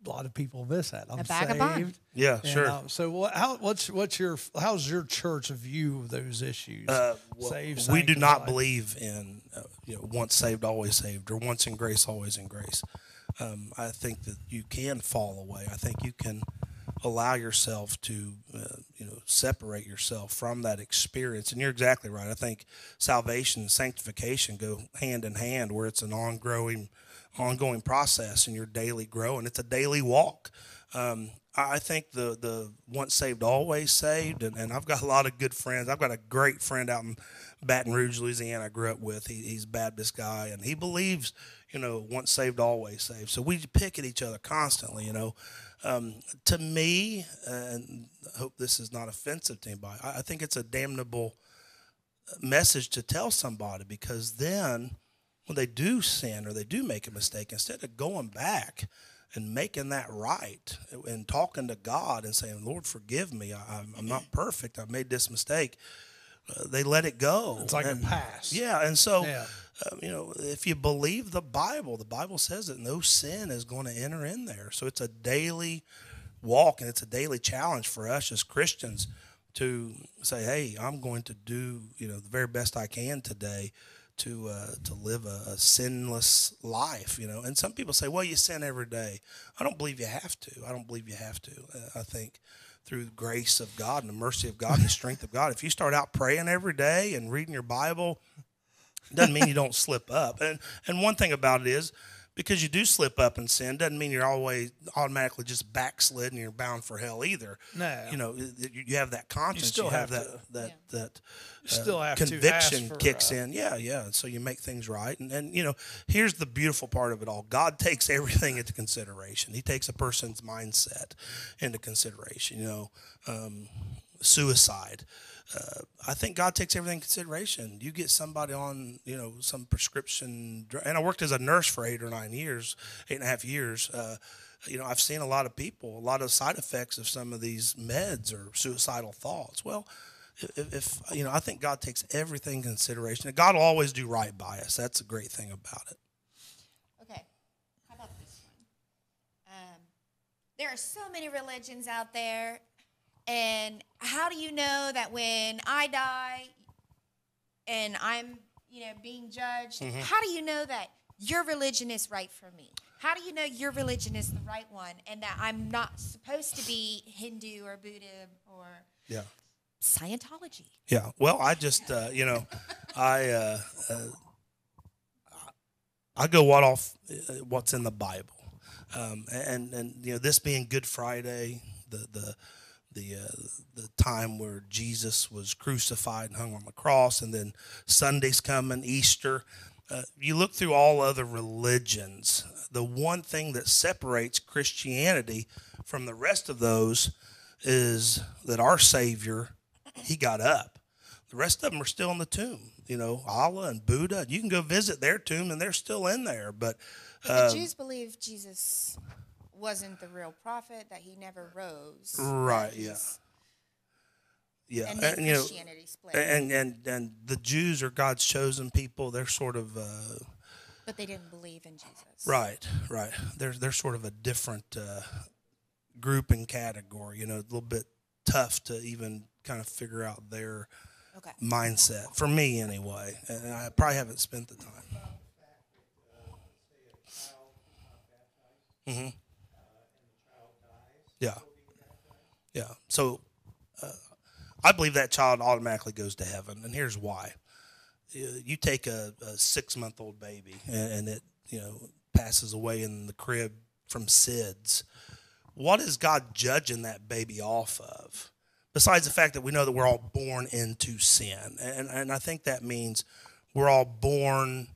a lot of people miss that. I'm saved. Yeah, and, sure. So how's your church view those issues? Saved, we do not sanctified? believe in once saved, always saved, or once in grace, always in grace. I think that you can fall away. I think you can allow yourself to separate yourself from that experience. And you're exactly right. I think salvation and sanctification go hand in hand, where it's an ongoing process and you're daily growing. It's a daily walk. I think the once saved, always saved, and I've got a lot of good friends. I've got a great friend out in Baton Rouge, Louisiana I grew up with. He's a Baptist guy, and he believes, once saved, always saved. So we pick at each other constantly, To me, and I hope this is not offensive to anybody, I think it's a damnable message to tell somebody, because then when they do sin or they do make a mistake, instead of going back and making that right and talking to God and saying, Lord, forgive me, I'm not perfect, I made this mistake, they let it go. It's like a pass. Yeah, and so, if you believe the Bible says that no sin is going to enter in there. So it's a daily walk, and it's a daily challenge for us as Christians to say, hey, I'm going to do the very best I can today to live a sinless life, And some people say, well, you sin every day. I don't believe you have to. I think through the grace of God and the mercy of God and the strength of God, if you start out praying every day and reading your Bible, it doesn't mean you don't slip up. And one thing about it is, because you do slip up and sin doesn't mean you're always automatically just backslid and you're bound for hell either. No. You have that conscience. You still have that still have conviction to kicks in. Yeah. So you make things right. And here's the beautiful part of it all. God takes everything into consideration. He takes a person's mindset into consideration. Suicide. I think God takes everything into consideration. You get somebody on, some prescription, and I worked as a nurse for 8.5 years. I've seen a lot of people, a lot of side effects of some of these meds or suicidal thoughts. Well, if I think God takes everything into consideration, and God will always do right by us. That's a great thing about it. Okay, how about this one? There are so many religions out there. And how do you know that when I die and I'm, being judged, how do you know that your religion is right for me? How do you know your religion is the right one and that I'm not supposed to be Hindu or Buddha or Scientology? Yeah. Well, I just, I go what's in the Bible. And this being Good Friday, the time where Jesus was crucified and hung on the cross, and then Sunday's coming, Easter. You look through all other religions, the one thing that separates Christianity from the rest of those is that our Savior, he got up. The rest of them are still in the tomb. You know, Allah and Buddha. You can go visit their tomb, and they're still in there. But the Jews believe Jesus wasn't the real prophet, that he never rose. Right, yeah. Yeah, and then Christianity split. And the Jews are God's chosen people. They're sort of but they didn't believe in Jesus. Right. They're sort of a different group and category. You know, a little bit tough to even kind of figure out their mindset, for me anyway. And I probably haven't spent the time. Mm-hmm. Yeah. So I believe that child automatically goes to heaven, and here's why. You take a 6-month-old baby, and it passes away in the crib from SIDS. What is God judging that baby off of? Besides the fact that we know that we're all born into sin. And I think that means we're all born,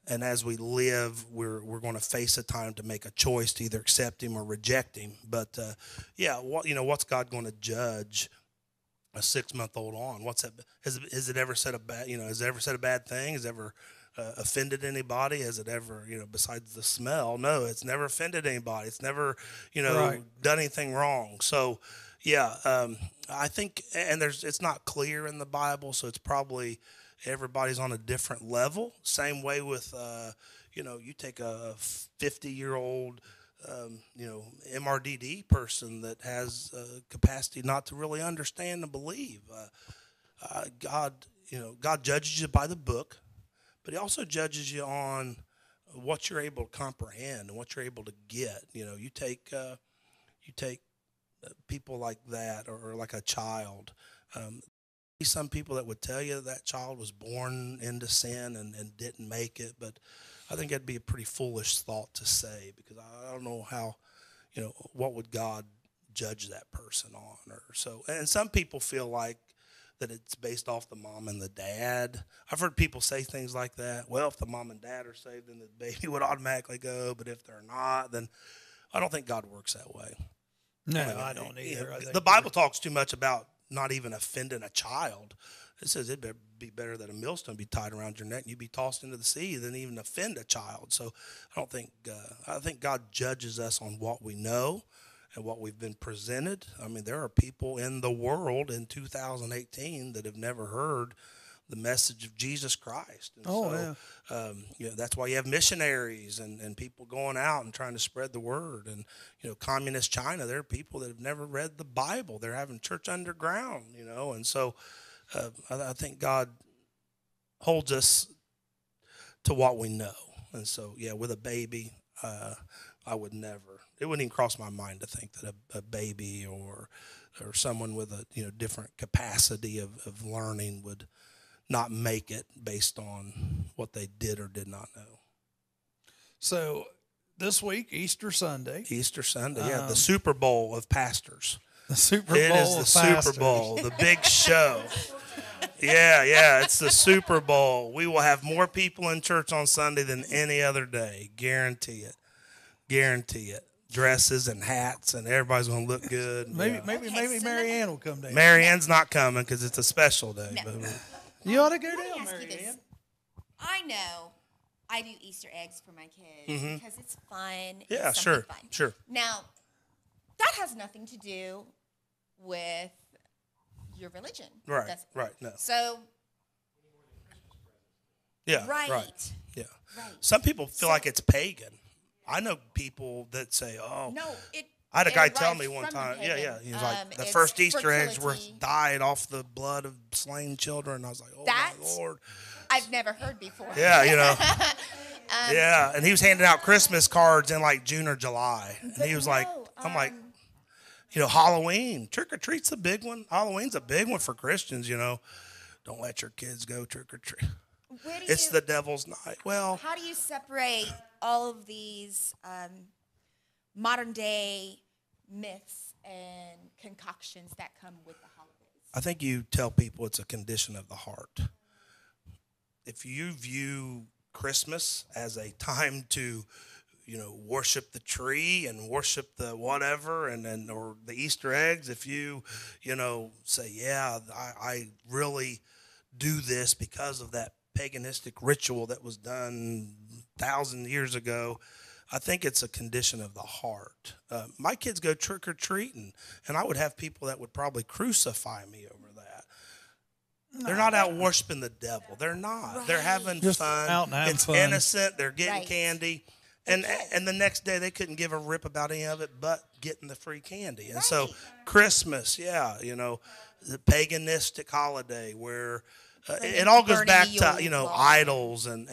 and as we live, we're going to face a time to make a choice to either accept him or reject him. But, what's God going to judge a 6-month-old on? What's that? Has it ever said a bad, has it ever said a bad thing? Has it ever offended anybody? Has it ever, besides the smell? No, it's never offended anybody. It's never, done anything wrong. So, I think, and it's not clear in the Bible, so it's probably everybody's on a different level. Same way with, you take a 50-year-old, MRDD person that has capacity not to really understand and believe. God judges you by the book, but he also judges you on what you're able to comprehend and what you're able to get. You take people like that, or like a child. Some people that would tell you that child was born into sin and didn't make it, but I think that'd be a pretty foolish thought to say, because I don't know how, what would God judge that person on, or so. And some people feel like that it's based off the mom and the dad. I've heard people say things like that. Well, if the mom and dad are saved, then the baby would automatically go, but if they're not, then I don't think God works that way. No, I don't either. The Bible talks too much about not even offending a child. It says it'd be better that a millstone be tied around your neck and you be tossed into the sea than even offend a child. So I think God judges us on what we know and what we've been presented. I mean, there are people in the world in 2018 that have never heard the message of Jesus Christ. And that's why you have missionaries and people going out and trying to spread the word. And, communist China, there are people that have never read the Bible. They're having church underground, and so I think God holds us to what we know. And so, with a baby, I would never, it wouldn't even cross my mind to think that a baby or someone with a, different capacity of learning would not make it based on what they did or did not know. So this week, Easter Sunday, the Super Bowl of pastors. The Super Bowl. It is the Super Bowl, the big show. Yeah, it's the Super Bowl. We will have more people in church on Sunday than any other day. Guarantee it. Dresses and hats, and everybody's going to look good. Maybe Mary Ann will come down. Mary Ann's not coming because it's a special day. No. But you ought to go Let me down, ask you Mary this. Ann. I know I do Easter eggs for my kids because it's fun. Yeah, it's sure, fun. sure. Now, that has nothing to do with your religion. Right, no. So, Yeah, right. Yeah. Right. Some people feel like it's pagan. I know people that say, "Oh, No, I had a guy it tell me arrives one from the time, pagan. he was like, the It's first Easter eggs were fertility. died off the blood of slain children. I was like, oh That? my Lord. I've never heard before. Yeah, yeah, and he was handing out Christmas cards in like June or July. And he was like, I'm like, Halloween, trick or treat's a big one. Halloween's a big one for Christians, Don't let your kids go trick or treat. It's the devil's night. Well, how do you separate all of these modern day myths and concoctions that come with the holidays? I think you tell people it's a condition of the heart. If you view Christmas as a time to, worship the tree and worship the whatever, and or the Easter eggs, if you, say, yeah, I really do this because of that paganistic ritual that was done 1,000 years ago, I think it's a condition of the heart. My kids go trick-or-treating, and I would have people that would probably crucify me over that. They're not out worshiping the devil. They're not. Right. They're having just fun. Out and having it's fun. innocent. They're getting Right. candy. And the next day, they couldn't give a rip about any of it but getting the free candy. And so Christmas, the paganistic holiday where it all goes back to, idols and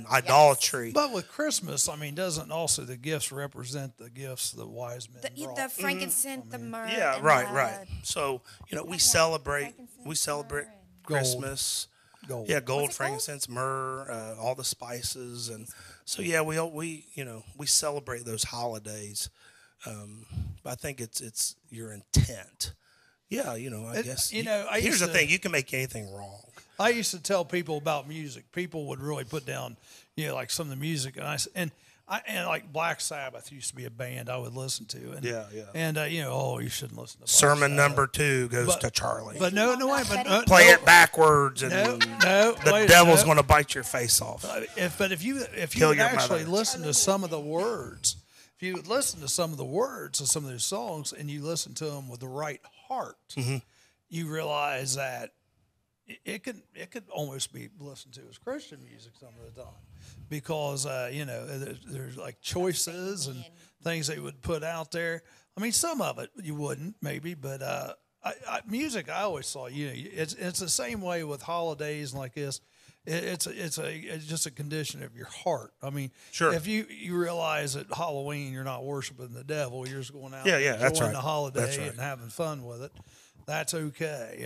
idolatry. But with Christmas, doesn't also the gifts represent the gifts the wise men brought? The frankincense, the myrrh. Yeah, and right. So, we celebrate Gold. Christmas. Gold. Yeah, gold, Was it frankincense, myrrh, all the spices, and so we celebrate those holidays. I think it's your intent. Yeah, I guess. Here's the thing: you can make anything wrong. I used to tell people about music. People would really put down, like some of the music, and like Black Sabbath used to be a band I would listen to. And, Yeah. And you shouldn't listen to Black Sermon Sabbath. number 2 goes to Charlie. But no, wait, but Play it backwards, and the devil's going to bite your face off. If you Kill would your actually mother. listen to some of the words, if you would listen to some of the words of some of those songs, and you listen to them with the right heart, you realize that it could almost be listened to as Christian music some of the time, because there's like choices and things they would put out there. Some of it you wouldn't maybe, but music I always saw. It's the same way with holidays and like this. It's just a condition of your heart. Sure. If you realize at Halloween you're not worshiping the devil, you're just going out Yeah, and that's enjoying right. the holiday That's right. and having fun with it. That's okay.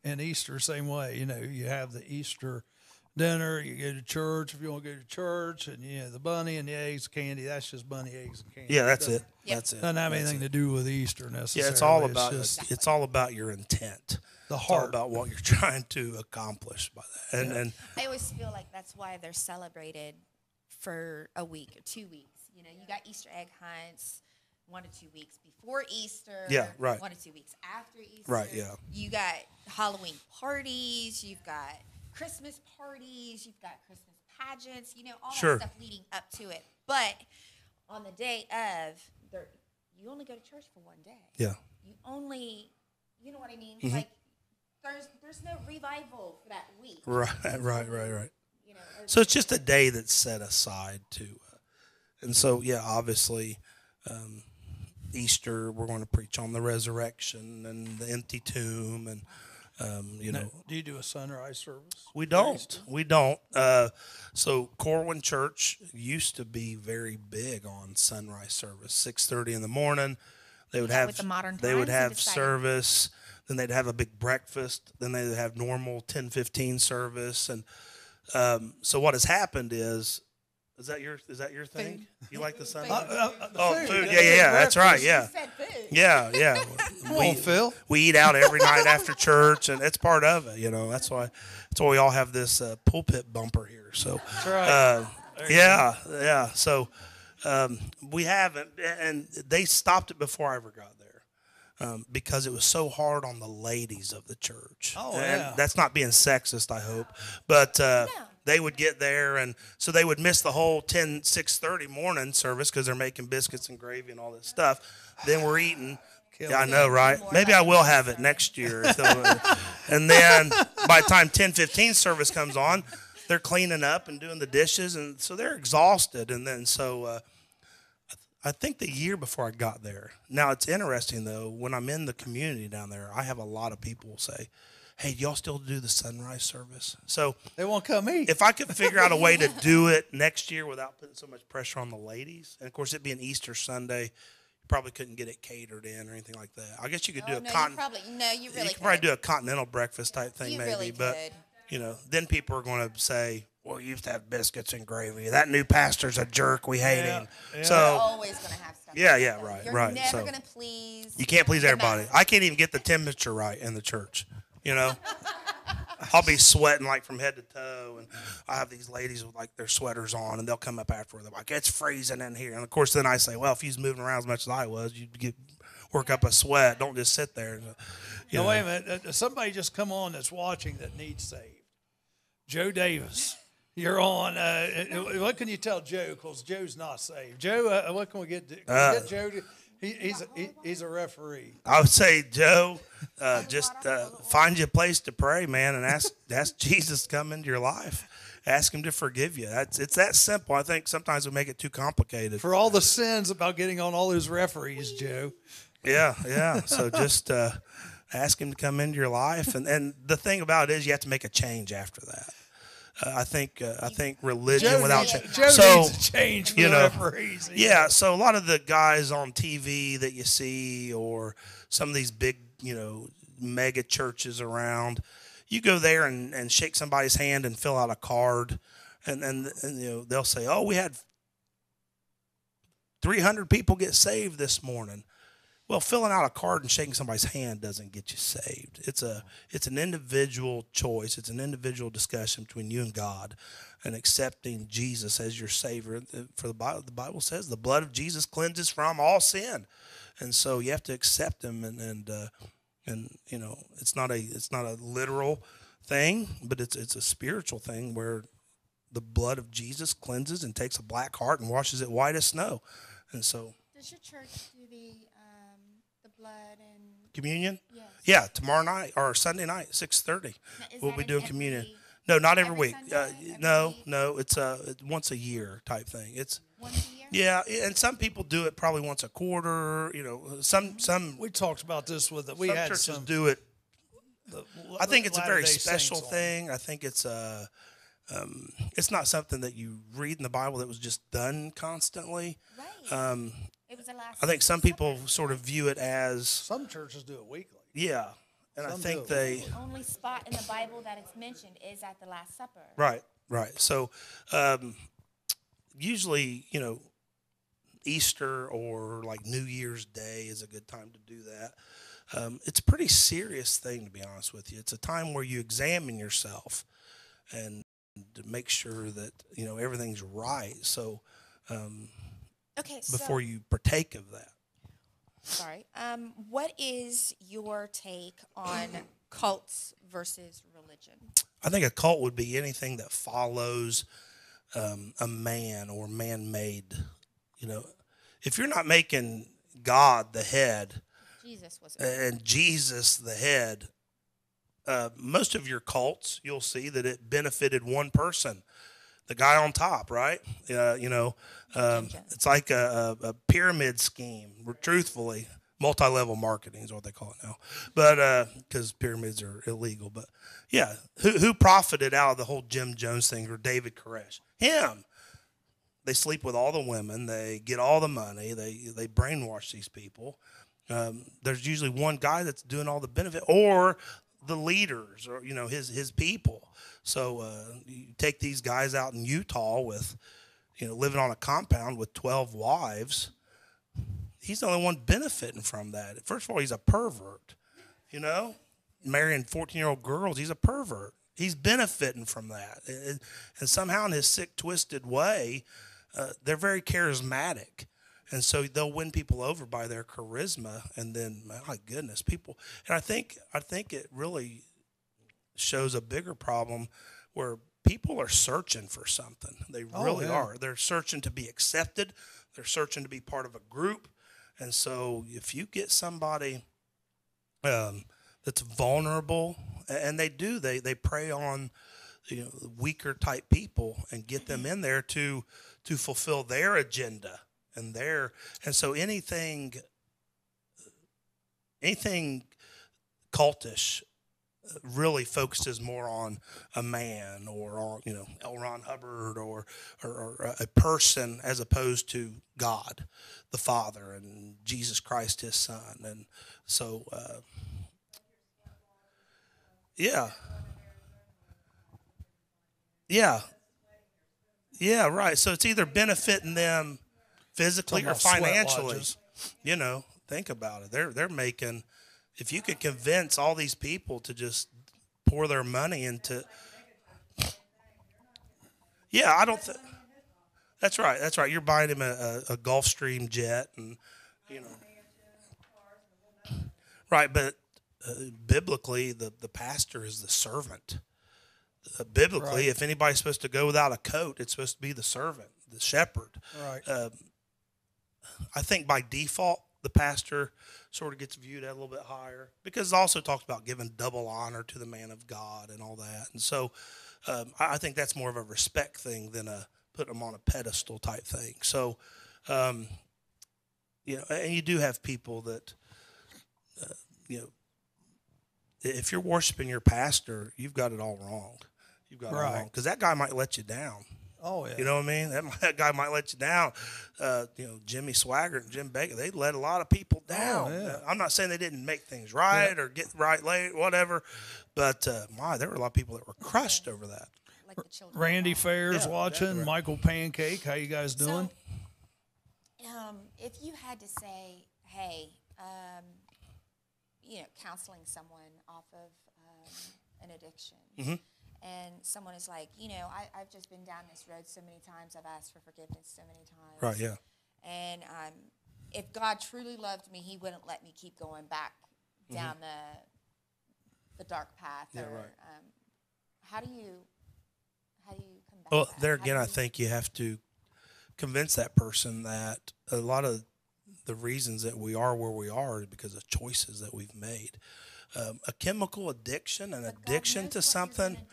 And Easter, same way. You have the Easter dinner, you go to church if you want to go to church, and the bunny and the eggs, candy, that's just bunny, eggs, and candy. Yeah, that's it. Yep. That's it. Doesn't have anything to do with Easter necessarily. Yeah, it's all about just it's all about your intent. the It's all heart. about what you're trying to accomplish by that. And I always feel like that's why they're celebrated for a week or 2 weeks. You got Easter egg hunts 1 to 2 weeks before Easter. Yeah, right. 1 to 2 weeks after Easter. Right, yeah. You got Halloween parties. You've got Christmas parties. You've got Christmas pageants. All Sure. that stuff leading up to it. But on the day of, you only go to church for 1 day. yeah. You only, you know what I mean? Mm-hmm. Like, there's no revival for that week. Right. So it's just a day that's set aside to, and so obviously, Easter we're going to preach on the resurrection and the empty tomb, and Do you do a sunrise service? we don't. So Corwin Church used to be very big on sunrise service, 6:30 in the morning. They would have with the modern they would times, have they decided- service. Then they'd have a big breakfast. Then they'd have normal 10:15 service. And so what has happened is that your thing? You like the sunrise? Food. Yeah. That's right. Yeah. Said food. Yeah. Come on, Phil. We eat out every night after church, and it's part of it. That's why we all have this pulpit bumper here. So, right. yeah. So we haven't, and they stopped it before I ever got there. Because it was so hard on the ladies of the church. Oh, and yeah. that's not being sexist, I hope. But they would get there, and so they would miss the whole 6:30 morning service because they're making biscuits and gravy and all this stuff. Then we're eating. Yeah, I know, right? Maybe I will have it next year. And then by the time 10:15 service comes on, they're cleaning up and doing the dishes, and so they're exhausted. And then so I think the year before I got there. Now, it's interesting, though, when I'm in the community down there, I have a lot of people say, hey, do y'all still do the sunrise service? So They won't come eat. if I could figure out a way to do it next year without putting so much pressure on the ladies, and, of course, it being Easter Sunday, you probably couldn't get it catered in or anything like that. I guess you could do a You really you could probably do a continental breakfast type thing You maybe. really But, could. then people are going to say, well, you used to have biscuits and gravy. That new pastor's a jerk. We hate him. Yeah. So always going to have stuff. Yeah, right, You're right. never So going to please. you can't please the everybody. masses. I can't even get the temperature right in the church. You know, I'll be sweating like from head to toe, and I have these ladies with like their sweaters on, and they'll come up afterward. They're like, "It's freezing in here," and of course, then I say, "Well, if you was moving around as much as I was, you'd work up a sweat. Don't just sit there." You know. Wait a minute. Somebody just come on that's watching that needs saved. Joe Davis, you're on. What can you tell Joe? Because Joe's not saved. Joe, what can we get? Can we get Joe to, he's a referee. I would say, Joe, just find you a place to pray, man, and ask Jesus to come into your life. Ask him to forgive you. It's that simple. I think sometimes we make it too complicated. For all the sins about getting on all those referees, Joe. Yeah. So just ask him to come into your life, and the thing about it is you have to make a change after that. I think religion Joe without needs, change. Joe So needs a change for the referees. yeah. So a lot of the guys on TV that you see, or some of these big mega churches around, you go there and shake somebody's hand and fill out a card, and they'll say, "Oh, we had 300 people get saved this morning." Well, filling out a card and shaking somebody's hand doesn't get you saved. It's an individual choice. It's an individual discussion between you and God, and accepting Jesus as your Savior. For the Bible says the blood of Jesus cleanses from all sin, and so you have to accept Him. And it's not a literal thing, but it's a spiritual thing where the blood of Jesus cleanses and takes a black heart and washes it white as snow. And so, Does your church do the blood and communion? yes. Yeah, tomorrow night or Sunday night, 6:30. Now, is We'll that be an doing every- communion. No, not every every week. Sunday, No, every week? it's once a year type thing. It's once a year? yeah, and some people do it probably once a quarter. Some We talked about this with we some had churches some. do it. I think it's a very Latter-day special Saints on. thing. I think it's not something that you read in the Bible that was just done constantly. Right. It was the last. I think some people sort of view it as Some churches do it weekly. yeah, and I Some think do. they. The only spot in the Bible that it's mentioned is at the Last Supper. Right. So, usually, Easter or like New Year's Day is a good time to do that. It's a pretty serious thing, to be honest with you. It's a time where you examine yourself and to make sure that everything's right. So, Okay. So, before you partake of that. sorry. What is your take on cults versus religion? I think a cult would be anything that follows a man or man-made. If you're not making God the head Jesus was. and Jesus the head, most of your cults, you'll see that it benefited one person, the guy on top, right? It's like a pyramid scheme. Truthfully, multi-level marketing is what they call it now, but because pyramids are illegal. But yeah, who profited out of the whole Jim Jones thing or David Koresh? Him. They sleep with all the women. They get all the money. They brainwash these people. There's usually one guy that's doing all the benefit, or the leaders, or his people. So you take these guys out in Utah with, living on a compound with 12 wives. He's the only one benefiting from that. First of all, he's a pervert. Marrying 14-year-old girls, he's a pervert. He's benefiting from that, and somehow in his sick, twisted way, they're very charismatic. And so they'll win people over by their charisma, and then my goodness, people. And I think it really shows a bigger problem where people are searching for something. They really are. They're searching to be accepted. They're searching to be part of a group. And so if you get somebody that's vulnerable, and they prey on weaker type people and get them in there to fulfill their agenda. And so anything cultish really focuses more on a man or on L. Ron Hubbard or a person, as opposed to God the Father and Jesus Christ his Son. And so yeah, right. So it's either benefiting them physically Talking or about sweat financially. lodges. You know, think about it. They're making. If you could convince all these people to just pour their money into. Yeah, I don't. That's right. That's right. You're buying him a Gulfstream jet, and you know. Right, but biblically, the pastor is the servant. Biblically, Right. if anybody's supposed to go without a coat, it's supposed to be the servant, the shepherd. Right. I think by default, the pastor sort of gets viewed at a little bit higher because it also talks about giving double honor to the man of God and all that. And so I think that's more of a respect thing than a put them on a pedestal type thing. So, you know, and you do have people that, you know, if you're worshiping your pastor, you've got it all wrong. You've got it all Right. wrong because that guy might let you down. Oh, yeah. You know what I mean? That guy might let you down. You know, Jimmy Swaggart and Jim Baker, they let a lot of people down. yeah. I'm not saying they didn't make things right or get right late, whatever. But, there were a lot of people that were crushed over that. Like the children. Randy Fair's Yeah, watching. exactly. Michael Pancake, how you guys doing? So, if you had to say, hey, you know, counseling someone off of an addiction, and someone is like, you know, I've just been down this road so many times, I've asked for forgiveness so many times. Right, yeah. And if God truly loved me, he wouldn't let me keep going back down the dark path. Yeah, or, right. How do you come back? Well, that? there How again, do I you- think you have to convince that person that a lot of the reasons that we are where we are is because of choices that we've made. A chemical addiction, an But God addiction knows to what you're something, gonna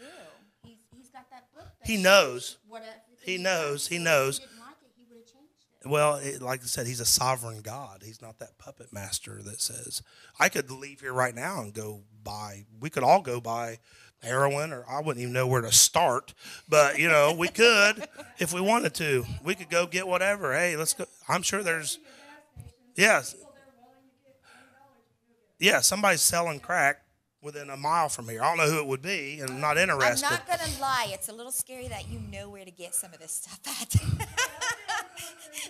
do. He's got that book that he shows knows. what He everything knows. does. He So knows. If he didn't like it, he would have changed it. Well, like I said, he's a sovereign God. He's not that puppet master that says, I could leave here right now and go buy, we could all go buy heroin, or I wouldn't even know where to start. But, you know, we could if we wanted to. We could go get whatever. Hey, let's go. I'm sure there's, yes. Yeah, somebody's selling crack within a mile from here. I don't know who it would be, and I'm not I'm interested. not gonna lie. It's a little scary that you know where to get some of this stuff at.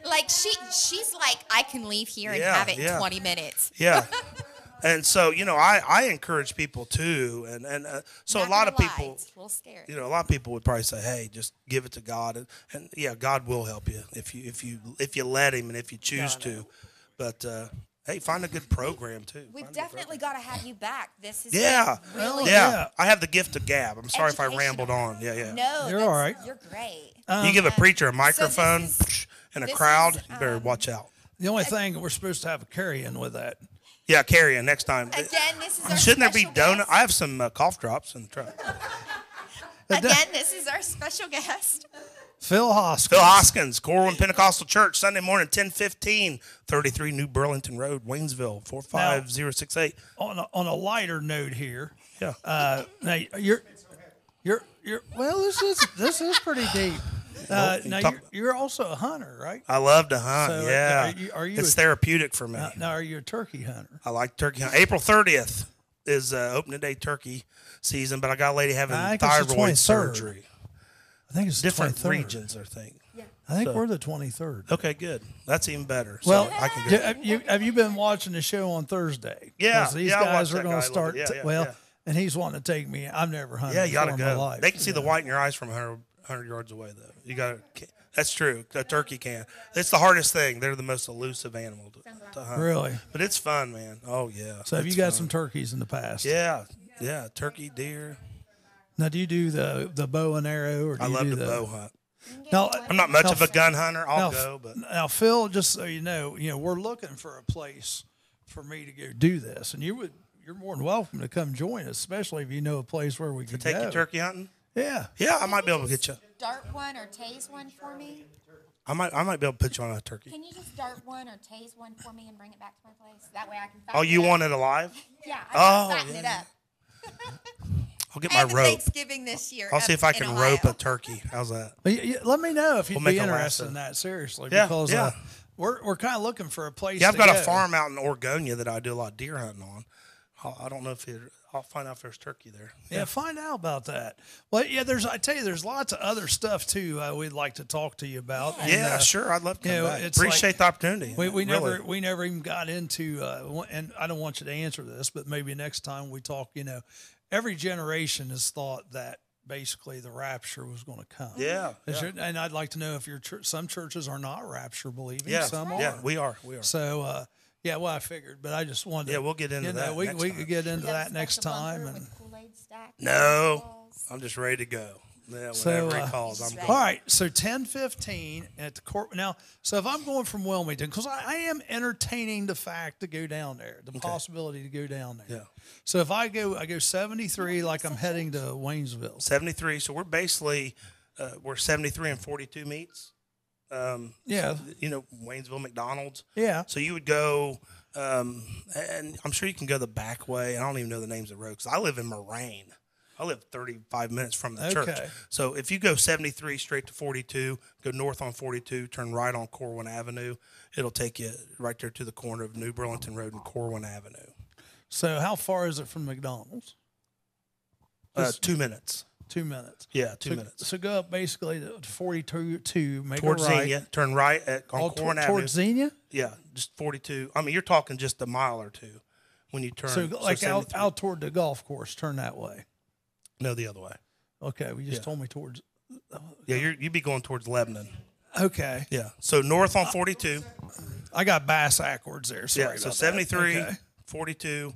Like she's like, I can leave here and Yeah, have it yeah. in 20 minutes. Yeah. And so, you know, I encourage people too. And so Not a lot gonna of people, lie, it's a little scary. you know, a lot of people would probably say, hey, just give it to God. And yeah, God will help you if you let him and if you choose to. But, hey, find a good program too. We've Find a good definitely got to have you back. This is Yeah. been really Yeah. I have the gift of gab. I'm sorry if I educational. rambled on. Yeah, yeah. No, You're that's- all right. You're great. You give a preacher a microphone is- and a this crowd, is, you better watch out. The only thing, we're supposed to have a carry-in with that. Yeah, carry on next time. Again, this is our Shouldn't there be special donut? guest. I have some cough drops in the truck. Again, this is our special guest. Phil Hoskins. Phil Hoskins, Corwin Pentecostal Church, Sunday morning, 10:15, 33 New Burlington Road, Waynesville, 45068. On a lighter note here, Yeah. now you're well, this is pretty deep. Well, you Now talk- you're also a hunter, right? I love to hunt. So, Yeah. are you it's a- therapeutic for me. Now, are you a turkey hunter? I like turkey hunt. April 30th is opening day turkey season, but I got a lady having I think it's the thyroid 23rd. surgery. I think it's the Different 23rd. regions, I think. I think So- we're the 23rd. Okay, good. That's even better. So Well, I can go. have you been watching the show on Thursday? Yeah, 'Cause these yeah, I guys watched are that going guy to a little start. bit. Yeah, Well, yeah. and he's wanting to take me. I've never hunted. Yeah, you got to before in my go. life. They can see the Yeah. white in your eyes from 100 yards away, though. You got to. That's true. A turkey can. It's the hardest thing. They're the most elusive animal to hunt. Really? But it's fun, man. Oh yeah. So have you It's got fun. some turkeys in the past? Yeah, yeah. Turkey, deer. Now, do you do the bow and arrow, or do I you love do to the bow hunt. No, I'm not much Now, of a gun hunter. I'll now, go, but now, Phil, just so you know, we're looking for a place for me to go do this, and you're more than welcome to come join us, especially if you know a place where we to could take go. you turkey hunting. Yeah. Yeah, I might be able to get you. Dart one or tase one for me? I might be able to put you on a turkey. Can you just dart one or tase one for me and bring it back to my place? That way I can. Oh, you want it alive? Yeah, Oh, I can fatten it yeah. up. I'll get I my have a rope. Thanksgiving this year. I'll see up if I in can Ohio. rope a turkey. How's that? But let me know if you'd We'll make be a interested lasso. in that, seriously, Yeah, because yeah. we're kind of looking for a place. Yeah, I've to got go. a farm out in Oregonia that I do a lot of deer hunting on. I don't know if I'll find out if there's turkey there. Yeah, find out about that. Well, yeah, I tell you, there's lots of other stuff too. We'd like to talk to you about. Yeah, And, sure. I'd love to come back. it's Appreciate the opportunity. We really. never even got into, and I don't want you to answer this, but maybe next time we talk, every generation has thought that basically the rapture was going to come. Yeah. And I'd like to know if some churches are not rapture believing, Yeah. some are. Yeah, we are. So, yeah, well, I figured, but I just wanted to. Yeah, we'll get into that. We next could time. get into that next time. And No, I'm just ready to go. Yeah, whenever he calls, I'm going. all right, so 10:15 at the court. Now, so if I'm going from Wilmington, because I am entertaining the fact to go down there, the possibility to go down there. Yeah. So if I go 73 like I'm heading to Waynesville. 73. So we're basically, we're 73 and 42 meets. Yeah. Waynesville, McDonald's. Yeah. So you would go, and I'm sure you can go the back way. I don't even know the names of the roads. I live in Moraine. I live 35 minutes from the church. So if you go 73 straight to 42, go north on 42, turn right on Corwin Avenue, it'll take you right there to the corner of New Burlington Road and Corwin Avenue. So how far is it from McDonald's? 2 minutes. 2 minutes. Yeah, 2 minutes. So go up basically to 42, make Towards a right. Xenia, turn right on Corwin Avenue. Towards Xenia? Yeah, just 42. I mean, you're talking just a mile or two when you turn. So like 73. out toward the golf course, turn that way. No, the other way. Okay, we just told me towards. Yeah, you'd be going towards Lebanon. Okay. Yeah, so north on 42. I got bass backwards there. Sorry So about 73, that. Okay. 42.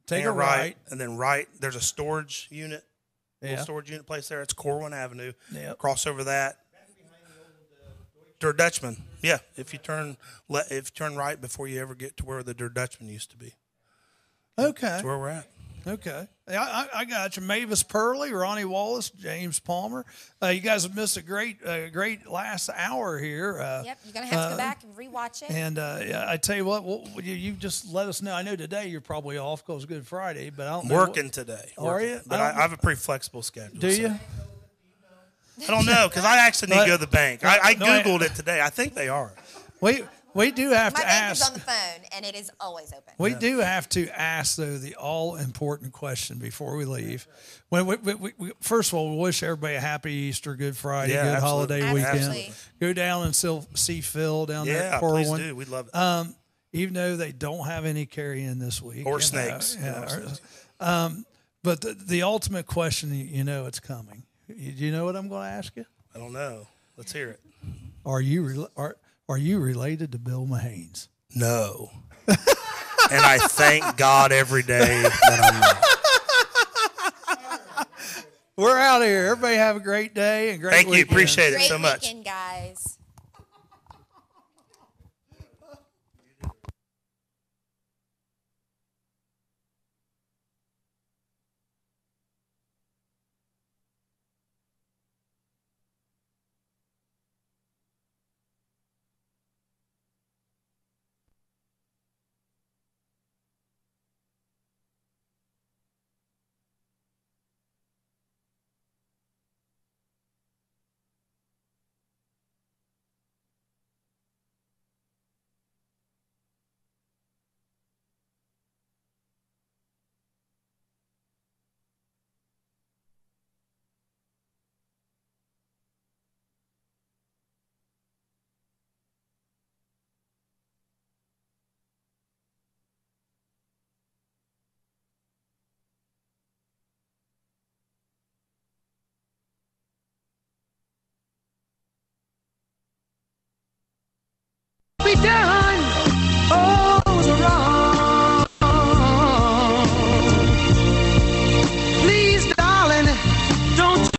Take a a right. and then right. There's a storage unit. Little Yeah. storage unit place there. It's Corwin Avenue. Yep. Cross over that. Der Dutchman. Yeah, if you turn right before you ever get to where the Der Dutchman used to be. Okay. That's where we're at. Okay. I got you. Mavis Purley, Ronnie Wallace, James Palmer. You guys have missed a great last hour here. Yep, you're going to have to go back and rewatch it. And I tell you what, you just let us know. I know today you're probably off because Good Friday, but I don't know. Working today. Are you? But I have a pretty flexible schedule. Do so. you? I don't know, because I actually need to go to the bank. I Googled it today. I think they are. We do have My to bank is ask. on the phone, and it is always open. We do have to ask, though, the all-important question before we leave. When we first of all, we wish everybody a happy Easter, Good Friday, Yeah, good absolutely. holiday weekend. Absolutely. Go down and see Phil down there Yeah, at please Corwin. do. We'd love it. Even though they don't have any carry-in this week. Or snakes. But the ultimate question, it's coming. Do you know what I'm going to ask you? I don't know. Let's hear it. Are you related to Bill Mahanes? No. And I thank God every day that I'm not. We're out of here. Everybody have a great day and great Thank you. weekend. Appreciate it Great so much. weekend, guys. Be done. Oh, it was wrong. Please, darling, don't.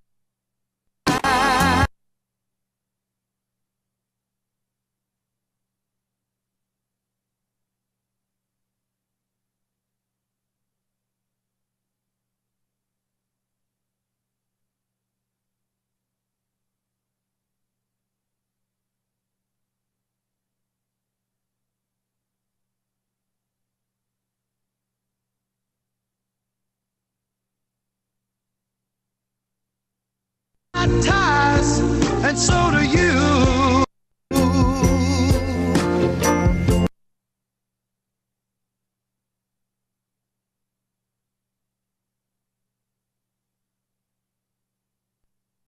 Ties, and so do